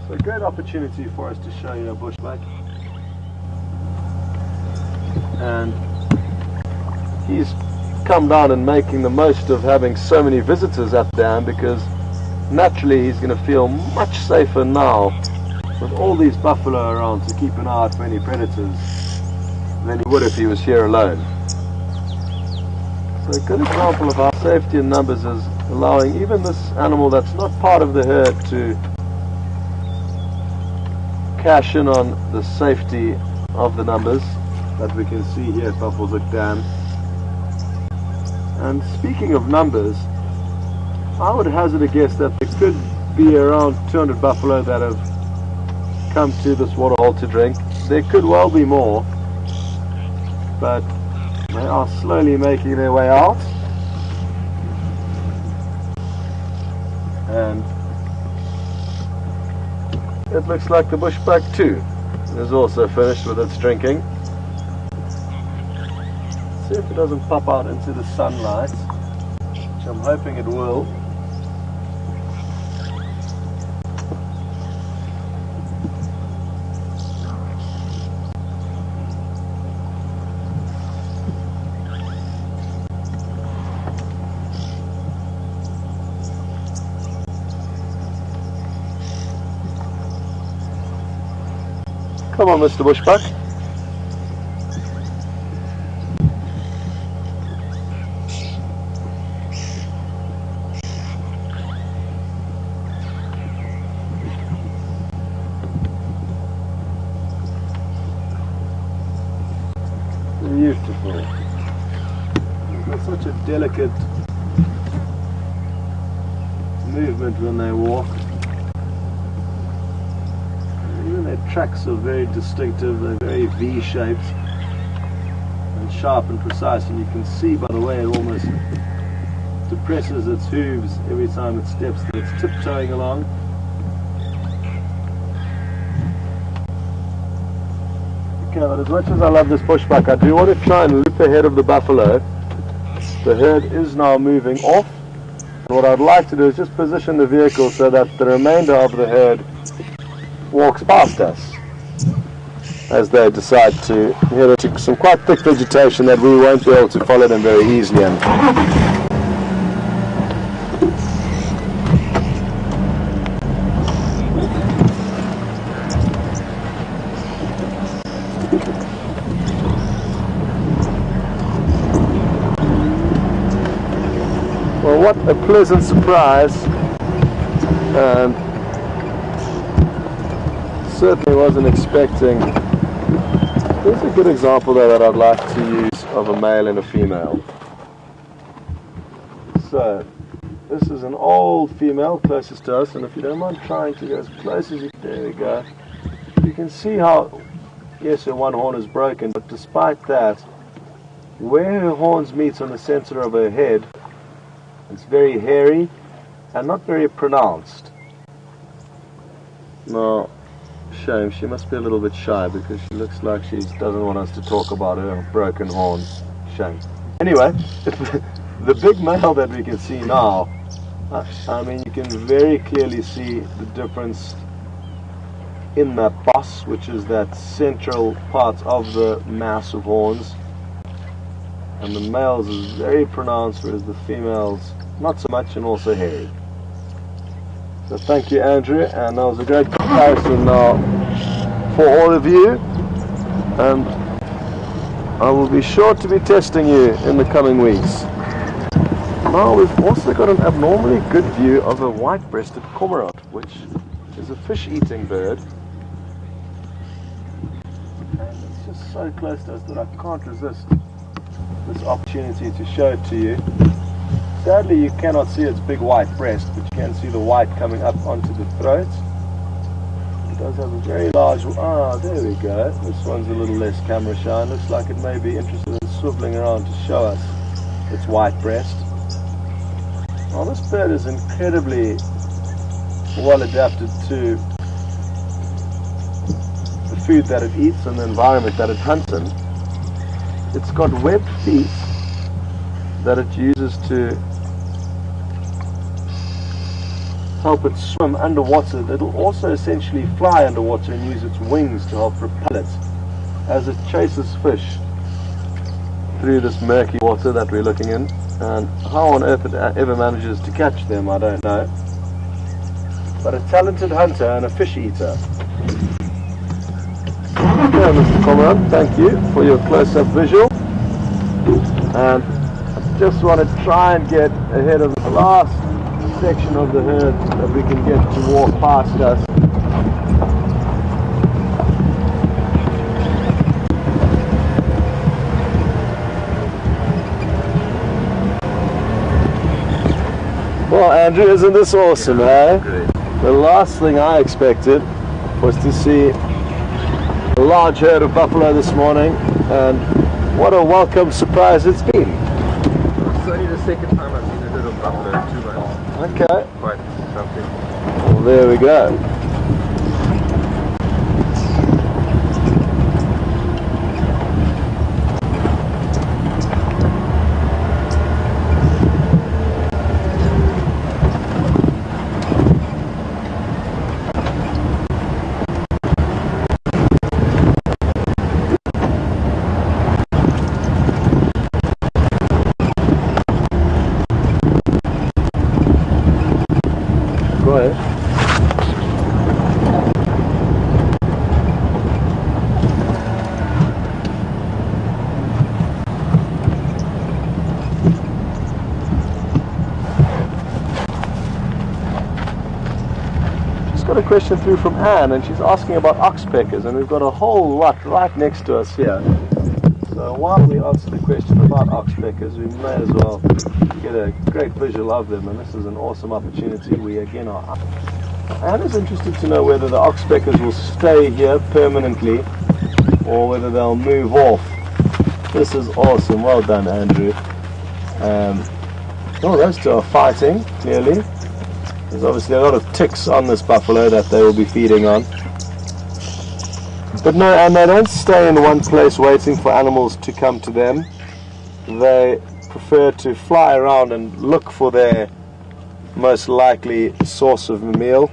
So a great opportunity for us to show you a bushbuck. And he's come down and making the most of having so many visitors at the dam, because naturally he's going to feel much safer now with all these buffalo around to keep an eye out for any predators than he would if he was here alone. So a good example of how safety in numbers is allowing even this animal that's not part of the herd to cash in on the safety of the numbers that we can see here at Buffelshoek Dam. And speaking of numbers, I would hazard a guess that there could be around 200 buffalo that have come to this waterhole to drink. There could well be more, but they are slowly making their way out, and it looks like the bushbuck too is also finished with its drinking. See if it doesn't pop out into the sunlight, which I'm hoping it will. Come on, Mr. Bushbuck. Beautiful. They've got such a delicate movement when they walk. Even their tracks are very distinctive. They're very V-shaped and sharp and precise, and you can see by the way it almost depresses its hooves every time it steps that it's tiptoeing along. Okay, but as much as I love this bushbuck, I do want to try and loop ahead of the buffalo. The herd is now moving off, and what I'd like to do is just position the vehicle so that the remainder of the herd walks past us as they decide to head into some quite thick vegetation that we won't be able to follow them very easily in. Well, what a pleasant surprise, and certainly wasn't expecting. Here's a good example there that I'd like to use of a male and a female. So this is an old female closest to us, and if you don't mind trying to go as close as you can, there we go. You can see how, yes, her one horn is broken, but despite that, where her horns meet on the center of her head, it's very hairy and not very pronounced. Now, shame, she must be a little bit shy because she looks like she doesn't want us to talk about her broken horns. Shame. Anyway, the big male that we can see now, I mean, you can very clearly see the difference in that boss, which is that central part of the mass of horns, and the males is very pronounced, whereas the females not so much, and also hairy. So thank you, Andrew, and that was a great comparison now for all of you, and I will be sure to be testing you in the coming weeks. Now we've also got an abnormally good view of a white-breasted cormorant, which is a fish-eating bird. And it's just so close to us that I can't resist this opportunity to show it to you. Sadly, you cannot see its big white breast, but you can see the white coming up onto the throat. It does have a very large... Ah, there we go. This one's a little less camera shy. Looks like it may be interested in swiveling around to show us its white breast. Well, this bird is incredibly well adapted to the food that it eats and the environment that it hunts in. It's got webbed feet that it uses to help it swim underwater. It'll also essentially fly underwater and use its wings to help propel it as it chases fish through this murky water that we're looking in. And how on earth it ever manages to catch them, I don't know. But a talented hunter and a fish eater. Okay, Mr. Cormorant, thank you for your close-up visual. And I just want to try and get ahead of the last section of the herd that we can get to walk past us. Well, Andrew, isn't this awesome, eh? Great. The last thing I expected was to see a large herd of buffalo this morning, and what a welcome surprise it's been. It's only the second time I've seen a herd of buffalo in 2 months. Okay, Quite something. well, there we go. Go ahead. Just got a question through from Anne, and she's asking about oxpeckers, and we've got a whole lot right next to us here. So while we answer the question about oxpeckers, we may as well get a great visual of them, and this is an awesome opportunity. We again are. Anne is interested to know whether the oxpeckers will stay here permanently or whether they'll move off. This is awesome. Well done, Andrew. Oh, those two are fighting, clearly. There's obviously a lot of ticks on this buffalo that they will be feeding on. But no, and they don't stay in one place waiting for animals to come to them. They prefer to fly around and look for their most likely source of meal,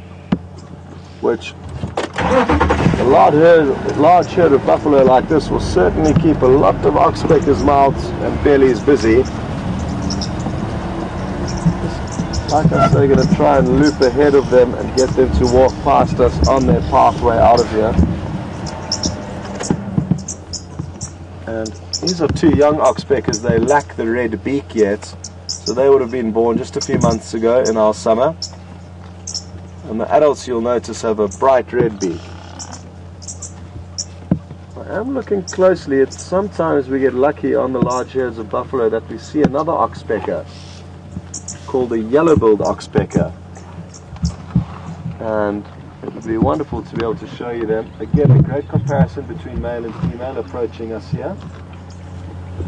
which a large herd of buffalo like this will certainly keep a lot of oxpeckers' mouths and bellies busy. Like I say, going to try and loop ahead of them and get them to walk past us on their pathway out of here. And these are two young oxpeckers. They lack the red beak yet, so they would have been born just a few months ago in our summer. And the adults, you'll notice, have a bright red beak. I am looking closely at sometimes we get lucky on the large herds of buffalo that we see another oxpecker called the yellow-billed oxpecker, and it would be wonderful to be able to show you them. Again, a great comparison between male and female approaching us here,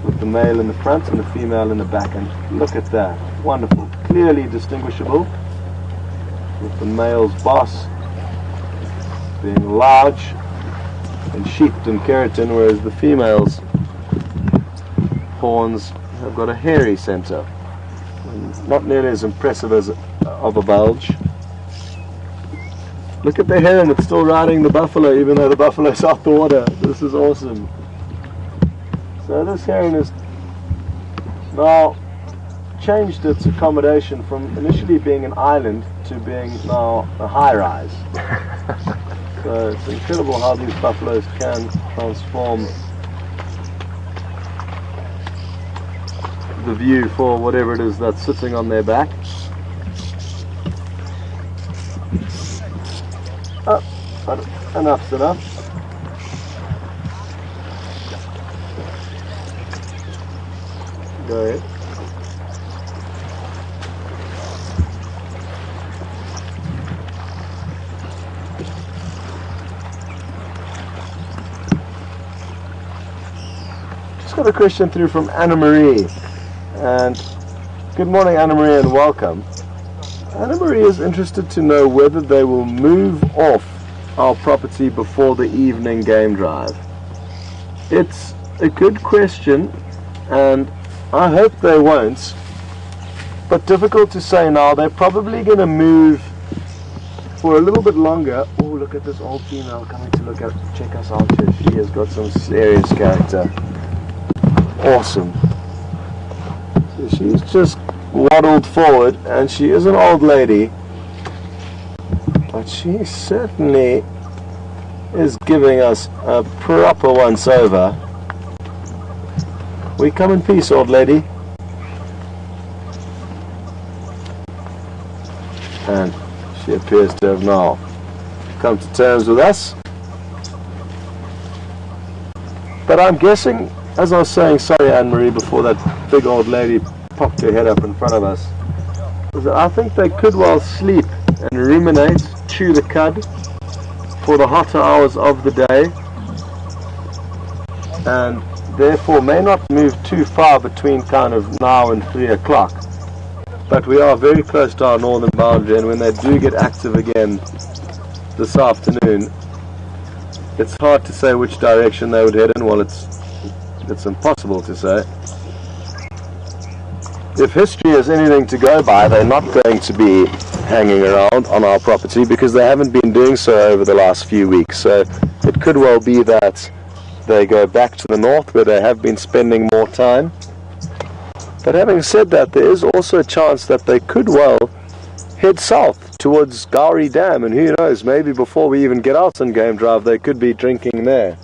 with the male in the front and the female in the back, and look at that, wonderful, clearly distinguishable, with the male's boss being large and sheathed in keratin, whereas the female's horns have got a hairy center. Not nearly as impressive as of a bulge. Look at the heron, it's still riding the buffalo even though the buffalo's off the water. This is awesome. So this heron has now changed its accommodation from initially being an island to being now a high-rise. So it's incredible how these buffaloes can transform the view for whatever it is that's sitting on their back. Oh, but enough's enough. Go ahead. Just got a question through from Anna Marie, and good morning Anna Marie and welcome. Anna Marie is interested to know whether they will move off our property before the evening game drive. It's a good question and I hope they won't, but difficult to say now. They're probably going to move for a little bit longer. Oh, look at this old female coming to check us out here. She has got some serious character. Awesome. So she's just waddled forward, and she is an old lady, but she certainly is giving us a proper once over. We come in peace, old lady. And she appears to have now come to terms with us. But I'm guessing, as I was saying, sorry Anne-Marie, before that big old lady popped her head up in front of us, is that I think they could well sleep and ruminate, chew the cud for the hotter hours of the day, and therefore may not move too far between kind of now and 3 o'clock. But we are very close to our northern boundary, and when they do get active again this afternoon, it's hard to say which direction they would head in. Well, it's impossible to say. If history is anything to go by, they're not going to be hanging around on our property because they haven't been doing so over the last few weeks. So it could well be that they go back to the north where they have been spending more time. But having said that, there is also a chance that they could well head south towards Gowrie Dam, and who knows, maybe before we even get out on game drive they could be drinking there.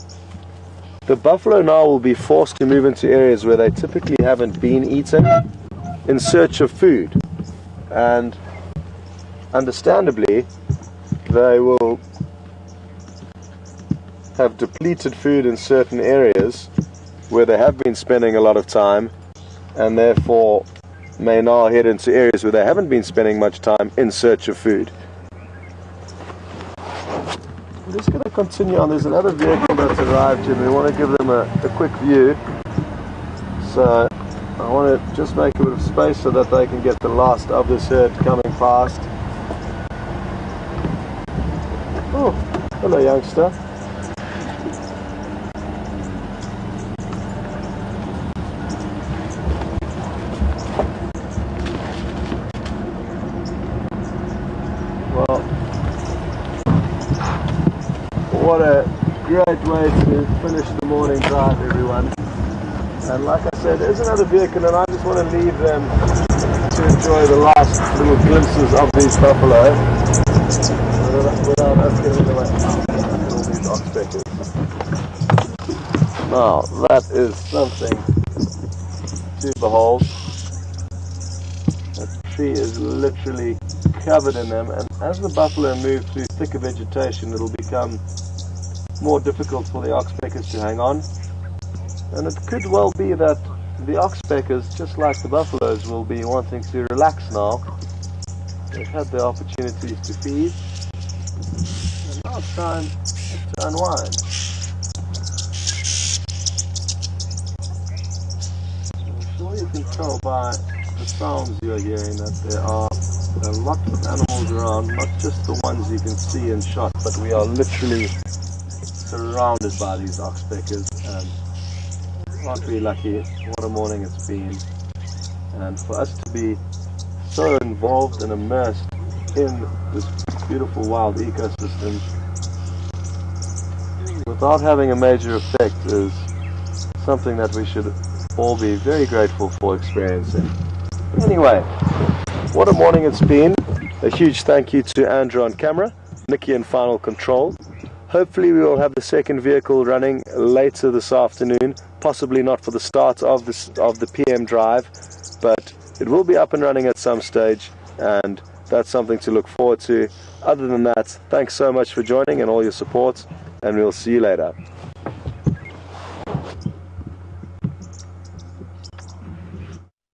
The buffalo now will be forced to move into areas where they typically haven't been eaten in search of food, and understandably they will have depleted food in certain areas where they have been spending a lot of time, and therefore may now head into areas where they haven't been spending much time in search of food. We're just going to continue on. There's another vehicle that's arrived here and we want to give them a quick view, so I want to just make a bit of space so that they can get the last of this herd coming past. Oh, hello youngster. What a great way to finish the morning drive, everyone. And like I said, there's another vehicle and I just want to leave them to enjoy the last little glimpses of these buffalo without us getting in the way. Look at all these oxpeckers. Now, that is something to behold. That tree is literally covered in them, and as the buffalo move through thicker vegetation, it'll become more difficult for the oxpeckers to hang on, and it could well be that the oxpeckers, just like the buffaloes, will be wanting to relax now. They've had their opportunities to feed, and now it's time to unwind. I'm sure you can tell by the sounds you're hearing that there are a lot of animals around, not just the ones you can see in shot, but we are literally surrounded by these oxpeckers, and aren't we lucky? What a morning it's been, and for us to be so involved and immersed in this beautiful wild ecosystem without having a major effect is something that we should all be very grateful for experiencing. Anyway, what a morning it's been. A huge thank you to Andrew on camera, Nikki in final control, Hopefully we will have the second vehicle running later this afternoon, possibly not for the start of the PM drive, but it will be up and running at some stage, and that's something to look forward to. Other than that, thanks so much for joining and all your support, and we'll see you later.